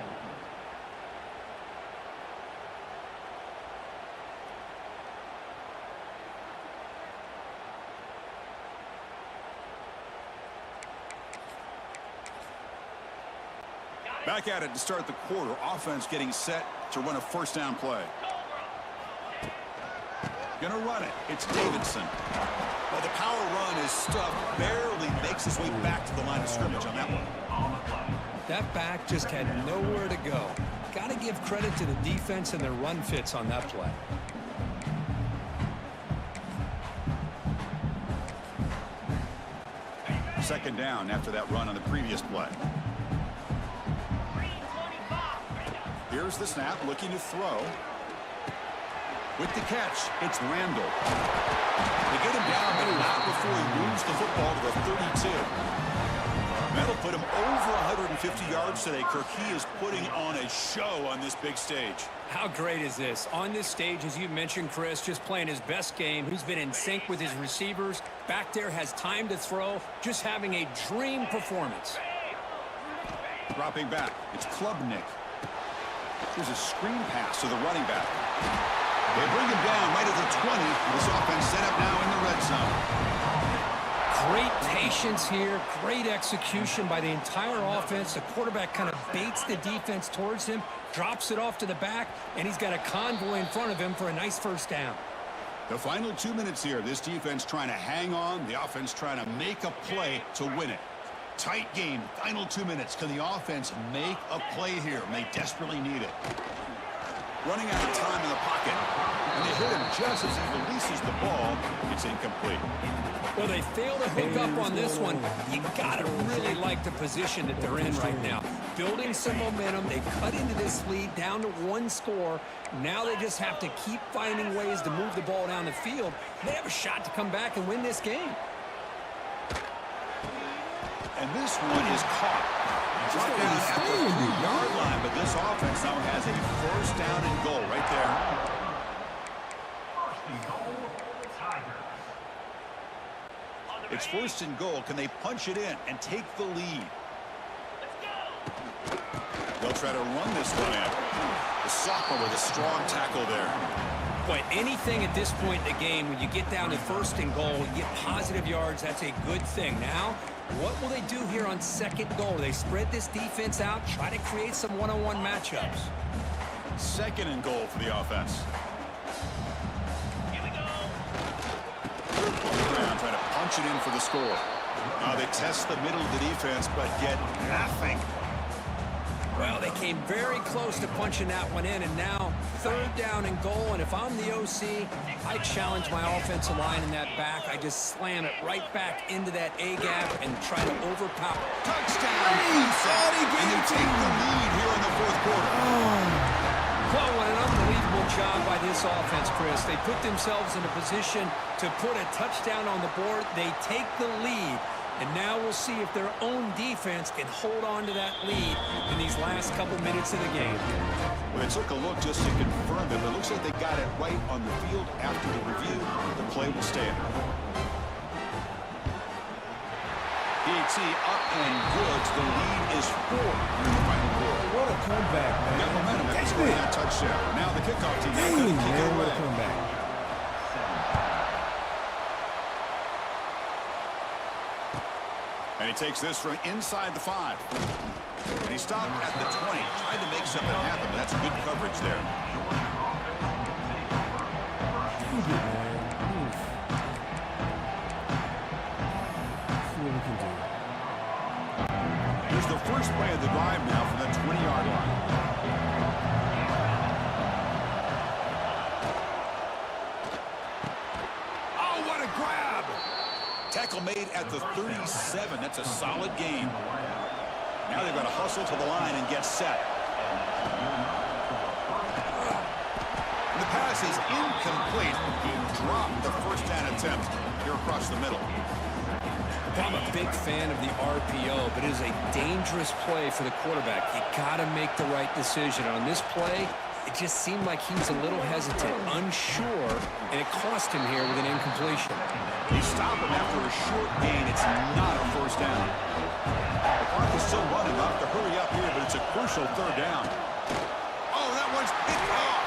Back at it to start the quarter. Offense getting set to run a first down play. Gonna run it. It's Davidson. Well, the power run is stuffed. Barely makes his way back to the line of scrimmage on that one. That back just had nowhere to go. Got to give credit to the defense and their run fits on that play. Second down after that run on the previous play. Here's the snap, looking to throw. With the catch, it's Randall. They get him down, but not before he moves the football to the 32. That'll put him over 150 yards today. Kirk, he is putting on a show on this big stage. How great is this? On this stage, as you mentioned, Chris, just playing his best game. He's been in sync with his receivers. Back there, has time to throw. Just having a dream performance. Dropping back, it's Klubnik. There's a screen pass to the running back. They bring him down right at the 20. This offense set up now in the red zone. Great patience here. Great execution by the entire offense. The quarterback kind of baits the defense towards him, drops it off to the back, and he's got a convoy in front of him for a nice first down. The final 2 minutes here. This defense trying to hang on. The offense trying to make a play to win it. Tight game. Final 2 minutes. Can the offense make a play here? And they desperately need it. Running out of time in the pocket. And they hit him just as he releases the ball. It's incomplete. Well, they fail to hook up on this one. You got to really like the position that they're in right now. Building some momentum. They cut into this lead down to 1 score. Now they just have to keep finding ways to move the ball down the field. They have a shot to come back and win this game. And this one is caught. Brought down at the 3-yard line, but this offense now has a first down and goal right there. First and goal, Tigers. It's first and goal. Can they punch it in and take the lead? They'll try to run this one in. The sophomore with a strong tackle there. Boy, anything at this point in the game, when you get down to first and goal, you get positive yards, that's a good thing. Now, what will they do here on second goal? They spread this defense out, try to create some one-on-one matchups. Second and goal for the offense. Here we go. Trying to punch it in for the score. They test the middle of the defense, but get nothing. Well, they came very close to punching that one in, and now 3rd down and goal. And if I'm the OC, I challenge my offensive line in that back. I just slam it right back into that A-gap and try to overpower. Touchdown! And they take the lead here in the 4th quarter. Well, what an unbelievable job by this offense, Chris. They put themselves in a position to put a touchdown on the board. They take the lead. And now we'll see if their own defense can hold on to that lead in these last couple minutes of the game. Well, they took a look just to confirm it, but it looks like they got it right on the field after the review. The play will stand. PAT up and good. The lead is 4 in the final quarter. What a comeback, man. Got momentum after scoring that touchdown. Now the kickoff team. Dang, man, what a comeback. And he takes this from inside the 5. And he stopped at the 20, trying to make something happen, but that's good coverage there. Dang it, man. See what we can do. Here's the first play of the drive now from the 20-yard line. Oh, what a grab! Tackle made at the 37. That's a solid gain. Now they've got to hustle to the line and get set. The pass is incomplete. He dropped the first down attempt here across the middle. I'm a big fan of the RPO, but it is a dangerous play for the quarterback. You got to make the right decision. On this play, it just seemed like he was a little hesitant, unsure, and it cost him here with an incompletion. He stopped him after a short gain. It's not a first down. The clock is still running. They'll have to hurry up here, but it's a crucial 3rd down. Oh, that one's picked off.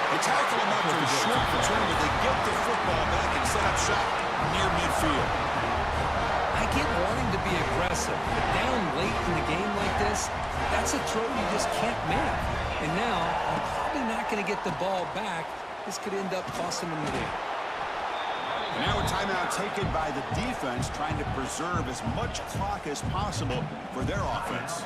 They tackle him after a short return, but they get the football back and set up shop near midfield. I get wanting to be aggressive, but down late in the game like this, that's a throw you just can't make. And now, I'm probably not going to get the ball back. This could end up costing them the game. And now a timeout taken by the defense, trying to preserve as much clock as possible for their offense.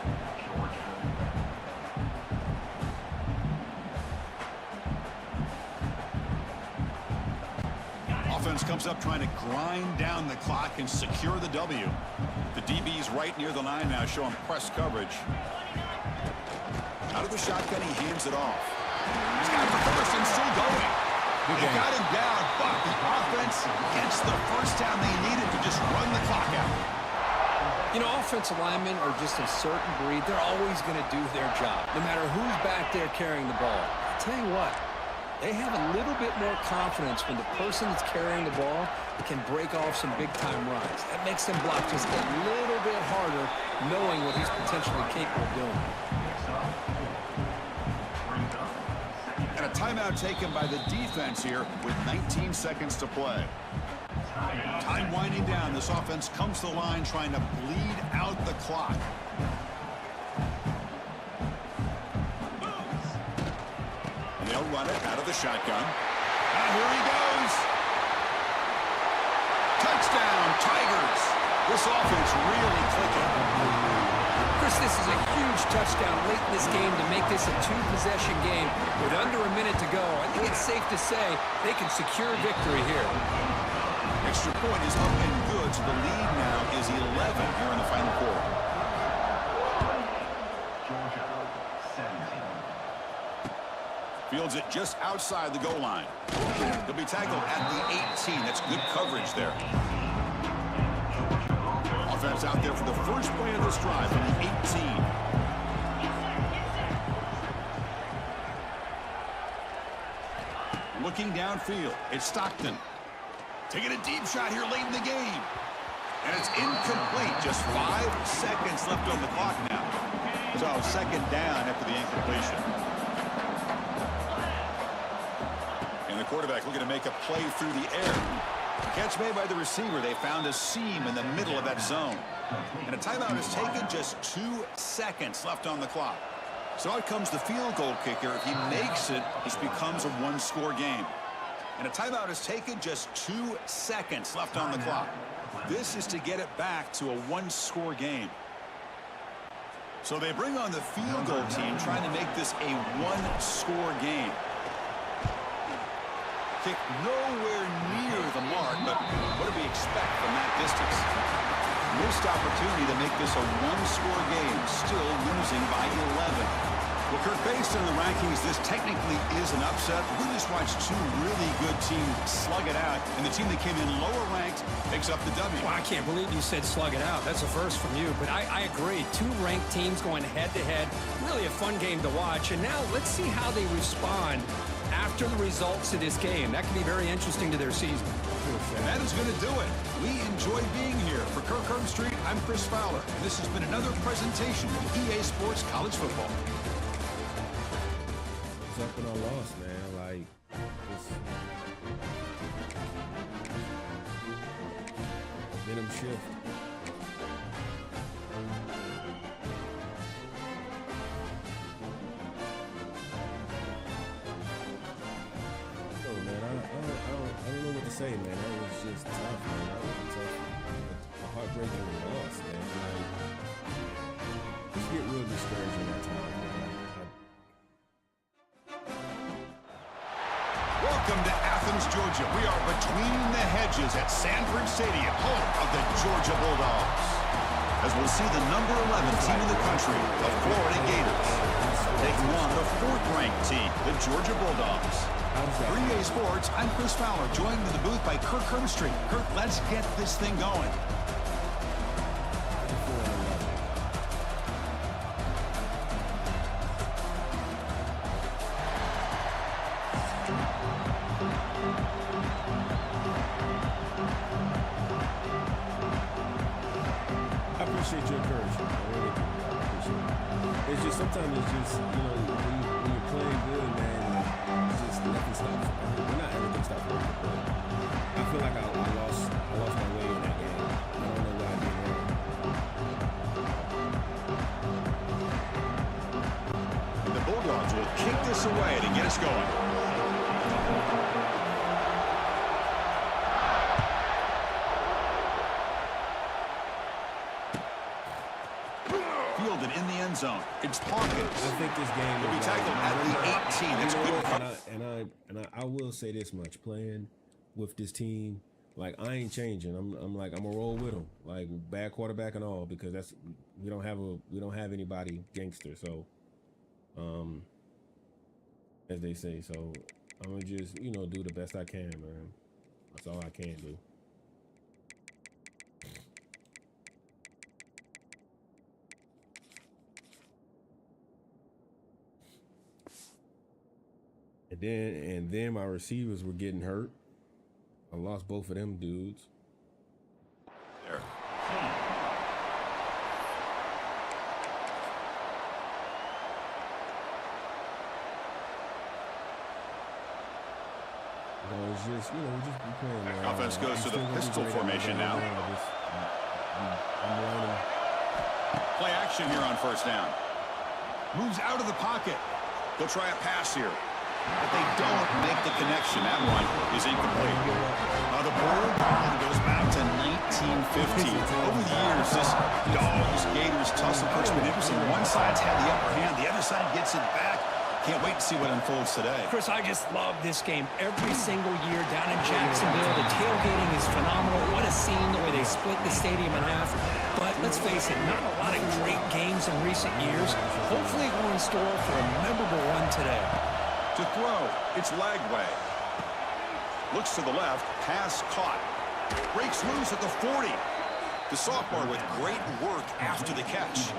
Offense comes up trying to grind down the clock and secure the W. The DB's right near the line now, showing press coverage. Out of the shotgun, he hands it off. He's got the first and still going. They got him down, but the offense gets the first down they needed to just run the clock out. You know, offensive linemen are just a certain breed. They're always going to do their job, no matter who's back there carrying the ball. I'll tell you what, they have a little bit more confidence when the person that's carrying the ball can break off some big-time runs. That makes them block just a little bit harder, knowing what he's potentially capable of doing. And a timeout taken by the defense here with 19 seconds to play. Time winding down. This offense comes to the line trying to bleed out the clock. And they'll run it out of the shotgun. And here he goes. Touchdown, Tigers. This offense really clicking. Chris, this is a huge touchdown late in this game to make this a 2-possession game with under a minute to go. I think it's safe to say they can secure victory here. Extra point is up and good, so the lead now is 11 here in the final quarter. Fields it just outside the goal line. He'll be tackled at the 18. That's good coverage there. Offense out there for the first play of this drive on the 18. Looking downfield, it's Stockton. Taking a deep shot here late in the game. And it's incomplete. Just 5 seconds left on the clock now. So 2nd down after the incompletion. And the quarterback looking to make a play through the air. Catch made by the receiver. They found a seam in the middle of that zone. And a timeout is taken. Just 2 seconds left on the clock. So out comes the field goal kicker. If he makes it, this becomes a 1-score game. And a timeout is taken. Just 2 seconds left on the clock. This is to get it back to a 1-score game. So they bring on the field goal team, trying to make this a one-score game. Kick nowhere near the mark, but what do we expect from that distance? Missed opportunity to make this a one-score game, still losing by 11. Well, Kirk, based on the rankings, this technically is an upset. We just watched two really good teams slug it out, and the team that came in lower ranked picks up the W. Well, I can't believe you said slug it out. That's a first from you, but I agree. Two ranked teams going head-to-head. Really a fun game to watch, and now let's see how they respond after the results of this game. That can be very interesting to their season. And that is going to do it. We enjoy being here. For Kirk Herbstreit, I'm Chris Fowler, and this has been another presentation of EA Sports College Football. Up in our loss, man. Like, just venom shift. Oh man, I don't know what to say, man. That was just tough, man. That was tough. A heartbreaking loss, man. Like, just get real discouraging at times, man. Welcome to Athens, Georgia. We are between the hedges at Sanford Stadium, home of the Georgia Bulldogs. As we'll see the number 11 team in the country, the Florida Gators, taking on the 4th-ranked team, the Georgia Bulldogs. For EA Sports, I'm Chris Fowler, joined in the booth by Kirk Herbstreit. Kirk, let's get this thing going. Appreciate your encouragement. I really do. I appreciate it. It's just sometimes it's just, you know, when you're playing good, man, it's just nothing stops. Well, not everything stops working, but I feel like I lost my way in that game. I don't know why I did wrong. And the Bulldogs will kick this away to get us going. In the end zone. It's Hawkins. I think this game will be tackled at the 18. That's good. And I will say this much: playing with this team, like, I ain't changing. I'm gonna roll with them, like, bad quarterback and all, because we don't have anybody gangster. So, as they say. So I'm gonna just, you know, do the best I can, man. That's all I can do. And then my receivers were getting hurt. I lost both of them dudes. There. It's just, you know, we just be playing. Offense goes to the pistol formation now. I'm learning. Play action here on first down. Moves out of the pocket. They'll try a pass here. But they don't make the connection. That one is incomplete. The ball goes back to 1950. Over the years, this Dogs-Gators tussle has been interesting. One side's had the upper hand. The other side gets it back. Can't wait to see what unfolds today. Chris, I just love this game every single year down in Jacksonville. The tailgating is phenomenal. What a scene, the way they split the stadium in half. But let's face it, not a lot of great games in recent years. Hopefully we're in store for a memorable one today. To throw, it's Lagway. Looks to the left, pass caught. Breaks loose at the 40. The sophomore with great work after the catch.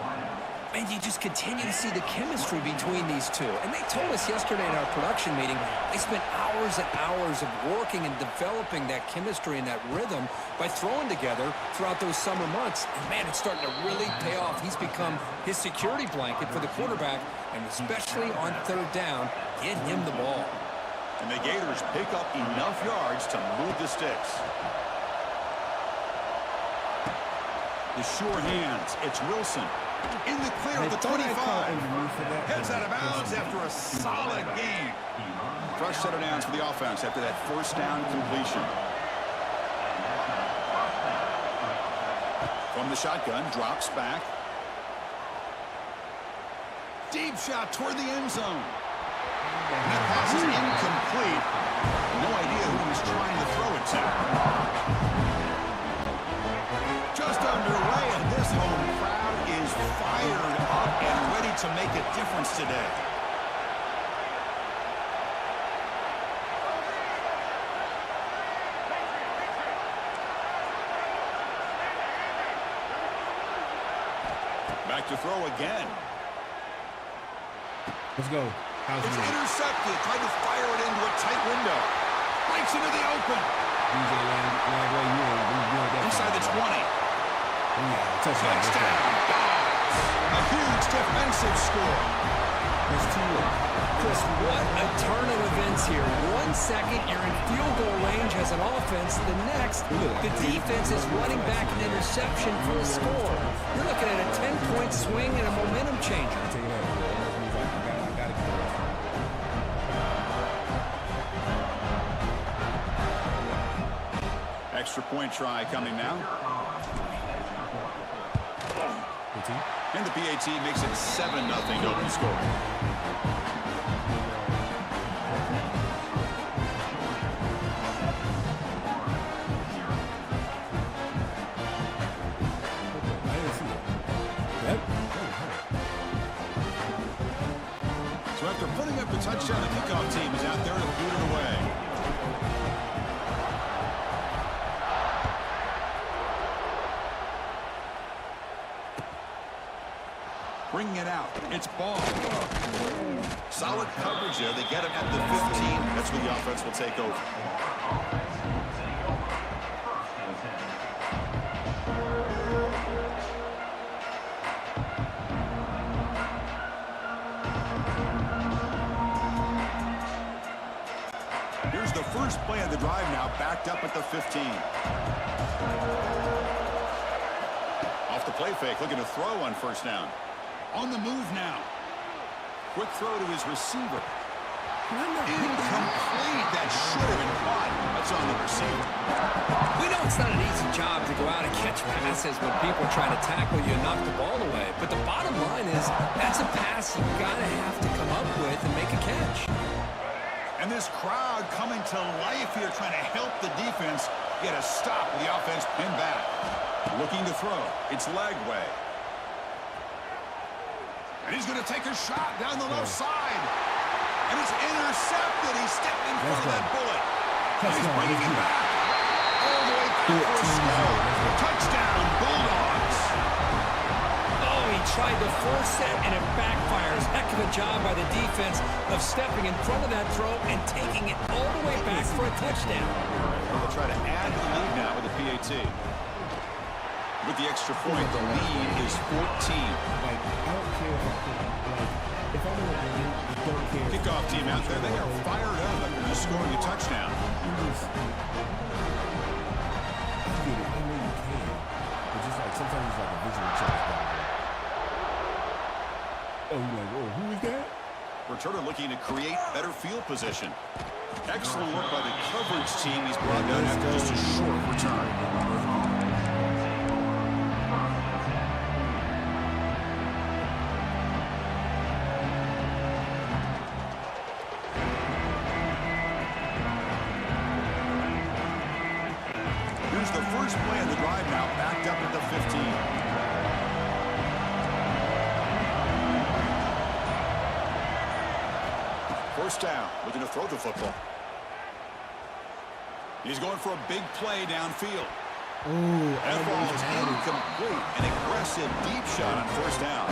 And you just continue to see the chemistry between these two. And they told us yesterday in our production meeting, they spent hours and hours of working and developing that chemistry and that rhythm by throwing together throughout those summer months. And man, it's starting to really pay off. He's become his security blanket for the quarterback, and especially on third down, get him the ball. And the Gators pick up enough yards to move the sticks. The sure hands, it's Wilson. In the clear at the 25. Heads out of bounds after a solid game. Fresh set of downs for the offense after that first down completion. From the shotgun, drops back. Deep shot toward the end zone. And that pass is incomplete. No idea who he was trying to throw it to. Just underway, and this home crowd is fired up and ready to make a difference today. Back to throw again. Let's go. It's intercepted. Tried to fire it into a tight window. Breaks into the open. Inside the 20. Touchdown. A huge defensive score. Chris, what a turn of events here. 1 second, you're in field goal range as an offense. The next, the defense is running back an interception for a score. You're looking at a 10-point swing and a momentum changer. I'll tell you that. I got to get it. Extra point try coming now. And the PAT makes it 7-0 to open score. So after putting up the touchdown, the kickoff team is out there to boot it away. Bringing it out. It's Ball. Solid coverage there. They get him at the 15. That's where the offense will take over. Here's the first play of the drive now, backed up at the 15. Off the play fake, looking to throw on first down. On the move now. Quick throw to his receiver. Incomplete. That should have been caught. That's on the receiver. We know it's not an easy job to go out and catch passes when people try to tackle you and knock the ball away. But the bottom line is that's a pass you gotta have to come up with and make a catch. And this crowd coming to life here, trying to help the defense get a stop with the offense pinned back. Looking to throw. It's Lagway. And he's going to take a shot down the left side. And it's intercepted. He stepped in front of that bullet. And he's bringing it back. All the way back for a score. Touchdown, Bulldogs. Oh, he tried to force that, and it backfires. Heck of a job by the defense of stepping in front of that throw and taking it all the way back for a touchdown. They'll try to add the lead now with the PAT. With the extra point, the lead is 14. Like, I don't care if I'm in a game, I don't care. Kickoff team out there, they are fired up after just scoring a touchdown. I get it. I know you can. But just like, sometimes it's like a visual check. Oh, you're like, whoa, who is that? Returner looking to create better field position. Excellent work by the coverage team. He's brought down after just a short return. Here's the first play of the drive now, backed up at the 15. First down, looking to throw the football. He's going for a big play downfield. That ball is incomplete. An aggressive deep shot on first down.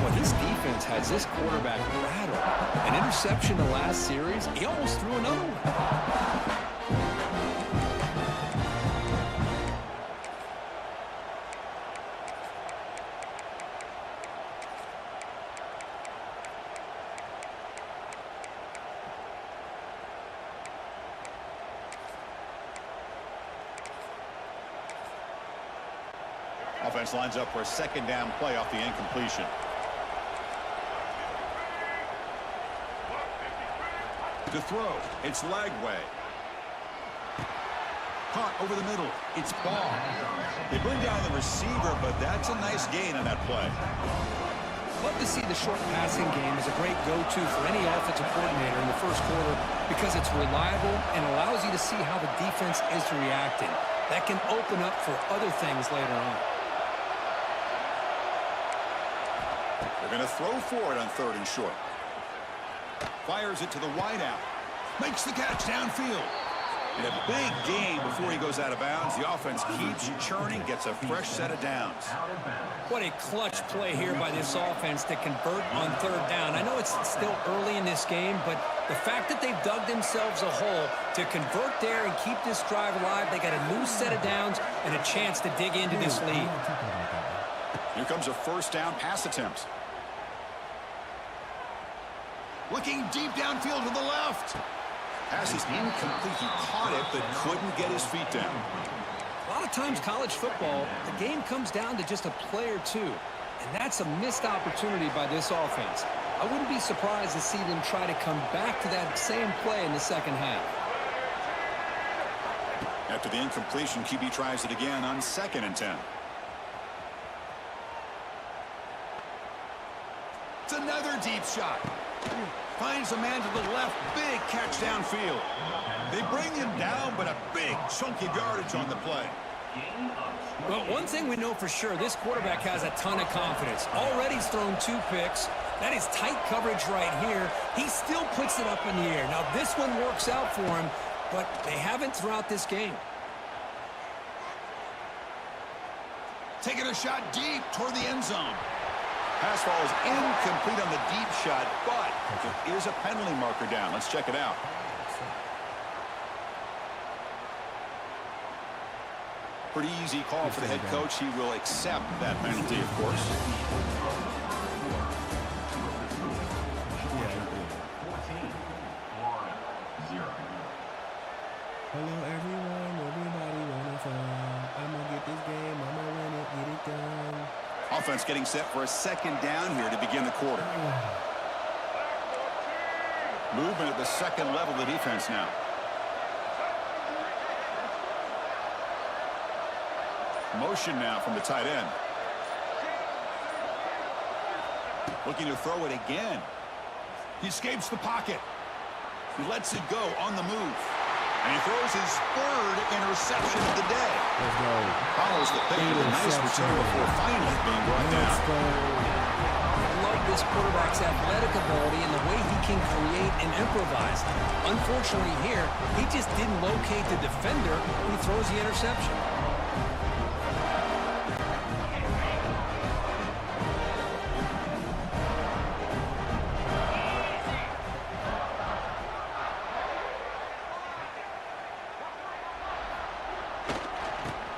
Well, this defense has this quarterback rattled. An interception the last series, he almost threw another one. Offense lines up for a second down play off the incompletion. To throw, it's Lagway. Caught over the middle, it's Ball. They bring down the receiver, but that's a nice gain on that play. Love to see the short passing game as a great go-to for any offensive coordinator in the first quarter because it's reliable and allows you to see how the defense is reacting. That can open up for other things later on. They're going to throw for it on 3rd and short. Fires it to the wideout. Makes the catch downfield. In a big game before he goes out of bounds, the offense keeps churning, gets a fresh set of downs. What a clutch play here by this offense to convert on 3rd down. I know it's still early in this game, but the fact that they've dug themselves a hole to convert there and keep this drive alive, they got a new set of downs and a chance to dig into this lead. Here comes a 1st down pass attempt. Looking deep downfield to the left. Pass is incomplete. He caught it, but couldn't get his feet down. A lot of times college football, the game comes down to just a play or two, and that's a missed opportunity by this offense. I wouldn't be surprised to see them try to come back to that same play in the second half. After the incompletion, QB tries it again on 2nd and 10. It's another deep shot. Finds a man to the left. Big catch downfield. They bring him down, but a big chunk of yardage on the play. Well, one thing we know for sure, this quarterback has a ton of confidence. Already he's thrown 2 picks. That is tight coverage right here. He still puts it up in the air. Now, this one works out for him, but they haven't throughout this game. Taking a shot deep toward the end zone. Pass ball is incomplete on the deep shot, but there is a penalty marker down. Let's check it out. Pretty easy call for the head coach. He will accept that penalty, of course. Hello everyone, everybody wanna fun. I'm gonna get this game, I'm gonna win it, get it done. Offense getting set for a 2nd down here to begin the quarter. Movement at the 2nd level of the defense now. Motion now from the tight end. Looking to throw it again. He escapes the pocket. He lets it go on the move. And he throws his 3rd interception of the day. Let's go. Follows the pick with a nice return before finally being brought down. I love this quarterback's athletic ability and the way he can create and improvise. Unfortunately here, he just didn't locate the defender when he throws the interception.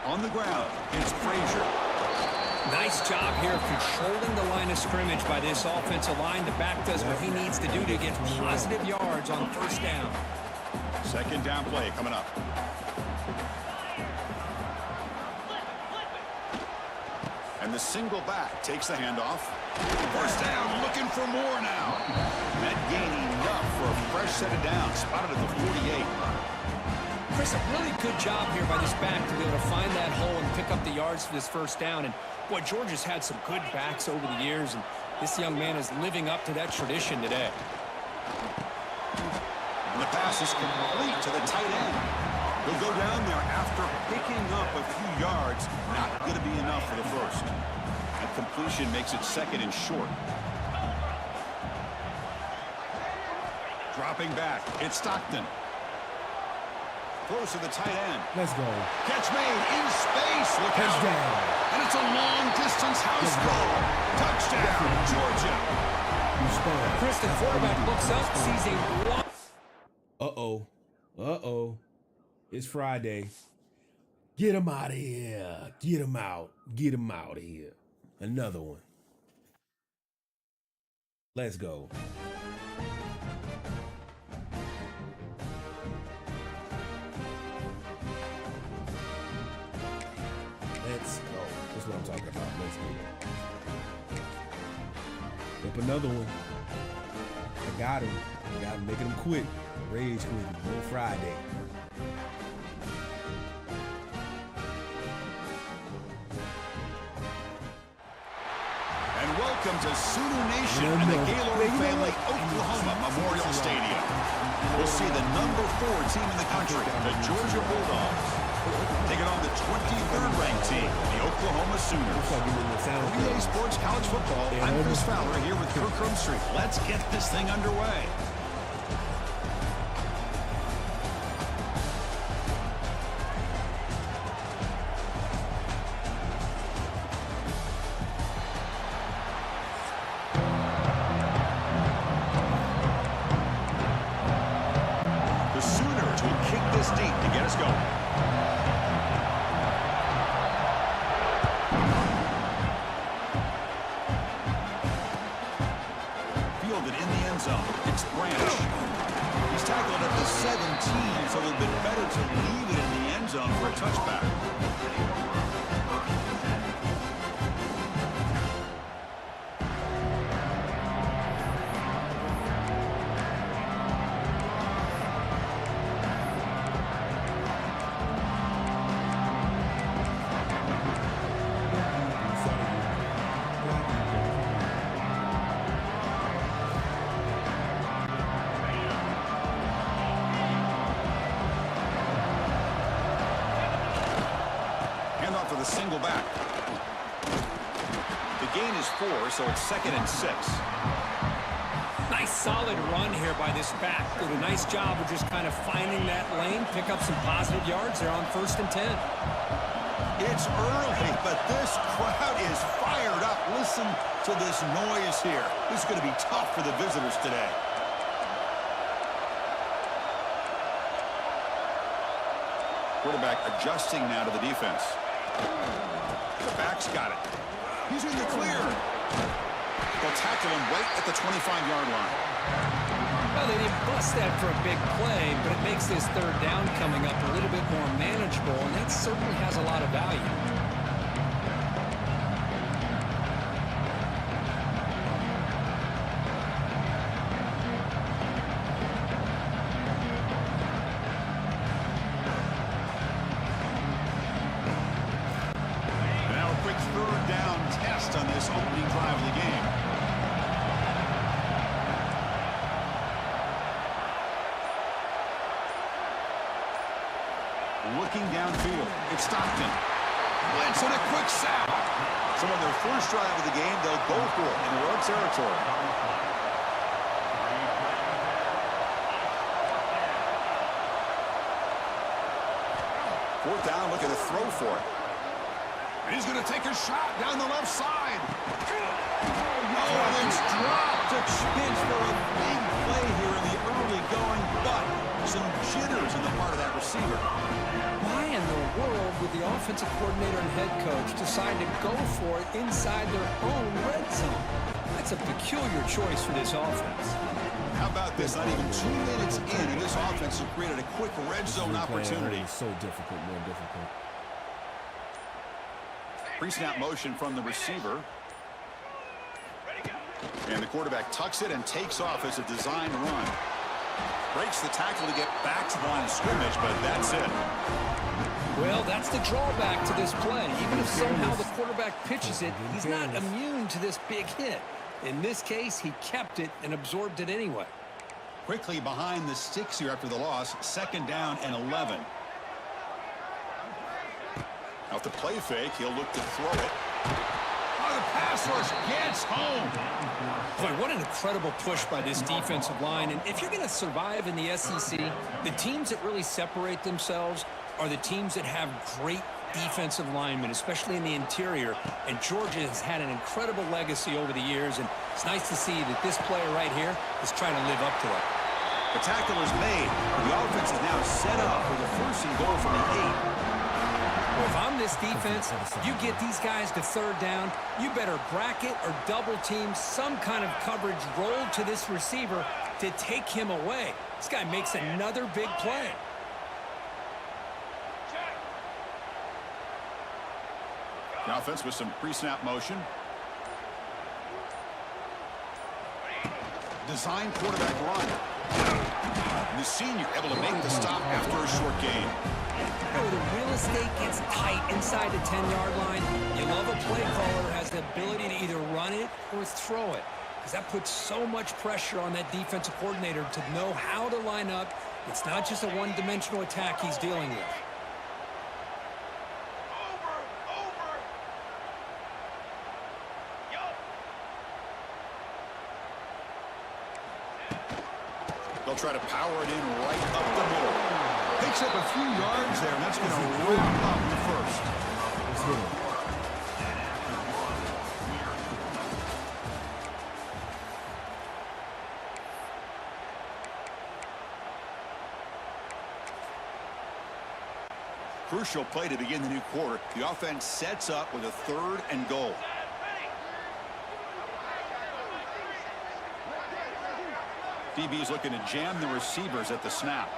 On the ground, it's Frazier. Nice job here of controlling the line of scrimmage by this offensive line. The back does what he needs to do to get positive yards on 1st down. 2nd down play coming up. And the single back takes the handoff. 1st down, looking for more now. That gain enough for a fresh set of downs. Spotted at the 48. Chris, a really good job here by this back to be able to find that hole and pick up the yards for this 1st down. And, boy, Georgia's had some good backs over the years, and this young man is living up to that tradition today. And the pass is complete to the tight end. He'll go down there after picking up a few yards. Not going to be enough for the 1st. And completion makes it 2nd and short. Dropping back, it's Stockton. Close to the tight end. Let's go. Catch made in space. Look out. Touchdown. And it's a long-distance house goal. Touchdown, Georgia. Chris, the quarterback looks up, sees a block. Uh-oh. Uh-oh. It's Friday. Get him out of here. Get him out. Get him out of here. Another one. Let's go. Let's go. That's what I'm talking about. Let's go. Up another one. I got him. I got him making him quit. Rage quitting on Friday. And welcome Welcome to Sooner Nation at the Gaylord Family Oklahoma Memorial Stadium. We'll see the number 4 team in the country, the Georgia Bulldogs, taking on the 23rd ranked team, the Oklahoma Sooners. EA Sports College Football, I'm Chris Fowler here with Kirk Crumstreet. Let's get this thing underway. For the single back. The gain is 4, so it's 2nd and 6. Nice solid run here by this back. Did a nice job of just kind of finding that lane, pick up some positive yards there on 1st and 10. It's early, but this crowd is fired up. Listen to this noise here. This is going to be tough for the visitors today. Quarterback adjusting now to the defense. The back's got it. He's in the clear. They'll tackle him right at the 25-yard line. Well, they didn't bust that for a big play, but it makes this 3rd down coming up a little bit more manageable, and that certainly has a lot of value. On this opening drive of the game. Looking downfield, it's Stockton. Blitz and a quick sack. So on their first drive of the game, they'll go for it in road territory. Fourth down, looking to throw for it. He's going to take a shot down the left side. Oh, and it's dropped. A chance for a big play here in the early going, but some jitters on the part of that receiver. Why in the world would the offensive coordinator and head coach decide to go for it inside their own red zone? That's a peculiar choice for this offense. How about this? Not even 2 minutes in, and this offense has created a quick red zone opportunity. So difficult, more difficult. Pre-snap motion from the receiver. And the quarterback tucks it and takes off as a designed run. Breaks the tackle to get back to the line of scrimmage, but that's it. Well, that's the drawback to this play. Even if somehow the quarterback pitches it, he's not immune to this big hit. In this case, he kept it and absorbed it anyway. Quickly behind the sticks here after the loss. 2nd down and 11. Out the play fake, he'll look to throw it. Oh, the pass rush gets home. Boy, what an incredible push by this defensive line. And if you're going to survive in the SEC, the teams that really separate themselves are the teams that have great defensive linemen, especially in the interior. And Georgia has had an incredible legacy over the years, and it's nice to see that this player right here is trying to live up to that. The tackle is made. The offense is now set up with a 1st and goal from the 8. If I'm this defense, you get these guys to 3rd down, you better bracket or double team some kind of coverage roll to this receiver to take him away. This guy makes another big play. The offense with some pre-snap motion. Design quarterback run. And the senior able to make the stop after a short gain. Where the real estate gets tight inside the 10-yard line, you love a play caller who has the ability to either run it or throw it, because that puts so much pressure on that defensive coordinator to know how to line up. It's not just a one-dimensional attack he's dealing with. They'll try to power it in right up the middle. Picks up a few yards there, and that's going to wrap up the first. Let's hit him. Crucial play to begin the new quarter. The offense sets up with a 3rd and goal. DB is looking to jam the receivers at the snap.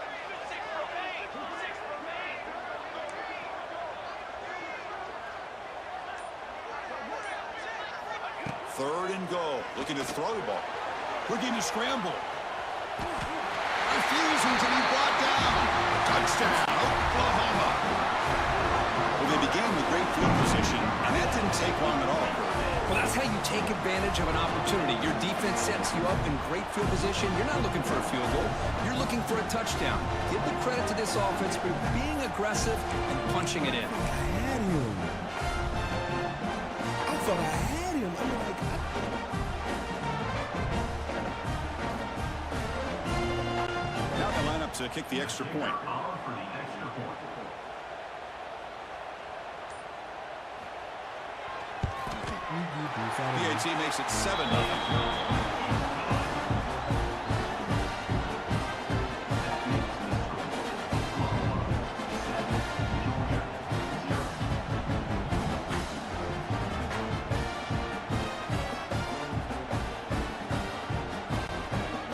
Third and goal. Looking to throw the ball. Looking to scramble. Refusing to be brought down. Touchdown, Oklahoma. Well, they began with great field position, and that didn't take long at all. Well, that's how you take advantage of an opportunity. Your defense sets you up in great field position. You're not looking for a field goal. You're looking for a touchdown. Give the credit to this offense for being aggressive and punching it in. I had him. I thought I had him. I'm like, Now the lineup to kick the extra point. For the extra point. PAT makes it 7-0.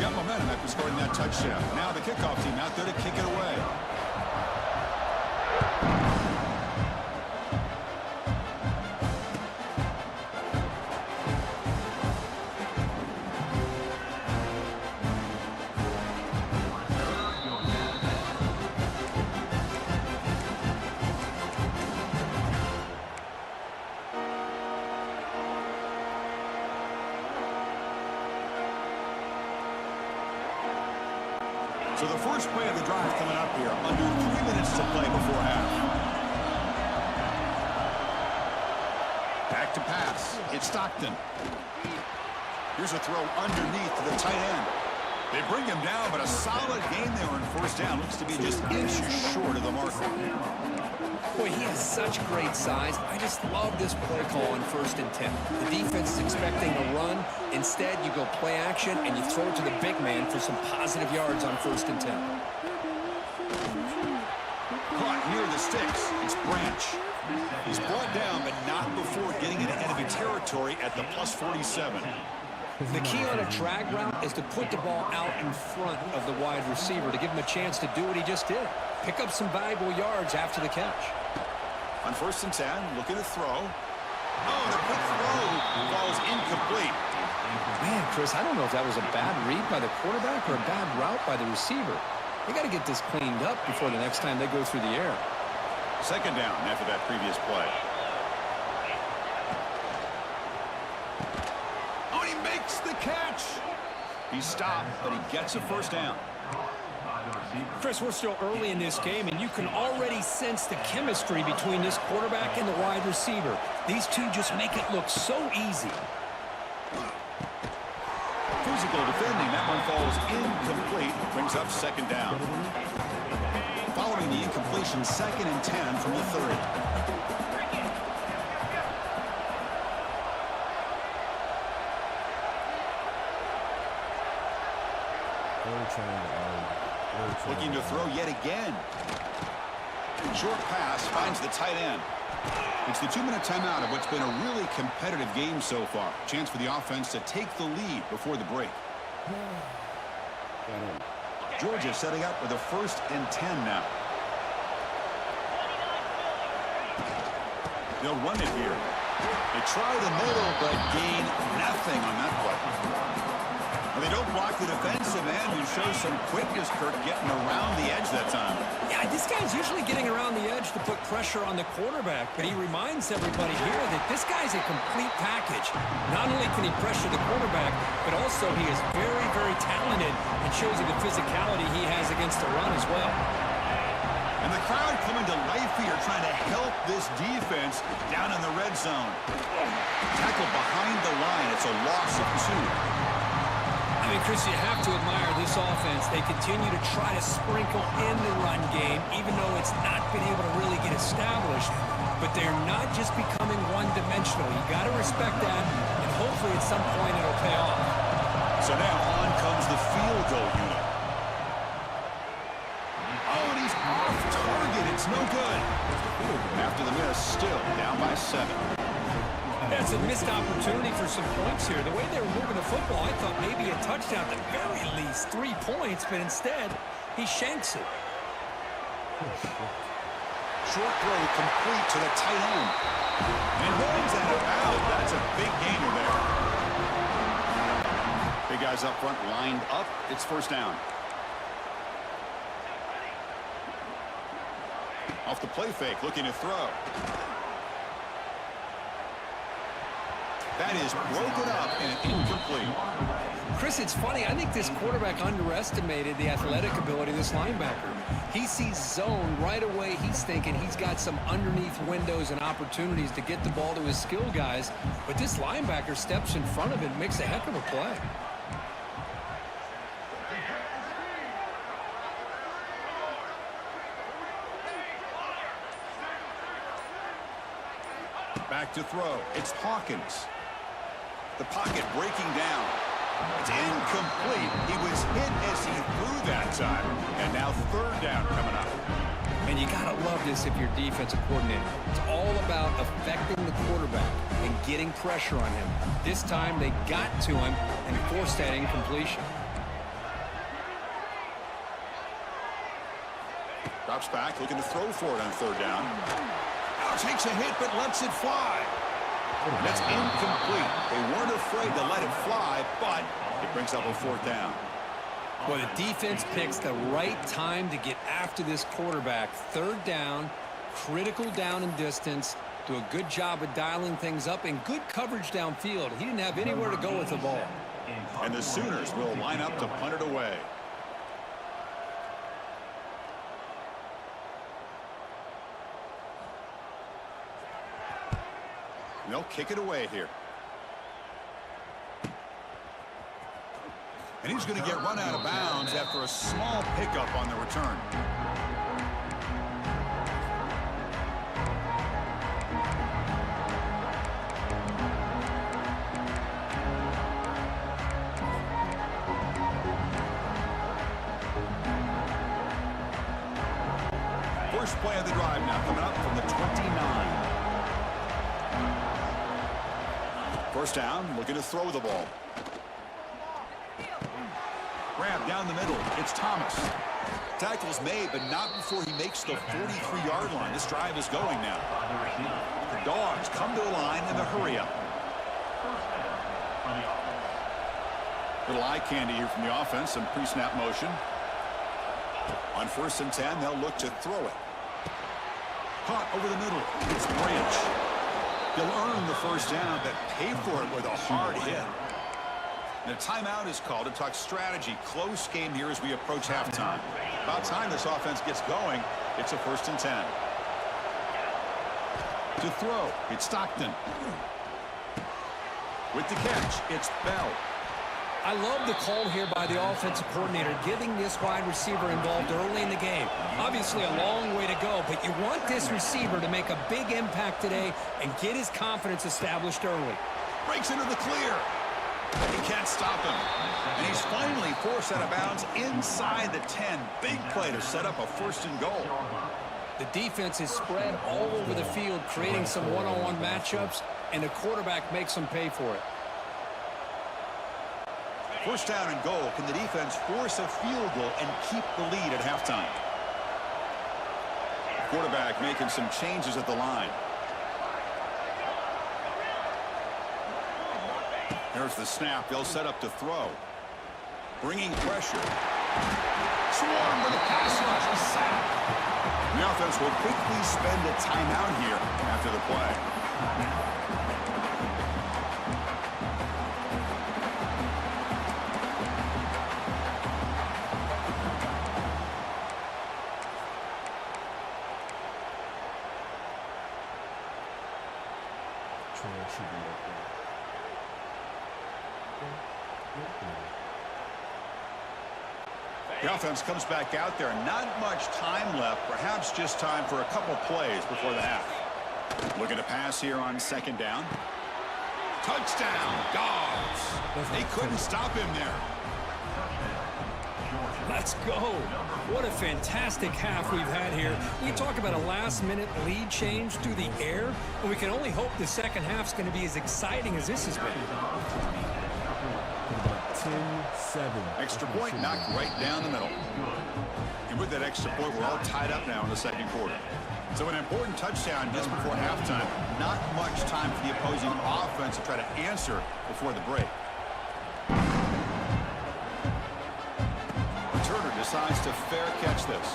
Got momentum after scoring that touchdown. Now the kickoff team out there to kick it away. So the first play of the drive coming up here. Under 3 minutes to play before half. Back to pass. It's Stockton. Here's a throw underneath to the tight end. They bring him down, but a solid gain there on first down. Looks to be just inches short of the marker. Boy, he has such great size. I just love this play call on 1st and 10. The defense is expecting a run. Instead, you go play action, and you throw it to the big man for some positive yards on 1st and 10. Caught near the sticks. It's Branch. He's brought down, but not before getting into enemy territory at the +47. The key on a drag route is to put the ball out in front of the wide receiver to give him a chance to do what he just did. Pick up some valuable yards after the catch. On 1st and 10, looking to throw. Oh, the quick throw falls incomplete. Man, Chris, I don't know if that was a bad read by the quarterback or a bad route by the receiver. They got to get this cleaned up before the next time they go through the air. 2nd down after that previous play. Oh, he makes the catch. He stopped, but he gets a first down. Chris, we're still early in this game, and you can already sense the chemistry between this quarterback and the wide receiver. These two just make it look so easy. Physical defending. That one falls incomplete. Brings up 2nd down. Following the incompletion, 2nd and 10 from the 30. Looking to throw yet again. Short pass finds the tight end. It's the 2-minute timeout of what's been a really competitive game so far. Chance for the offense to take the lead before the break. Georgia setting up with a 1st and 10 now. They'll run it here. They try the middle, but gain nothing on that play. Well, they don't block the defensive end, who shows some quickness, Kirk, getting around the edge that time. Yeah, this guy's usually getting around the edge to put pressure on the quarterback, but he reminds everybody here that this guy's a complete package. Not only can he pressure the quarterback, but also he is very, very talented and shows you the physicality he has against the run as well. And the crowd coming to life here, trying to help this defense down in the red zone. Tackle behind the line. It's a loss of 2. I mean, Chris, you have to admire this offense. They continue to try to sprinkle in the run game, even though it's not been able to really get established. But they're not just becoming one-dimensional. You got to respect that, and hopefully at some point it'll pay off. So now on comes the field goal unit. Oh, and he's off target. It's no good. After the miss, still down by 7. That's a missed opportunity for some points here. The way they were moving the football, I thought maybe a touchdown at the very least, 3 points, but instead, he shanks it. Short throw complete to the tight end. And runs out of bounds. That's a big gainer there. Big guys up front lined up. It's first down. Off the play fake, looking to throw. That is broken up and incomplete. Chris, it's funny. I think this quarterback underestimated the athletic ability of this linebacker. He sees zone right away. He's thinking he's got some underneath windows and opportunities to get the ball to his skill guys. But this linebacker steps in front of it and makes a heck of a play. Back to throw. It's Hawkins. The pocket breaking down. It's incomplete. He was hit as he threw that time. And now third down coming up. And you got to love this if you're defensive coordinator. It's all about affecting the quarterback and getting pressure on him. This time they got to him and forced that incompletion. Drops back, looking to throw for it on third down. Now takes a hit, but lets it fly. That's incomplete. They weren't afraid to let it fly, but it brings up a fourth down. Well, the defense picks the right time to get after this quarterback. Third down, critical down and distance. Do a good job of dialing things up and good coverage downfield. He didn't have anywhere to go with the ball. And the Sooners will line up to punt it away. They'll kick it away here. And he's going to get run out of bounds after a small pickup on the return. First play of the drive now coming up from the 29. First down, looking to throw the ball. Grab down the middle. It's Thomas. Tackle's made, but not before he makes the 43-yard line. This drive is going now. The Dogs come to the line in the hurry-up. Little eye candy here from the offense. Some pre-snap motion. On 1st and 10, they'll look to throw it. Caught over the middle. It's Branch. He'll earn the first down, but pay for it with a hard hit. And a timeout is called to talk strategy. Close game here as we approach halftime. About time this offense gets going. It's a 1st and 10. To throw, it's Stockton. With the catch, it's Bell. I love the call here by the offensive coordinator, getting this wide receiver involved early in the game. Obviously a long way to go, but you want this receiver to make a big impact today and get his confidence established early. Breaks into the clear. He can't stop him. And he's finally forced out of bounds inside the 10. Big play to set up a 1st and goal. The defense is spread all over the field, creating some one-on-one matchups, and the quarterback makes them pay for it. First down and goal. Can the defense force a field goal and keep the lead at halftime? Quarterback making some changes at the line. There's the snap. They'll set up to throw. bringing pressure. Swarm with a pass rush, a sack. The offense will quickly spend a timeout here after the play. The offense comes back out there. Not much time left. Perhaps just time for a couple plays before the half. Looking to pass here on second down. Touchdown, Dogs. They couldn't stop him there. Let's go. What a fantastic half we've had here. We talk about a last-minute lead change through the air, and we can only hope the second half's going to be as exciting as this has been. 10-7. Extra point knocked right down the middle. And with that extra point, we're all tied up now in the second quarter. So an important touchdown just before halftime. Not much time for the opposing offense to try to answer before the break. Turner decides to fair catch this.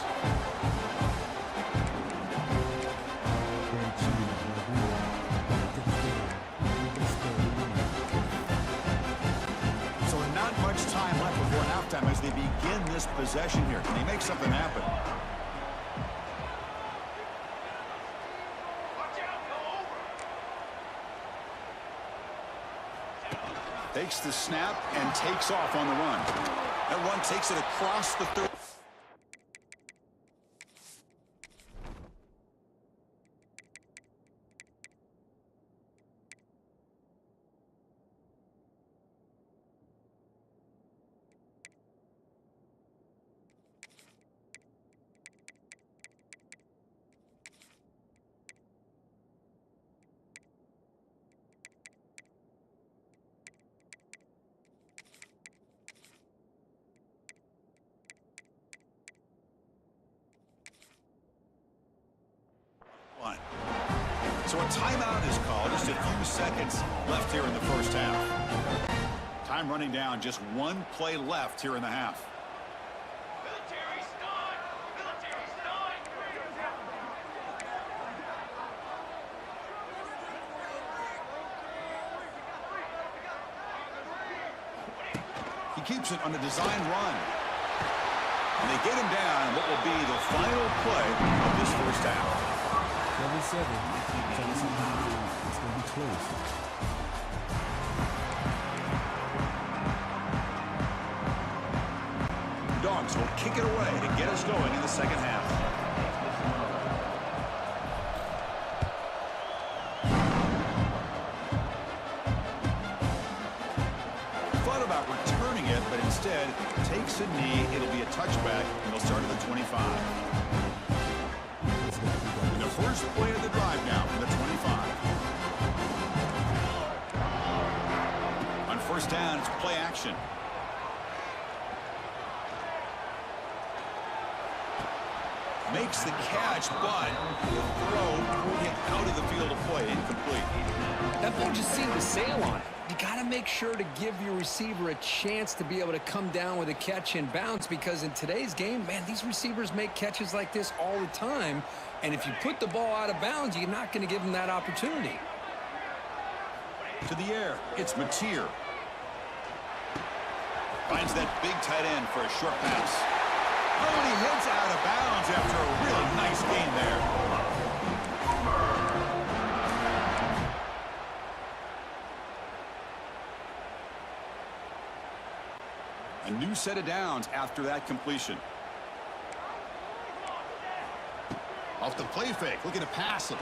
So not much time left before halftime as they begin this possession here. Can they make something happen? Takes the snap and takes off on the run. That run takes it across the 30. So a timeout is called. Just a few seconds left here in the first half. Time running down. Just one play left here in the half. He keeps it on a design run. And they get him down what will be the final play of this first half. 7-7. It's going to be close. Dogs will kick it away to get us going in the second half. Thought about returning it, but instead takes a knee. It'll be a touchback, and they'll start at the 25. First play of the drive now from the 25. On first down, it's play action. Makes the catch, but the throw pulled him out of the field of play, incomplete. That ball just seemed to sail on it. You got to make sure to give your receiver a chance to be able to come down with a catch and bounce, because in today's game, man, these receivers make catches like this all the time. And if you put the ball out of bounds, you're not going to give them that opportunity. To the air, it's Mateer. Finds that big tight end for a short pass. Oh, and he heads out of bounds after a really nice gain there. A new set of downs after that completion. Off the play fake, looking to pass him.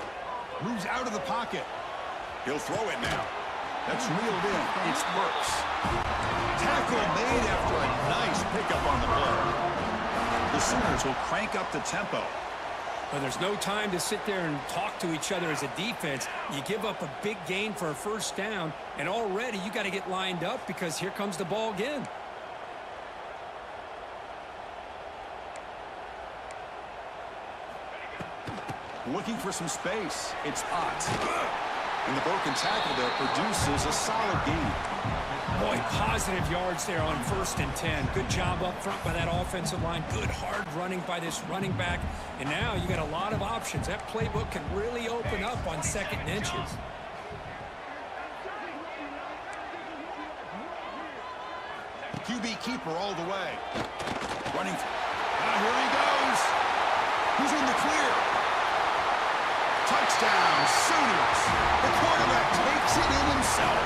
Moves out of the pocket. He'll throw it now. That's reeled in. It's Burks. Tackle made after a nice pickup on the play. The Sooners will crank up the tempo. But there's no time to sit there and talk to each other as a defense. You give up a big gain for a first down, and already you got to get lined up because here comes the ball again. Looking for some space. It's Ott. And the broken tackle there produces a solid gain. Boy, positive yards there on 1st and 10. Good job up front by that offensive line. Good hard running by this running back. And now you got a lot of options. That playbook can really open up on 2nd and inches. QB keeper all the way. Running. Here he goes. He's in the clear. Touchdown, Sooners. The quarterback takes it in himself.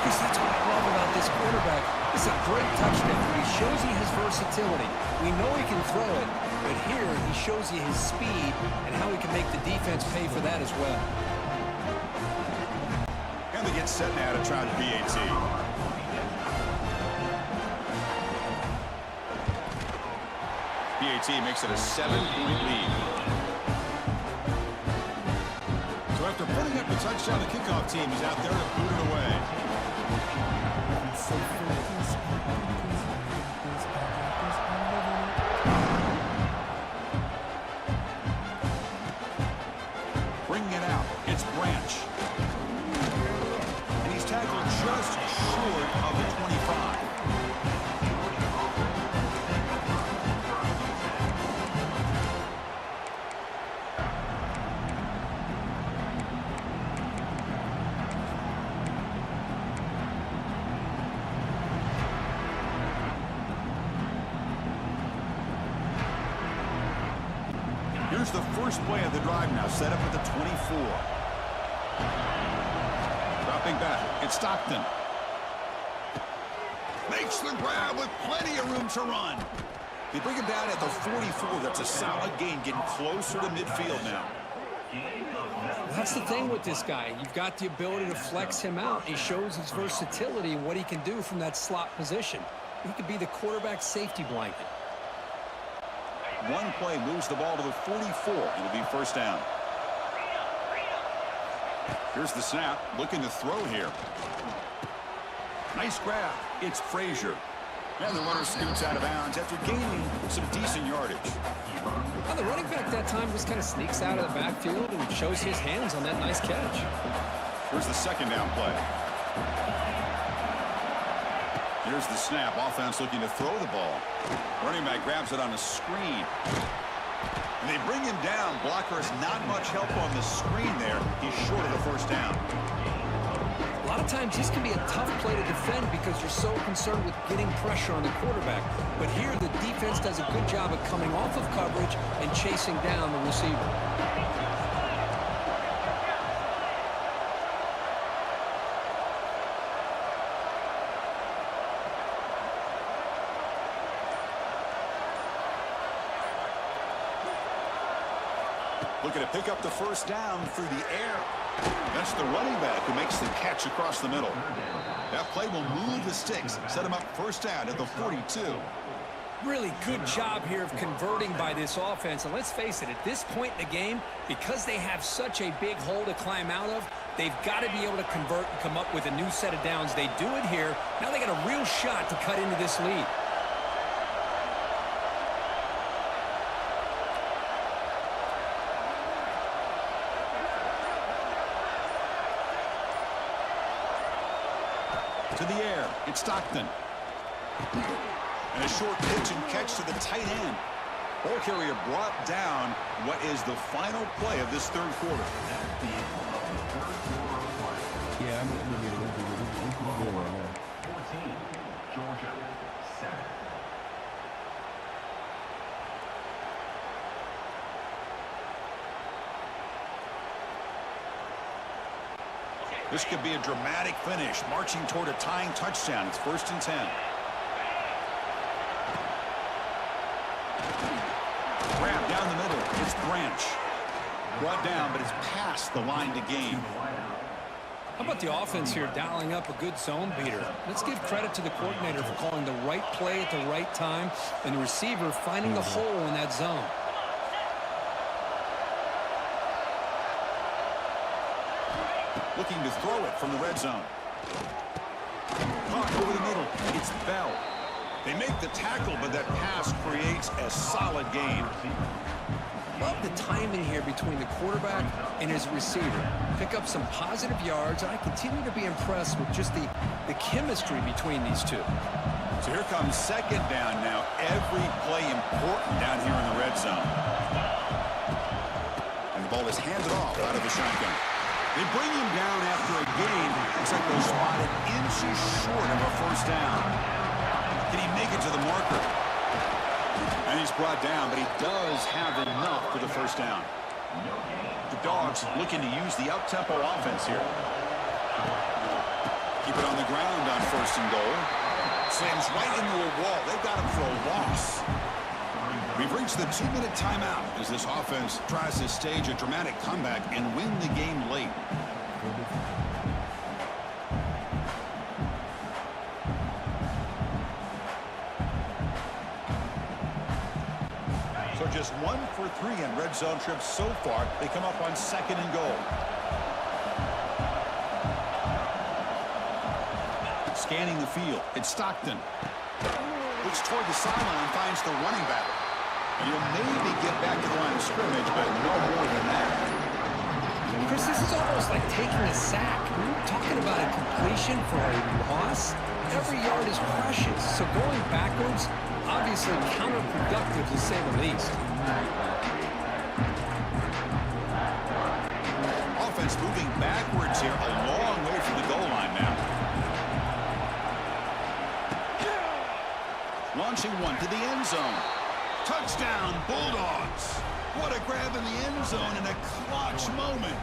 Because that's what I love about this quarterback. It's a great touchdown. He shows you his versatility. We know he can throw it, but here he shows you his speed and how he can make the defense pay for that as well. And they get set now to try the PAT. PAT makes it a 7-point lead. So after putting up the touchdown, the kickoff team is out there to boot it away. Bringing it out, it's Branch. And he's tackled just short of the 25. Here's the first play of the drive now, set up at the 24. Dropping back, it's Stockton. Makes the grab with plenty of room to run. They bring him down at the 44. That's a solid gain, getting closer to midfield now. That's the thing with this guy. You've got the ability to flex him out. He shows his versatility and what he can do from that slot position. He could be the quarterback safety blanket. One play moves the ball to the 44. It'll be first down. Here's the snap. Looking to throw here. Nice grab. It's Frazier. And the runner scoots out of bounds after gaining some decent yardage. Well, the running back that time just kind of sneaks out of the backfield and shows his hands on that nice catch. Here's the second down play. Here's the snap. Offense looking to throw the ball. Running back grabs it on a screen. And they bring him down. Blockers not much help on the screen there. He's short of the first down. A lot of times this can be a tough play to defend because you're so concerned with getting pressure on the quarterback. But here the defense does a good job of coming off of coverage and chasing down the receiver. Looking to pick up the first down through the air. That's the running back who makes the catch across the middle. That play will move the sticks, set him up first down at the 42. Really good job here of converting by this offense. And let's face it, at this point in the game, because they have such a big hole to climb out of, they've got to be able to convert and come up with a new set of downs. They do it here. Now they got a real shot to cut into this lead. To the air, it's Stockton. And a short pitch and catch to the tight end. Ball carrier brought down. What is the final play of this third quarter? Yeah, I'm going to get right now. 14, Georgia, 7. This could be a dramatic finish, marching toward a tying touchdown. It's 1st and 10. Grab down the middle. It's Branch. Brought down, but it's past the line to gain. How about the offense here dialing up a good zone beater? Let's give credit to the coordinator for calling the right play at the right time and the receiver finding the hole in that zone. Looking to throw it from the red zone. Caught over the middle. It's Bell. They make the tackle, but that pass creates a solid gain. love the timing here between the quarterback and his receiver. Pick up some positive yards, and I continue to be impressed with just the chemistry between these two. So here comes second down now. Every play important down here in the red zone. And the ball is handed off out of the shotgun. They bring him down after a gain. Looks like they'll spot it inches short of a first down. Can he make it to the marker? And he's brought down, but he does have enough for the first down. The Dogs looking to use the up-tempo offense here. Keep it on the ground on first and goal. Slams right into a wall. They've got him for a loss. We've reached the 2-minute timeout as this offense tries to stage a dramatic comeback and win the game late. So just 1 for 3 in red zone trips so far. They come up on second and goal. Scanning the field. It's Stockton. Looks toward the sideline and finds the running back. He'll maybe get back to the line of scrimmage, but no more than that. Chris, this is almost like taking a sack. Talking about a completion for a loss. Every yard is precious, so going backwards, obviously counterproductive to say the least. Offense moving backwards here, a long way from the goal line now. Launching one to the end zone. Touchdown, Bulldogs. What a grab in the end zone in a clutch moment.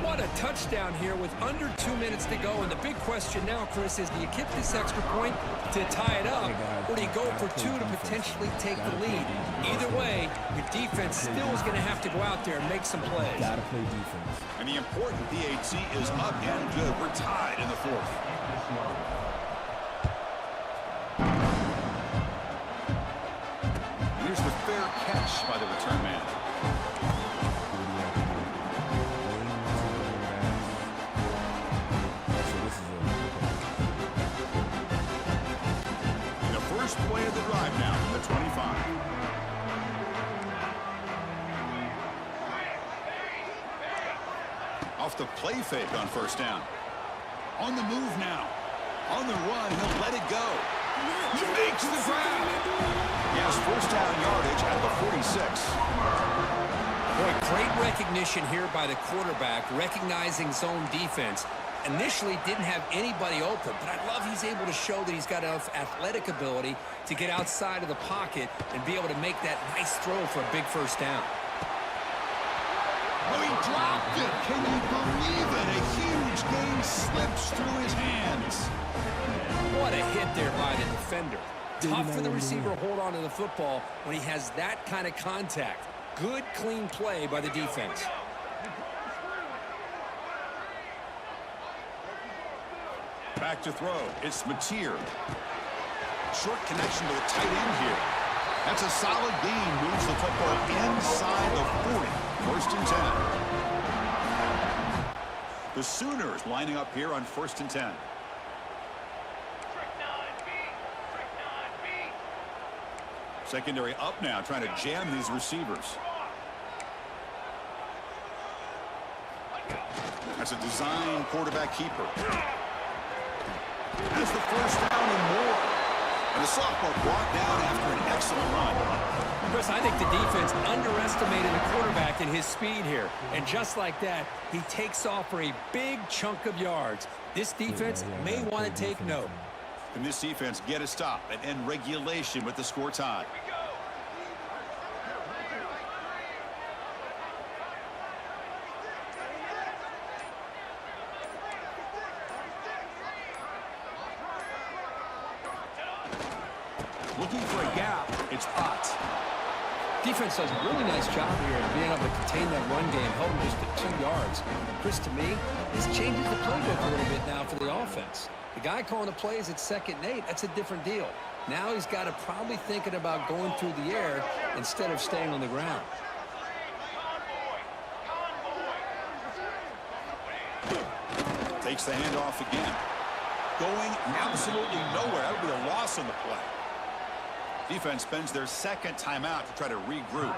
What a touchdown here with under 2 minutes to go. And the big question now, Chris, is do you kick this extra point to tie it up, or do you go for 2 to potentially take the lead? Either way, your defense still is going to have to go out there and make some plays. Gotta play defense. And the important PAT is up and good. We're tied in the fourth. Here's the fair catch by the return man. The first play of the drive now from the 25. Off the play fake on first down. On the move now. On the run, he'll let it go. He makes the grab. He has first down yardage at the 46. Boy, great recognition here by the quarterback, recognizing zone defense. Initially didn't have anybody open, but I love he's able to show that he's got enough athletic ability to get outside of the pocket and be able to make that nice throw for a big first down. Oh, he dropped it. Can you believe it? A huge gain slips through his hands. What a hit there by the defender. Tough for the receiver to hold on to the football when he has that kind of contact. Good, clean play by the defense. Back to throw. It's Mateer. Short connection to the tight end here. That's a solid gain. Moves the football inside the 40. First and 10. The Sooners lining up here on first and 10. Secondary up now, trying to jam these receivers. That's a design quarterback keeper. That's the first down and more. And the sophomore brought down after an excellent run. Chris, I think the defense underestimated the quarterback and his speed here. And just like that, he takes off for a big chunk of yards. This defense may want to take note. Can this defense get a stop and end regulation with the score tied? Looking for a gap. It's Potts. Defense does a really nice job here of being able to contain that run game, held him just to 2 yards. Chris, to me, this changes the playbook a little bit now for the offense. The guy calling the plays at 2nd and 8, that's a different deal. Now he's got to probably thinking about going through the air instead of staying on the ground. Takes the handoff again. Going absolutely nowhere. That would be a loss on the play. Defense spends their second timeout to try to regroup.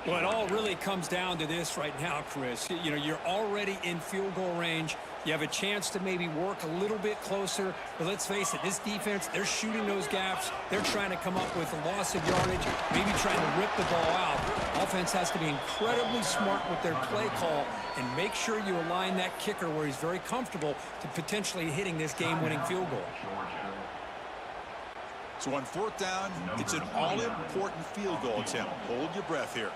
Well, it all really comes down to this right now, Chris. You know, you're already in field goal range. You have a chance to maybe work a little bit closer. But let's face it, this defense, they're shooting those gaps. They're trying to come up with a loss of yardage, maybe trying to rip the ball out. Offense has to be incredibly smart with their play call and make sure you align that kicker where he's very comfortable to potentially hitting this game-winning field goal. So on fourth down, it's an all-important field goal attempt. Hold your breath here.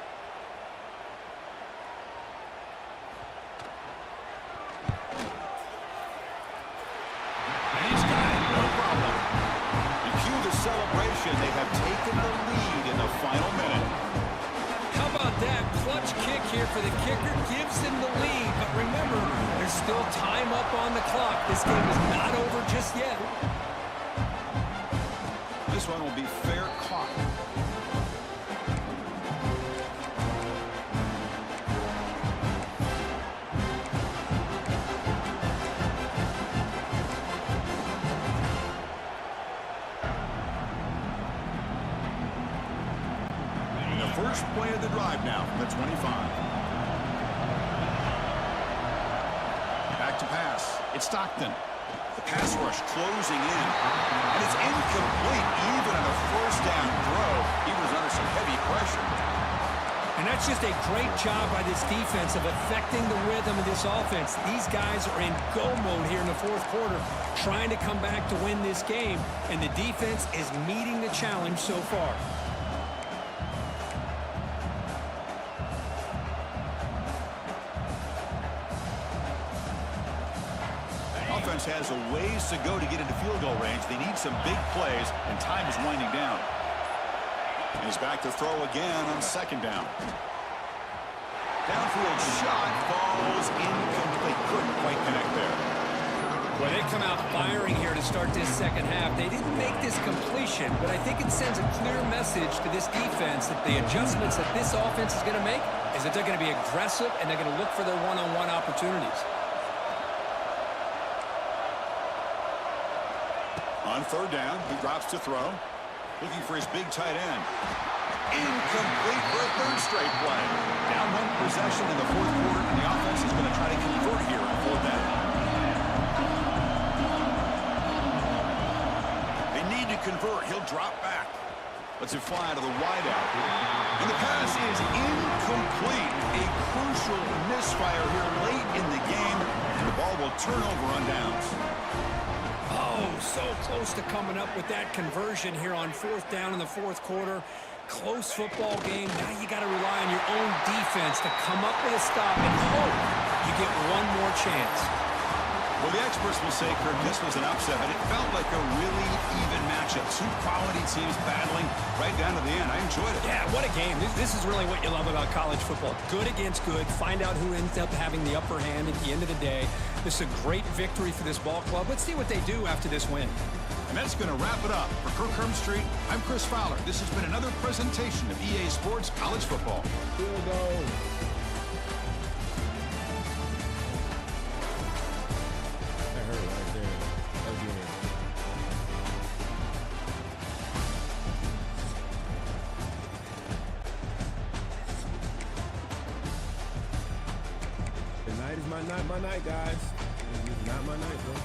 And he's got it, no problem. You cue the celebration. They have taken the lead in the final minute. How about that clutch kick here for the kicker? Gives them the lead, but remember, there's still time up on the clock. This game is not over just yet. This one will be fair caught. The first play of the drive now from the 25. Back to pass. It's Stockton. The pass rush closing in. And it's incomplete even on a first down throw. He was under some heavy pressure. And that's just a great job by this defense of affecting the rhythm of this offense. These guys are in go mode here in the fourth quarter, trying to come back to win this game. And the defense is meeting the challenge so far. Offense has a ways to go to get into field goal range. They need some big plays, and time is winding down. And he's back to throw again on second down. Downfield shot falls incomplete. Couldn't quite connect there. Well, they come out firing here to start this second half. They didn't make this completion, but I think it sends a clear message to this defense that the adjustments that this offense is going to make is that they're going to be aggressive and they're going to look for their one-on-one opportunities. On third down, he drops to throw. Looking for his big tight end. Incomplete for a third straight play. Down one possession in the fourth quarter, and the offense is going to try to convert here on fourth down. They need to convert. He'll drop back. Lets it fly to the wideout. And the pass is incomplete. A crucial misfire here late in the game, and the ball will turn over on downs. Oh, so close to coming up with that conversion here on fourth down in the fourth quarter. Close football game. Now you got to rely on your own defense to come up with a stop and hope you get one more chance. Well, the experts will say, Kirk, this was an upset, but it felt like a really even matchup. Two quality teams battling right down to the end. I enjoyed it. Yeah, what a game. This is really what you love about college football. Good against good. Find out who ends up having the upper hand at the end of the day. This is a great victory for this ball club. Let's see what they do after this win. And that's going to wrap it up. For Kirk Street, I'm Chris Fowler. This has been another presentation of EA Sports College Football. Field goal. That hurt right there. Again. Tonight is not my night, guys. It's not my night, bro.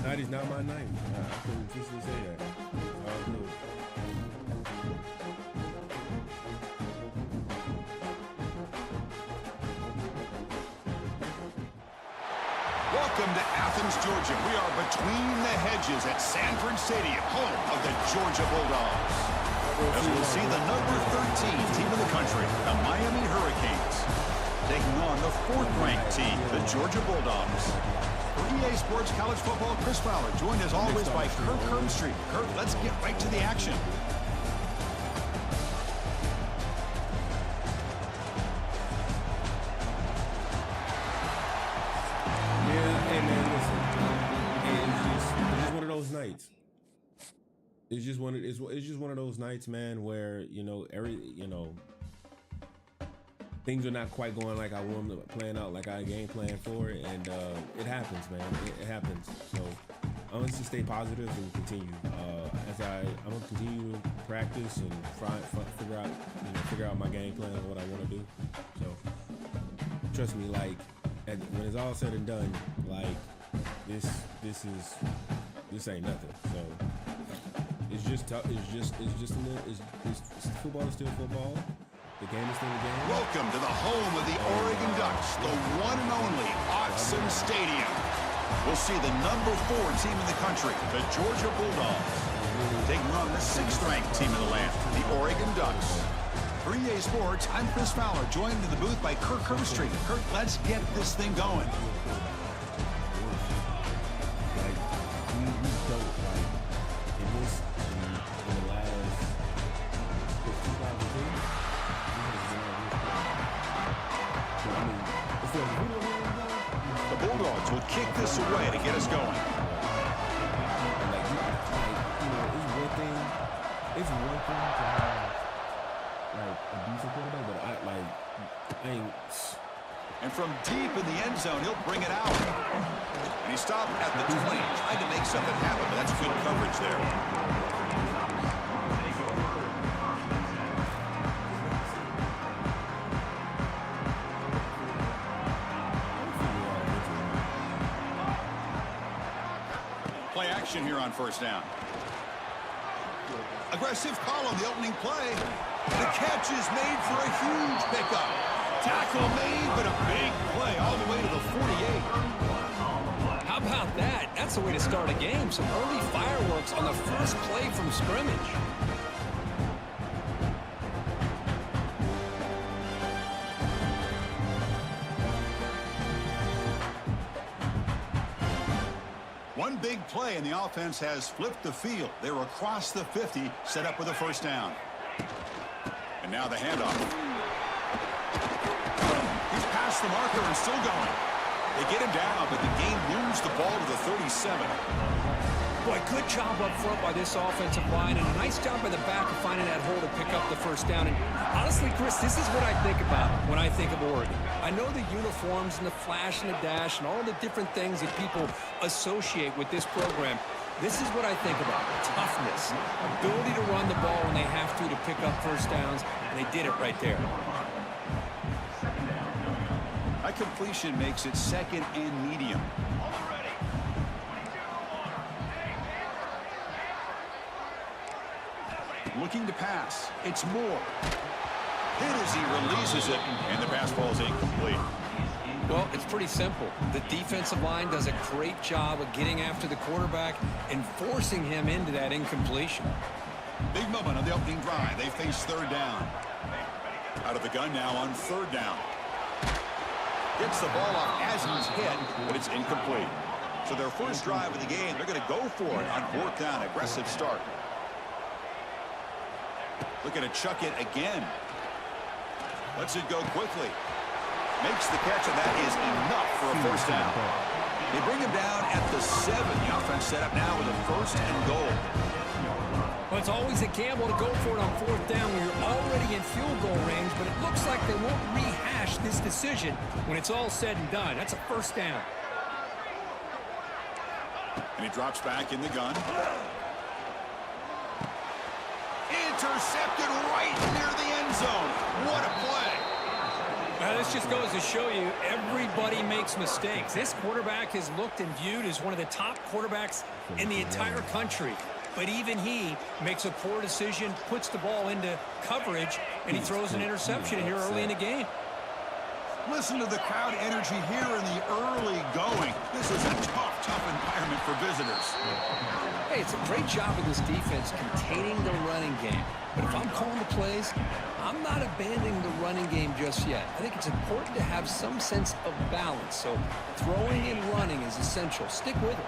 Tonight is not my night. I can officially say that. All good. Welcome to Athens, Georgia. We are between the hedges at Sanford Stadium, home of the Georgia Bulldogs. As we'll see the number 13 team in the country, the Miami Hurricanes, taking on the fourth-ranked team, the Georgia Bulldogs. For EA Sports College Football, Chris Fowler, joined as always by Kirk Street. Kirk, let's get right to the action. Yeah, hey man, listen. It's just one of those nights. it's just one of those nights, man, where things are not quite going like I want them to plan out, like I game plan for it, and it happens, man. It happens. So I'm gonna just stay positive and continue. I'm gonna continue to practice and figure out my game plan and what I want to do. So trust me, like when it's all said and done, like this ain't nothing. So it's just tough. It's football is still football. The game is still the game. Welcome to the home of the Oregon Ducks, the one and only Autzen Stadium. We'll see the number 4 team in the country, the Georgia Bulldogs, taking on the 6th-ranked team in the land, the Oregon Ducks. For EA Sports, I'm Chris Fowler, joined in the booth by Kirk Herbstreit. Kirk, let's get this thing going. The Bulldogs will kick this away to get us going. It's one thing to have a decent quarterback, but I ain't. And from deep in the end zone, he'll bring it out. And he stopped at the 20, trying to make something happen, but that's good coverage there. Play action here on first down. Aggressive call on the opening play. The catch is made for a huge pickup. Tackle made, but a big play all the way to the 48. How about that? That's the way to start a game. Some early fireworks on the first play from scrimmage. One big play, and the offense has flipped the field. They're across the 50, set up with a first down. And now the handoff. He's past the marker and still going. They get him down, but the game moves the ball to the 37. Boy, good job up front by this offensive line, and a nice job by the back of finding that hole to pick up the first down. And honestly, Chris, this is what I think about when I think of Oregon. I know the uniforms and the flash and the dash and all the different things that people associate with this program. This is what I think about. Toughness, ability to run the ball when they have to pick up first downs, and they did it right there. That completion makes it second and medium. Looking to pass. It's Moore. Hit as he releases it, and the pass ball is incomplete. Well, it's pretty simple. The defensive line does a great job of getting after the quarterback and forcing him into that incompletion. Big moment on the opening drive. They face third down. Out of the gun now on third down. Gets the ball off as he's hit, but it's incomplete. So their first drive of the game, they're going to go for it on fourth down. Aggressive start. Looking to chuck it again. Lets it go quickly. Makes the catch, and that is enough for a first down. They bring him down at the 7. The offense set up now with a first and goal. Well, it's always a gamble to go for it on fourth down when you're already in field goal range, but it looks like they won't rehash this decision when it's all said and done. That's a first down. And he drops back in the gun. Intercepted right near the end zone. What a play. Well, this just goes to show you everybody makes mistakes. This quarterback is looked and viewed as one of the top quarterbacks in the entire country. But even he makes a poor decision, puts the ball into coverage, and he throws an interception here early in the game. Listen to the crowd energy here in the early going. This is a tough environment for visitors. Hey, it's a great job of this defense containing the running game. But if I'm calling the plays, I'm not abandoning the running game just yet. I think it's important to have some sense of balance. So throwing and running is essential. Stick with it.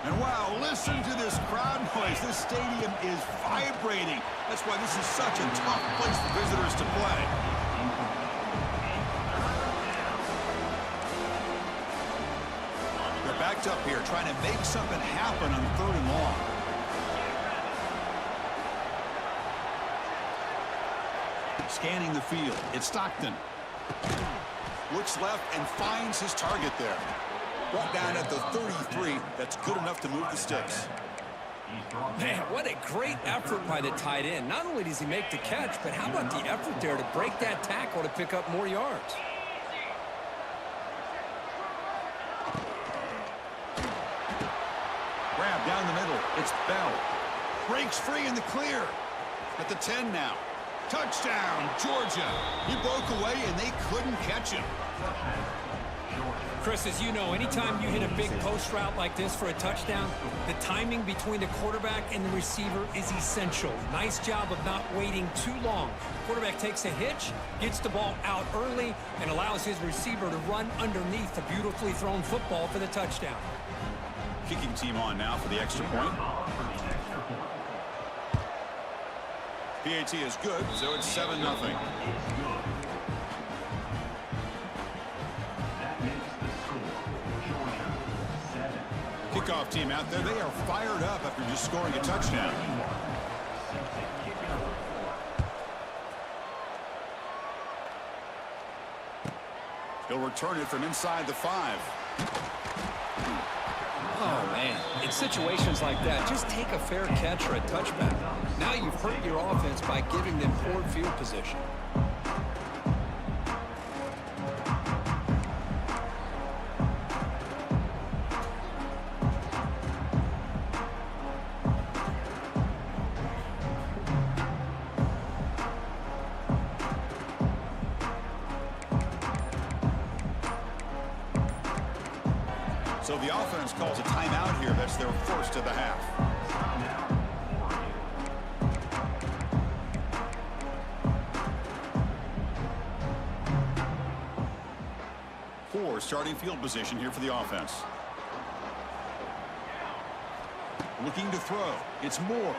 And wow, listen to this crowd noise. This stadium is vibrating. That's why this is such a tough place for visitors to play. They're backed up here trying to make something happen on third and long. Scanning the field. It's Stockton. Looks left and finds his target there. Brought down at the 33. That's good enough to move the sticks. Man, what a great effort by the tight end. Not only does he make the catch, but how about the effort there to break that tackle to pick up more yards? Grab down the middle. It's Bell. Breaks free in the clear. At the 10 now. Touchdown, Georgia. He broke away, and they couldn't catch him. Chris, as you know, anytime you hit a big post route like this for a touchdown, the timing between the quarterback and the receiver is essential. Nice job of not waiting too long. Quarterback takes a hitch, gets the ball out early, and allows his receiver to run underneath the beautifully thrown football for the touchdown. Kicking team on now for the extra point. PAT is good, so it's 7-0. Kickoff team out there. They are fired up after just scoring a touchdown. He'll return it from inside the 5. Oh, man. In situations like that, just take a fair catch or a touchback. Now you've hurt your offense by giving them poor field position. So the offense calls a timeout here. That's their first of the half. Poor starting field position here for the offense. Looking to throw. It's Moore.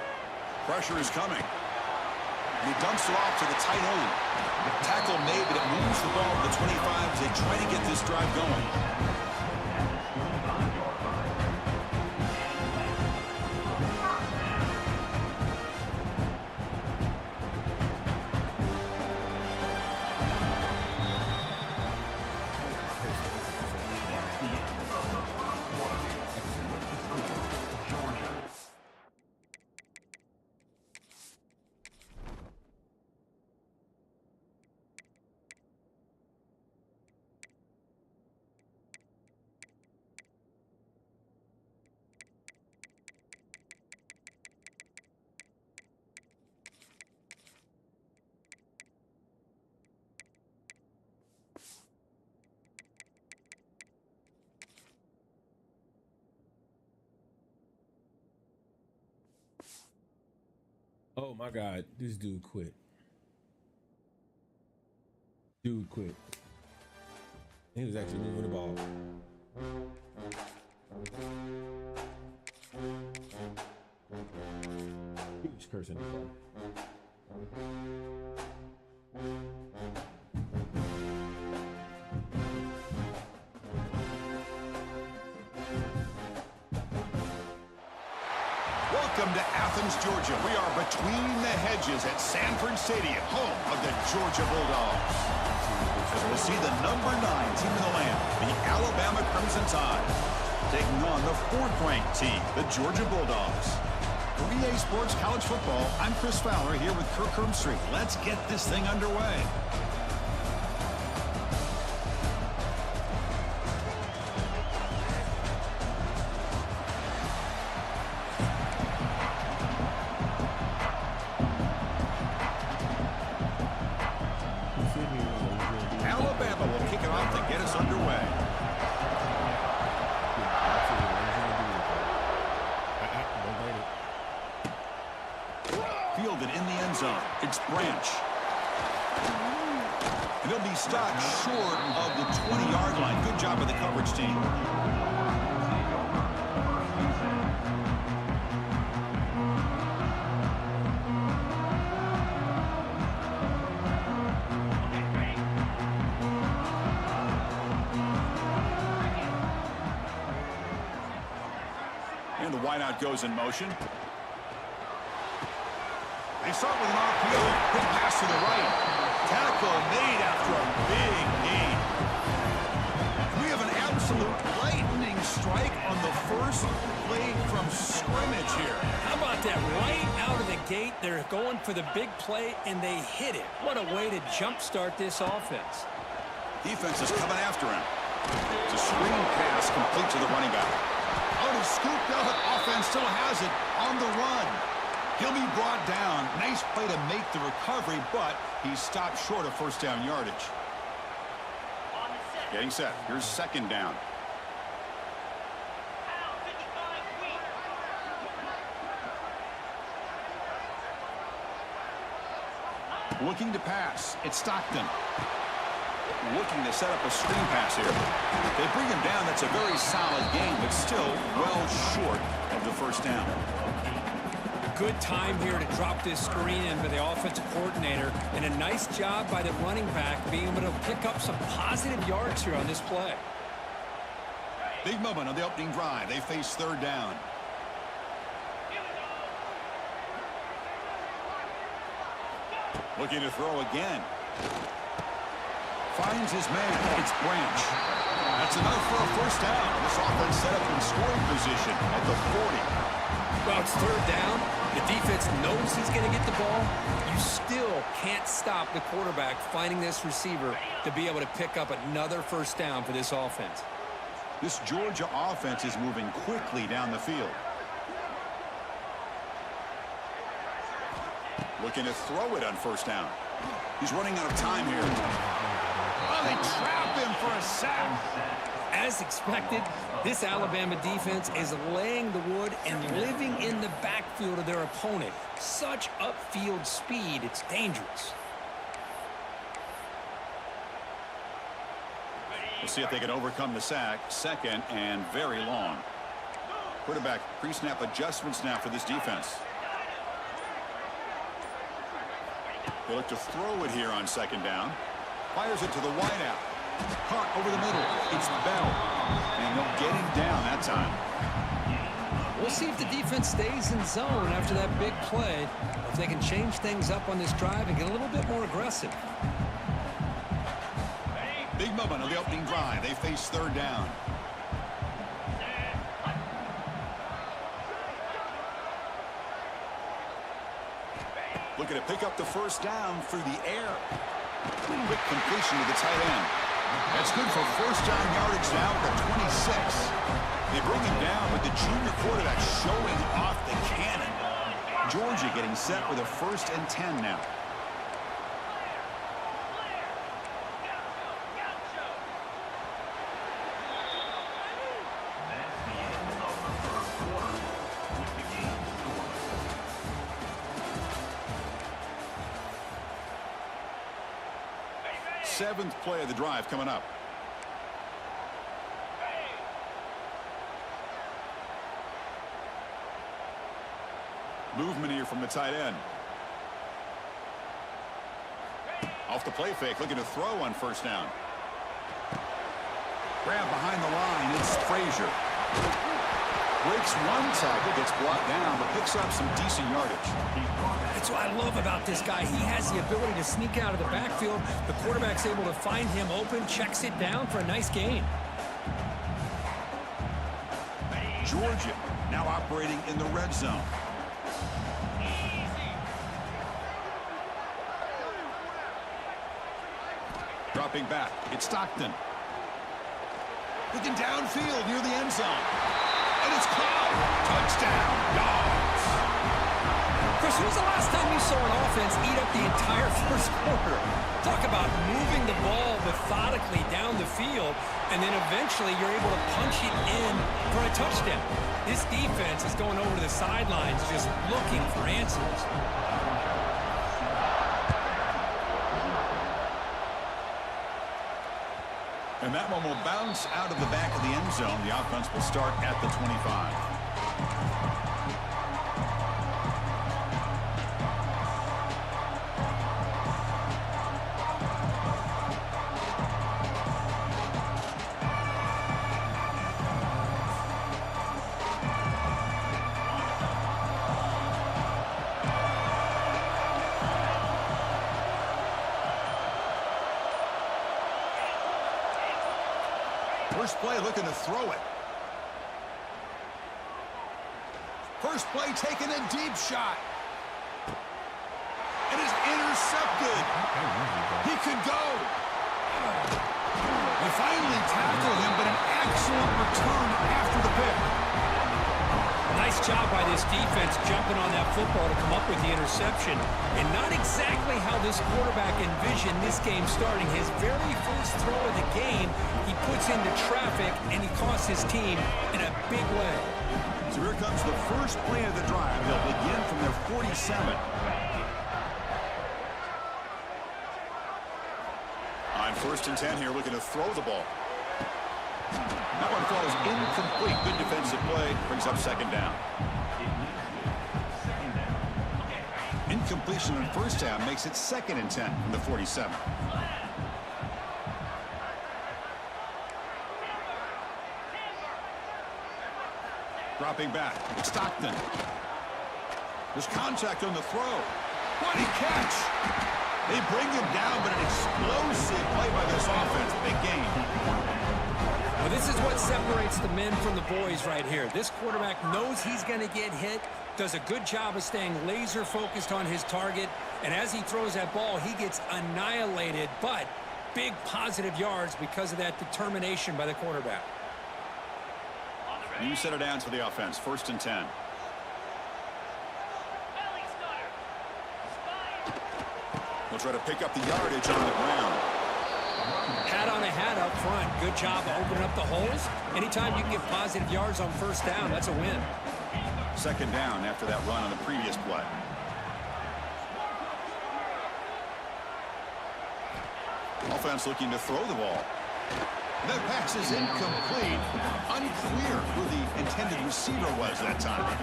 Pressure is coming. And he dumps it off to the tight end. Tackle made, but it moves the ball to the 25 as they try to get this drive going. Oh my God, this dude quit. Dude quit. He was actually moving the ball. He was cursing the ball. Welcome to Athens, Georgia. We are between the hedges at Sanford Stadium, home of the Georgia Bulldogs. As we'll see the number 9 team in the land, the Alabama Crimson Tide, taking on the 4th-ranked team, the Georgia Bulldogs. For EA Sports College Football, I'm Chris Fowler here with Kirk Herbstreit. Let's get this thing underway. Alabama will kick it off to get us underway. Fielded in the end zone. It's Branch. And he'll be stopped short of the 20-yard line. Good job by the coverage team. And the wideout goes in motion. They start with an RPO. Quick pass to the right. tackle made after a big gain. We have an absolute lightning strike on the first play from scrimmage here. How about that? Right out of the gate, they're going for the big play, and they hit it. What a way to jumpstart this offense. Defense is coming after him. It's a screen pass complete to the running back. Oh, to scoop up. Offense still has it on the run. He'll be brought down. Nice play to make the recovery, but he stopped short of first down yardage. Getting set. Here's second down. Looking to pass. It's Stockton. Looking to set up a screen pass here. They bring him down. That's a very solid game, but still well short of the first down. Good time here to drop this screen in by the offensive coordinator, and a nice job by the running back being able to pick up some positive yards here on this play. Big moment on the opening drive. They face third down. Looking to throw again. Finds his man. It's Branch. That's enough for a first down. This offense set up in scoring position at the 40. Well, it's third down. The defense knows he's going to get the ball. You still can't stop the quarterback finding this receiver to be able to pick up another first down for this offense. This Georgia offense is moving quickly down the field. Looking to throw it on first down. He's running out of time here. Oh, they trap him for a sack. As expected, this Alabama defense is laying the wood and living in the backfield of their opponent. Such upfield speed, it's dangerous. We'll see if they can overcome the sack. Second and very long. Quarterback pre-snap adjustments now for this defense. They look to throw it here on second down. Fires it to the wideout. Caught over the middle. It's Bell. And they'll get him down that time. We'll see if the defense stays in zone after that big play. If they can change things up on this drive and get a little bit more aggressive. Big moment on the opening drive. They face third down. Looking to pick up the first down through the air. Quick completion to the tight end. That's good for first down yardage now at the 26. They bring him down, but the junior quarterback showing off the cannon. Georgia getting set with a 1st and 10 now. Seventh play of the drive coming up. Movement here from the tight end. Off the play fake, looking to throw on first down. Grab behind the line, it's Frazier. Breaks one tackle, gets brought down, but picks up some decent yardage. That's what I love about this guy. He has the ability to sneak out of the backfield. The quarterback's able to find him open, checks it down for a nice gain. Georgia now operating in the red zone. Dropping back, it's Stockton. Looking downfield near the end zone. And it's caught. Touchdown, Dogs. Chris, when was the last time you saw an offense eat up the entire first quarter? Talk about moving the ball methodically down the field, and then eventually you're able to punch it in for a touchdown. This defense is going over to the sidelines just looking for answers. And that one will bounce out of the back of the end zone. The offense will start at the 25. First play looking to throw it. First play taking a deep shot. It is intercepted. He could go. They finally tackled him, but an excellent return after the pick. Nice job by this defense jumping on that football to come up with the interception. And not exactly how this quarterback envisioned this game starting. His very first throw of the game, he puts into traffic, and he costs his team in a big way. So here comes the first play of the drive. They'll begin from their 47. On 1st and 10 here, looking to throw the ball. That one falls incomplete. Good defensive play. Brings up 2nd down. Incompletion on 1st down makes it 2nd and 10 from the 47. Dropping back. Stockton. There's contact on the throw. What a catch! They bring him down, but an explosive play by this offense. Big game. Well, this is what separates the men from the boys right here. This quarterback knows he's going to get hit, does a good job of staying laser focused on his target, and as he throws that ball, he gets annihilated, but big positive yards because of that determination by the quarterback. New set of downs for the offense. 1st and 10. We'll try to pick up the yardage on the ground. Hat on a hat up front. Good job of opening up the holes. Anytime you can get positive yards on 1st down, that's a win. 2nd down after that run on the previous play. Offense looking to throw the ball. That pass is incomplete. Unclear who the intended receiver was that time.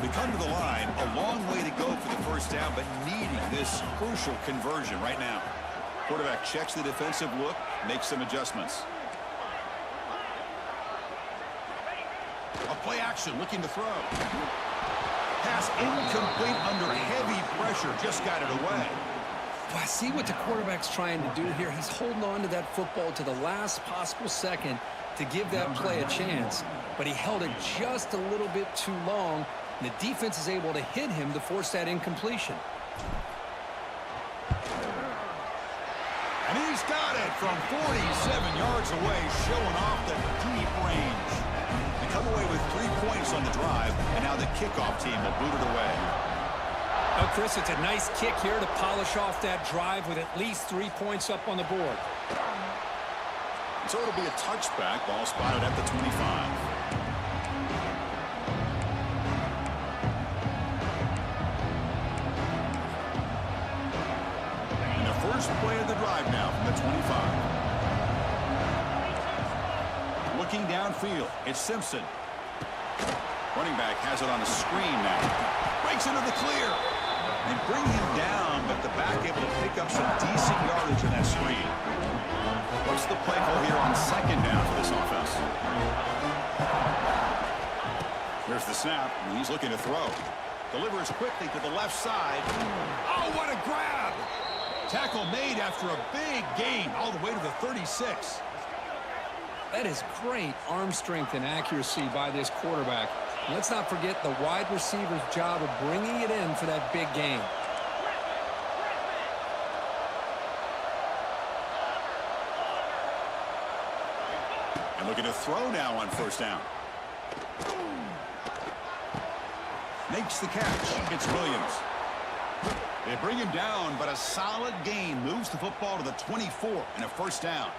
We come to the line, a long way to go for the 1st down, but needing this crucial conversion right now. Quarterback checks the defensive look, makes some adjustments. A play action, looking to throw. Pass incomplete under heavy pressure, just got it away. Well, I see what the quarterback's trying to do here. He's holding on to that football to the last possible second to give that play a chance, but he held it just a little bit too long. The defense is able to hit him to force that incompletion. And he's got it from 47 yards away, showing off the deep range. They come away with 3 points on the drive, and now the kickoff team will boot it away. Oh, Chris, it's a nice kick here to polish off that drive with at least 3 points up on the board. So it'll be a touchback, ball spotted at the 25. First play of the drive now from the 25. Looking downfield, it's Simpson. Running back has it on a screen now. Breaks into the clear. They bring him down, but the back able to pick up some decent yardage in that screen. What's the play call here on 2nd down for this offense? Here's the snap, and he's looking to throw. Delivers quickly to the left side. Oh, what a grab! Tackle made after a big gain all the way to the 36. That is great arm strength and accuracy by this quarterback. And let's not forget the wide receiver's job of bringing it in for that big gain. And looking to throw now on 1st down. Makes the catch. It's Williams. They bring him down, but a solid gain moves the football to the 24 and a 1st down.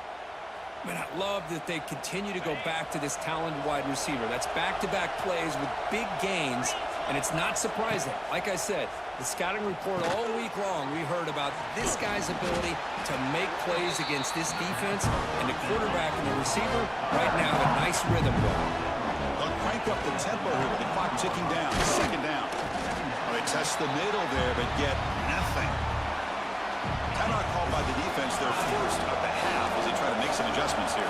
Man, I love that they continue to go back to this talented wide receiver. That's back-to-back plays with big gains, and it's not surprising. Like I said, the scouting report all week long, we heard about this guy's ability to make plays against this defense, and the quarterback and the receiver right now have a nice rhythm going. They'll crank up the tempo here with the clock ticking down. 2nd down. Well, they test the middle there, but get nothing. Timeout called by the defense, their first of the half, as they try to make some adjustments here.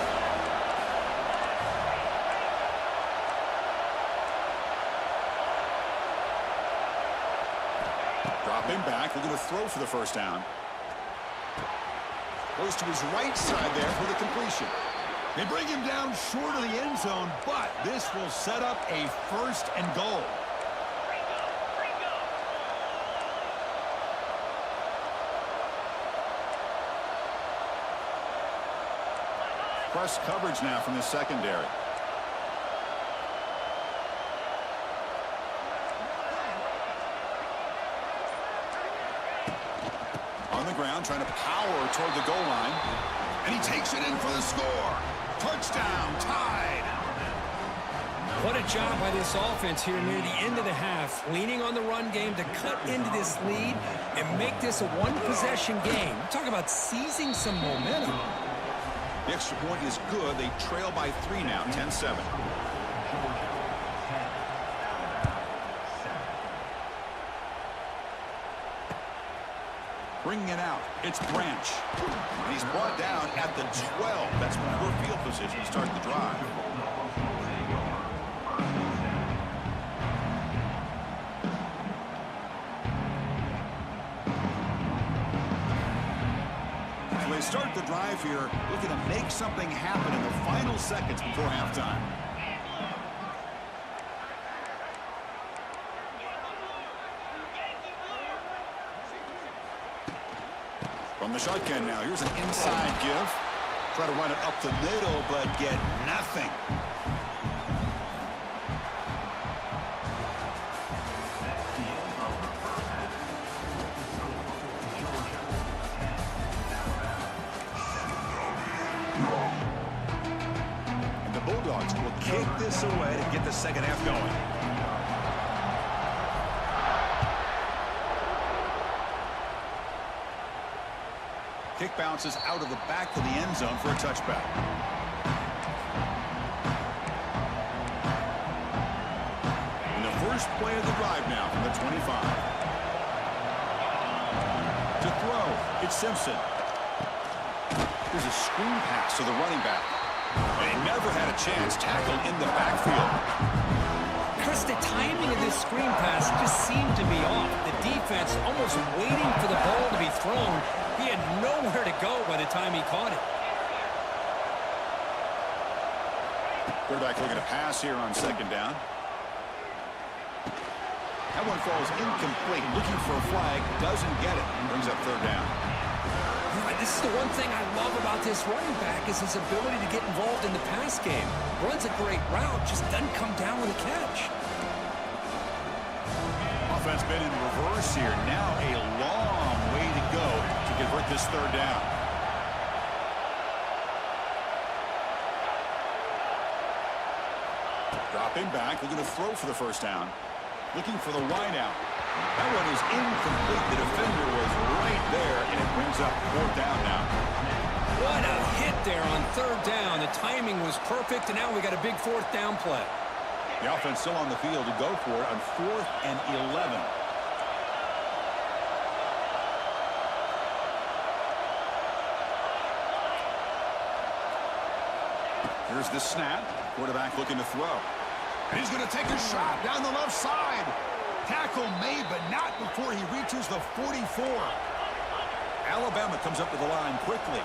Dropping back, looking to throw for the 1st down. Goes to his right side there for the completion. They bring him down short of the end zone, but this will set up a 1st and goal. Press coverage now from the secondary. On the ground, trying to power toward the goal line. And he takes it in for the score. Touchdown, tied. What a job by this offense here near the end of the half, leaning on the run game to cut into this lead and make this a one-possession game. Talk about seizing some momentum. The extra point is good. They trail by 3 now, 10-7. Bringing it out, it's Branch. And he's brought down at the 12. That's poor field position to start the drive. So they start the drive here, looking to make something happen in the final seconds before halftime. From the shotgun now, here's an inside give. Try to run it up the middle, but get nothing. And the Bulldogs will kick this away to get the second half going. Kick bounces out of the back of the end zone for a touchback. And the first play of the drive now from the 25. To throw, it's Simpson. Here's a screen pass to the running back. And he never had a chance tackled in the backfield. Chris, the timing of this screen pass just seemed to be off. The defense almost waiting for the ball to be thrown. He had nowhere to go by the time he caught it. Quarterback looking to pass here on second down. That one falls incomplete. Looking for a flag. Doesn't get it. Brings up third down. This is the one thing I love about this running back is his ability to get involved in the pass game. Runs a great route, just doesn't come down with a catch. Offense been in reverse here. Now a long way to go to convert this third down. Dropping back, looking to throw for the first down. Looking for the wide out. That one is incomplete. The defender was right there, and it brings up fourth down now. What a hit there on third down. The timing was perfect, and now we got a big fourth down play. The offense still on the field to go for it on 4th and 11. Here's the snap. Quarterback looking to throw. And he's going to take a shot down the left side. Tackle made, but not before he reaches the 44. Alabama comes up to the line quickly.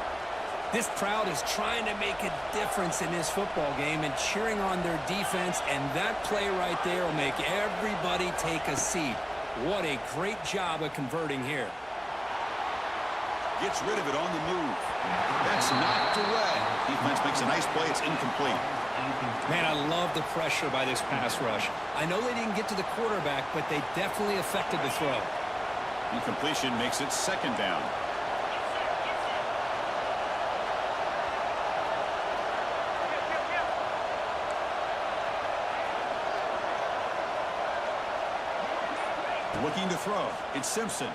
This crowd is trying to make a difference in this football game and cheering on their defense, and that play right there will make everybody take a seat. What a great job of converting here. Gets rid of it on the move. That's knocked away. Defense makes a nice play. It's incomplete. Man, I love the pressure by this pass rush. I know they didn't get to the quarterback, but they definitely affected the throw. Incompletion makes it second down. Looking to throw. It's Simpson.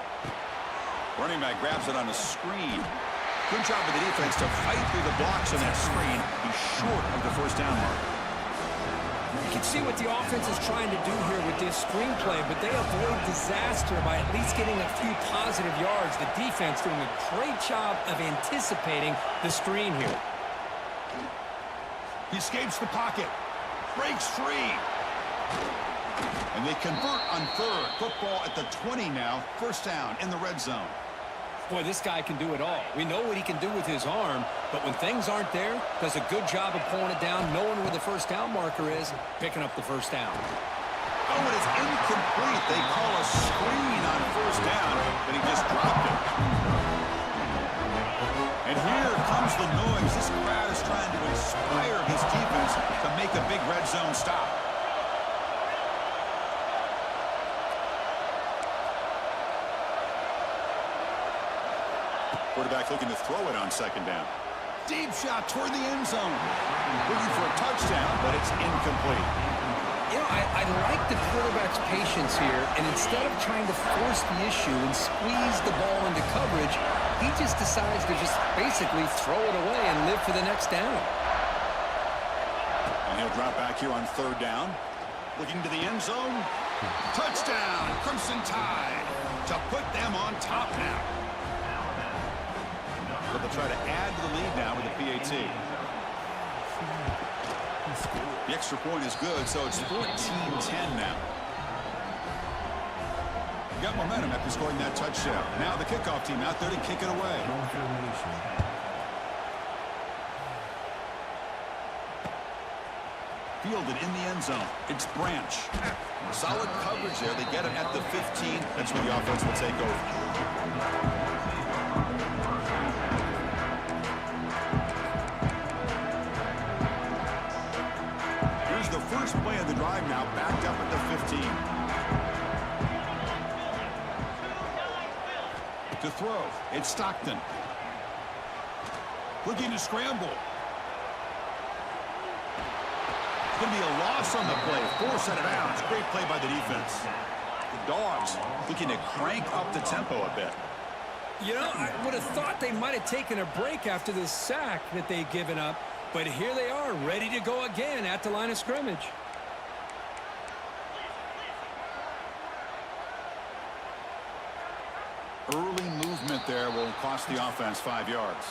Running back grabs it on a screen. Good job of the defense to fight through the blocks on that screen. He's short of the first down mark. You can see what the offense is trying to do here with this screenplay, but they avoid disaster by at least getting a few positive yards. The defense doing a great job of anticipating the screen here. He escapes the pocket. Breaks free. And they convert on third. Football at the 20 now. First down in the red zone. Boy, this guy can do it all. We know what he can do with his arm, but when things aren't there, does a good job of pulling it down, knowing where the first down marker is, picking up the first down. Oh, it is incomplete. They call a screen on first down, but he just dropped it. And here comes the noise. This crowd is trying to inspire his defense to make a big red zone stop. Quarterback looking to throw it on second down. Deep shot toward the end zone. Looking for a touchdown, but it's incomplete. You know, I like the quarterback's patience here, and instead of trying to force the issue and squeeze the ball into coverage, he just decides to just basically throw it away and live for the next down. And he'll drop back here on third down. Looking to the end zone. Touchdown, Crimson Tide, to put them on top now. But they'll try to add to the lead now with the PAT. The extra point is good, so it's 14-10 now. Got momentum after scoring that touchdown. Now the kickoff team out there to kick it away. Fielded in the end zone. It's Branch. Solid coverage there. They get him at the 15. That's where the offense will take over. The first play of the drive now backed up at the 15. To throw, it's Stockton. Looking to scramble. It's going to be a loss on the play. Force out of bounds. Great play by the defense. The Dogs looking to crank up the tempo a bit. You know, I would have thought they might have taken a break after this sack that they'd given up. But here they are, ready to go again at the line of scrimmage. Early movement there will cost the offense 5 yards.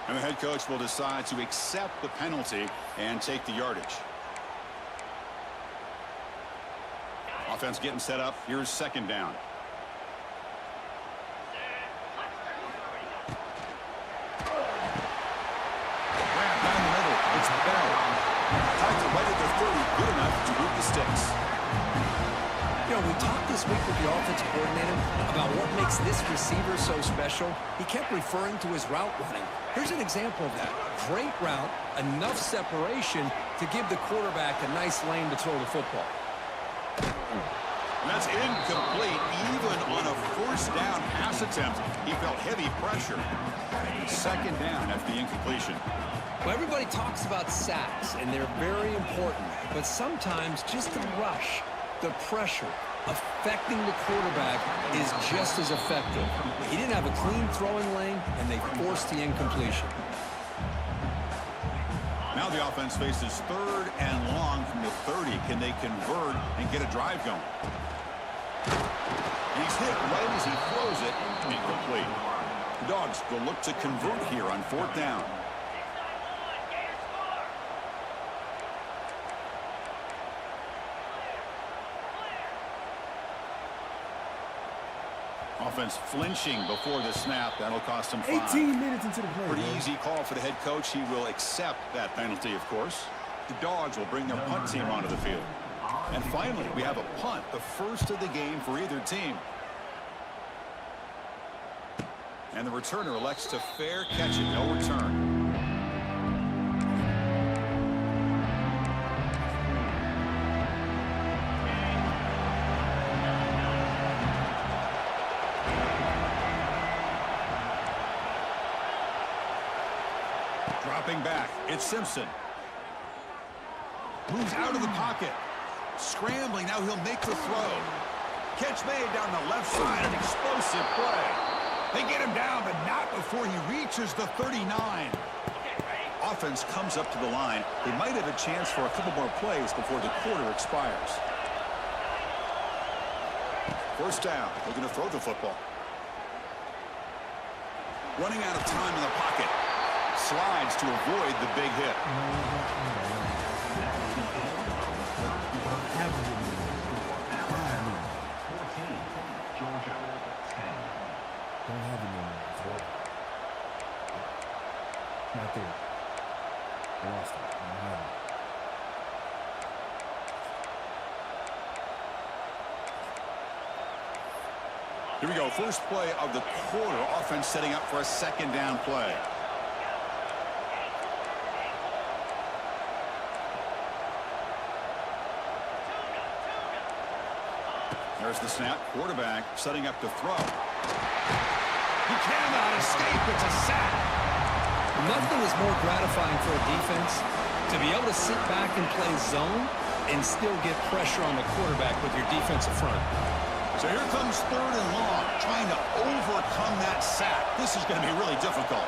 And the head coach will decide to accept the penalty and take the yardage. Offense getting set up. Here's second down. Good enough to move the sticks. You know, we talked this week with the offensive coordinator about what makes this receiver so special. He kept referring to his route running. Here's an example of that. Great route, enough separation to give the quarterback a nice lane to throw the football. And that's incomplete. Even on a first down pass attempt, he felt heavy pressure. Second down after the incompletion. Well, everybody talks about sacks, and they're very important. But sometimes just the rush, the pressure, affecting the quarterback is just as effective. He didn't have a clean throwing lane, and they forced the incompletion. Now the offense faces third and long from the 30. Can they convert and get a drive going? He's hit right as he throws it. Incomplete. The Dogs will look to convert here on fourth down. Offense flinching before the snap. That'll cost him 5. 18 minutes into the play. Pretty easy call for the head coach. He will accept that penalty, of course. The Dogs will bring their punt team onto the field. And finally, we have a punt, the first of the game for either team. And the returner elects to fair catch it, no return. Dropping back, it's Simpson. Moves out of the pocket. Scrambling, now he'll make the throw. Catch made down the left side, an explosive play. They get him down, but not before he reaches the 39. Offense comes up to the line. They might have a chance for a couple more plays before the quarter expires. First down, looking to throw the football. Running out of time in the pocket. Slides to avoid the big hit. Don't have him anymore. Not there. I lost it. I don't have it. Here we go. First play of the quarter. Offense setting up for a second down play. There's the snap. Quarterback setting up to throw. He cannot escape. It's a sack. Nothing is more gratifying for a defense to be able to sit back and play zone and still get pressure on the quarterback with your defensive front. So here comes 3rd and long, trying to overcome that sack. This is going to be really difficult.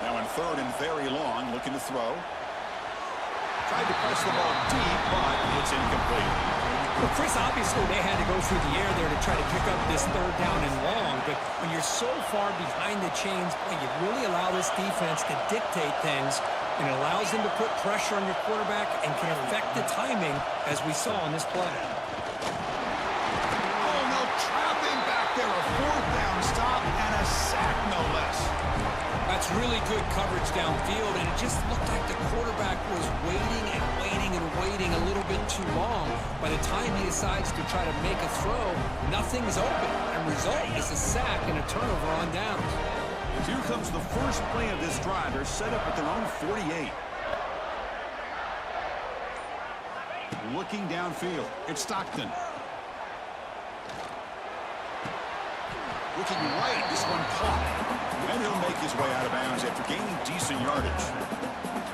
Now in 3rd and very long, looking to throw. Tried to press the ball deep, but it's incomplete. Well, Chris, obviously they had to go through the air there to try to pick up this 3rd down and long, but when you're so far behind the chains, you really allow this defense to dictate things, and it allows them to put pressure on your quarterback and can affect the timing, as we saw on this play. Oh, no, trapping back there, a 4th down stop and a sack, no less. That's really good coverage downfield, and it just looked like the quarterback was waiting and waiting and waiting a little bit too long. By the time he decides to try to make a throw, nothing's open. And result is a sack and a turnover on downs. Here comes the first play of this drive. They're set up at their own 48. Looking downfield, it's Stockton. Looking right, this one caught. And he'll make his way out of bounds after gaining decent yardage.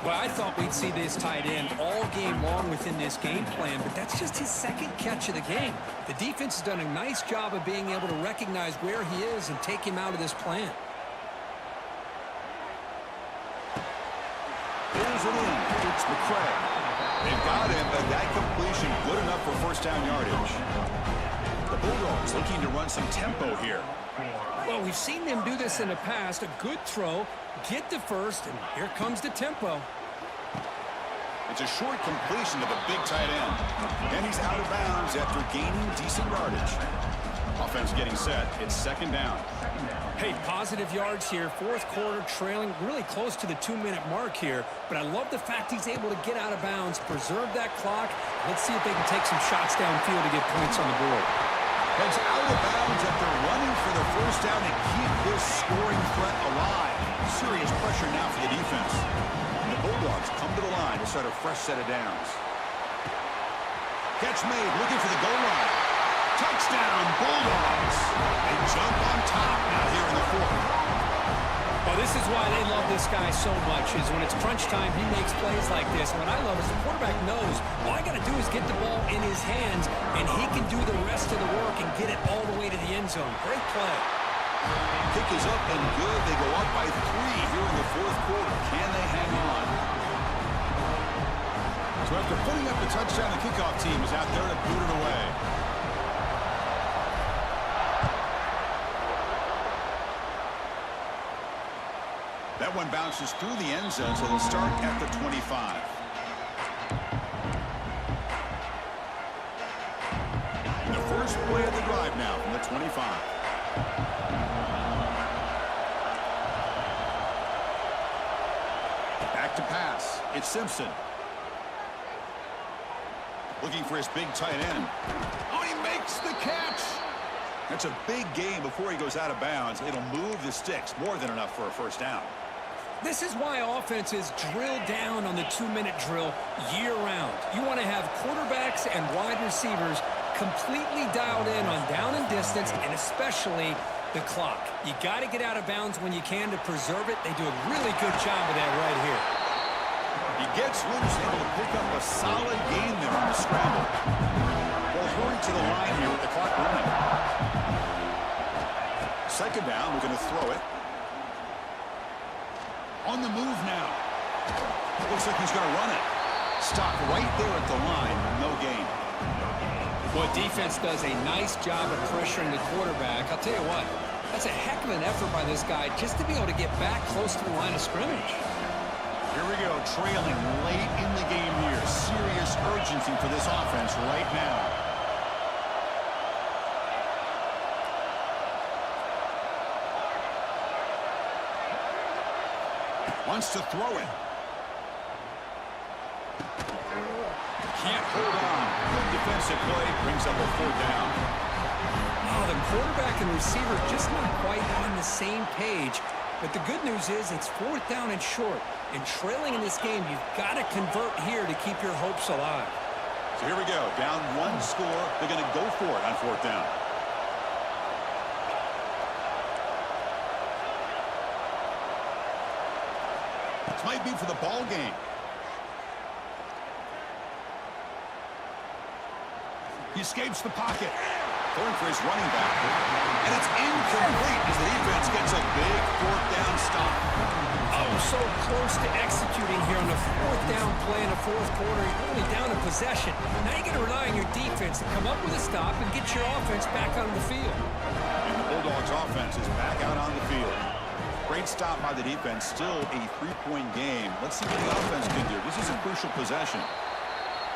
Well, I thought we'd see this tight end all game long within this game plan, but that's just his 2nd catch of the game. The defense has done a nice job of being able to recognize where he is and take him out of this plan. Pulls it in. It's McCray. They've got him, but that completion good enough for 1st down yardage. The Bulldogs looking to run some tempo here. Well, we've seen them do this in the past. A good throw, get the 1st, and here comes the tempo. It's a short completion to the big tight end. And he's out of bounds after gaining decent yardage. Offense getting set. It's 2nd down. Hey, positive yards here. 4th quarter, trailing really close to the 2-minute mark here. But I love the fact he's able to get out of bounds, preserve that clock. Let's see if they can take some shots downfield to get points on the board. Heads out of bounds after running for the 1st down to keep this scoring threat alive. Serious pressure now for the defense. And the Bulldogs come to the line to start a fresh set of downs. Catch made, looking for the goal line. Touchdown, Bulldogs. They jump on top now here in the 4th. Well, this is why they love this guy so much, is when it's crunch time, he makes plays like this. What I love is the quarterback knows all I got to do is get the ball in his hands, and he can do the rest of the work and get it all the way to the end zone. Great play. Kick is up and good. They go up by 3 here in the 4th quarter. Can they hang on? So after putting up the touchdown, the kickoff team is out there to boot it away. That one bounces through the end zone, so they'll start at the 25. The first play of the drive now from the 25. Back to pass. It's Simpson. Looking for his big tight end. Oh, he makes the catch. That's a big gain before he goes out of bounds. It'll move the sticks, more than enough for a 1st down. This is why offenses drill down on the 2-minute drill year-round. You want to have quarterbacks and wide receivers completely dialed in on down and distance, and especially the clock. You got to get out of bounds when you can to preserve it. They do a really good job of that right here. He gets loose, able to pick up a solid gain there on the scramble. They'll hurry to the line here with the clock running. 2nd down, we're going to throw it. On the move now. Looks like he's going to run it. Stop right there at the line. No gain. Boy, defense does a nice job of pressuring the quarterback. I'll tell you what, that's a heck of an effort by this guy just to be able to get back close to the line of scrimmage. Here we go, trailing late in the game here. Serious urgency for this offense right now. Wants to throw it. Can't hold on. Good defensive play brings up a 4th down. Oh, the quarterback and receiver just not quite on the same page. But the good news is it's 4th down and short. And trailing in this game, you've got to convert here to keep your hopes alive. So here we go. Down 1 score. They're going to go for it on 4th down. This might be for the ball game. He escapes the pocket. Throwing for his running back. And it's incomplete as the defense gets a big 4th down stop. Oh, so close to executing here on the 4th down play in the 4th quarter. You're only down a possession. Now you got to rely on your defense to come up with a stop and get your offense back on the field. And the Bulldogs offense is back out on the field. Great stop by the defense. Still a 3-point game. Let's see what the offense can do. This is a crucial possession.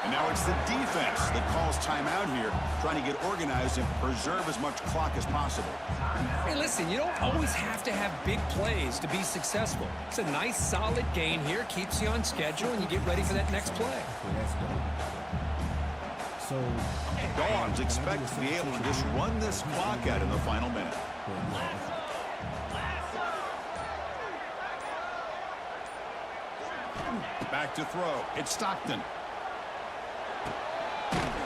And now it's the defense that calls timeout here, trying to get organized and preserve as much clock as possible. Hey, listen, you don't always have to have big plays to be successful. It's a nice, solid gain here. Keeps you on schedule, and you get ready for that next play. Okay, that's dope. So, Dogs expect to be able to just run this clock out in the final minute. Back to throw. It's Stockton.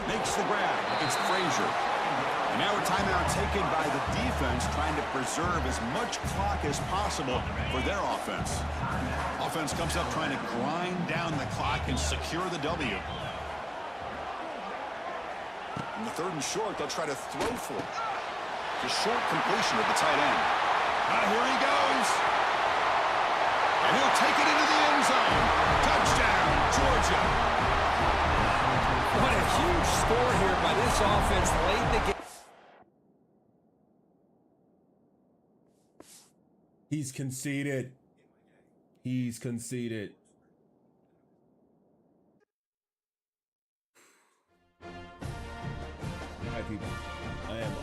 Makes the grab. It's Frazier. And now a timeout taken by the defense, trying to preserve as much clock as possible for their offense. Offense comes up trying to grind down the clock and secure the W. In the 3rd and short, they'll try to throw for it. The short completion of the tight end. Here he goes. And he'll take it into the end zone. Touchdown, Georgia. What a huge score here by this offense late in the game. he's conceded. He's conceded. Hi, people. I am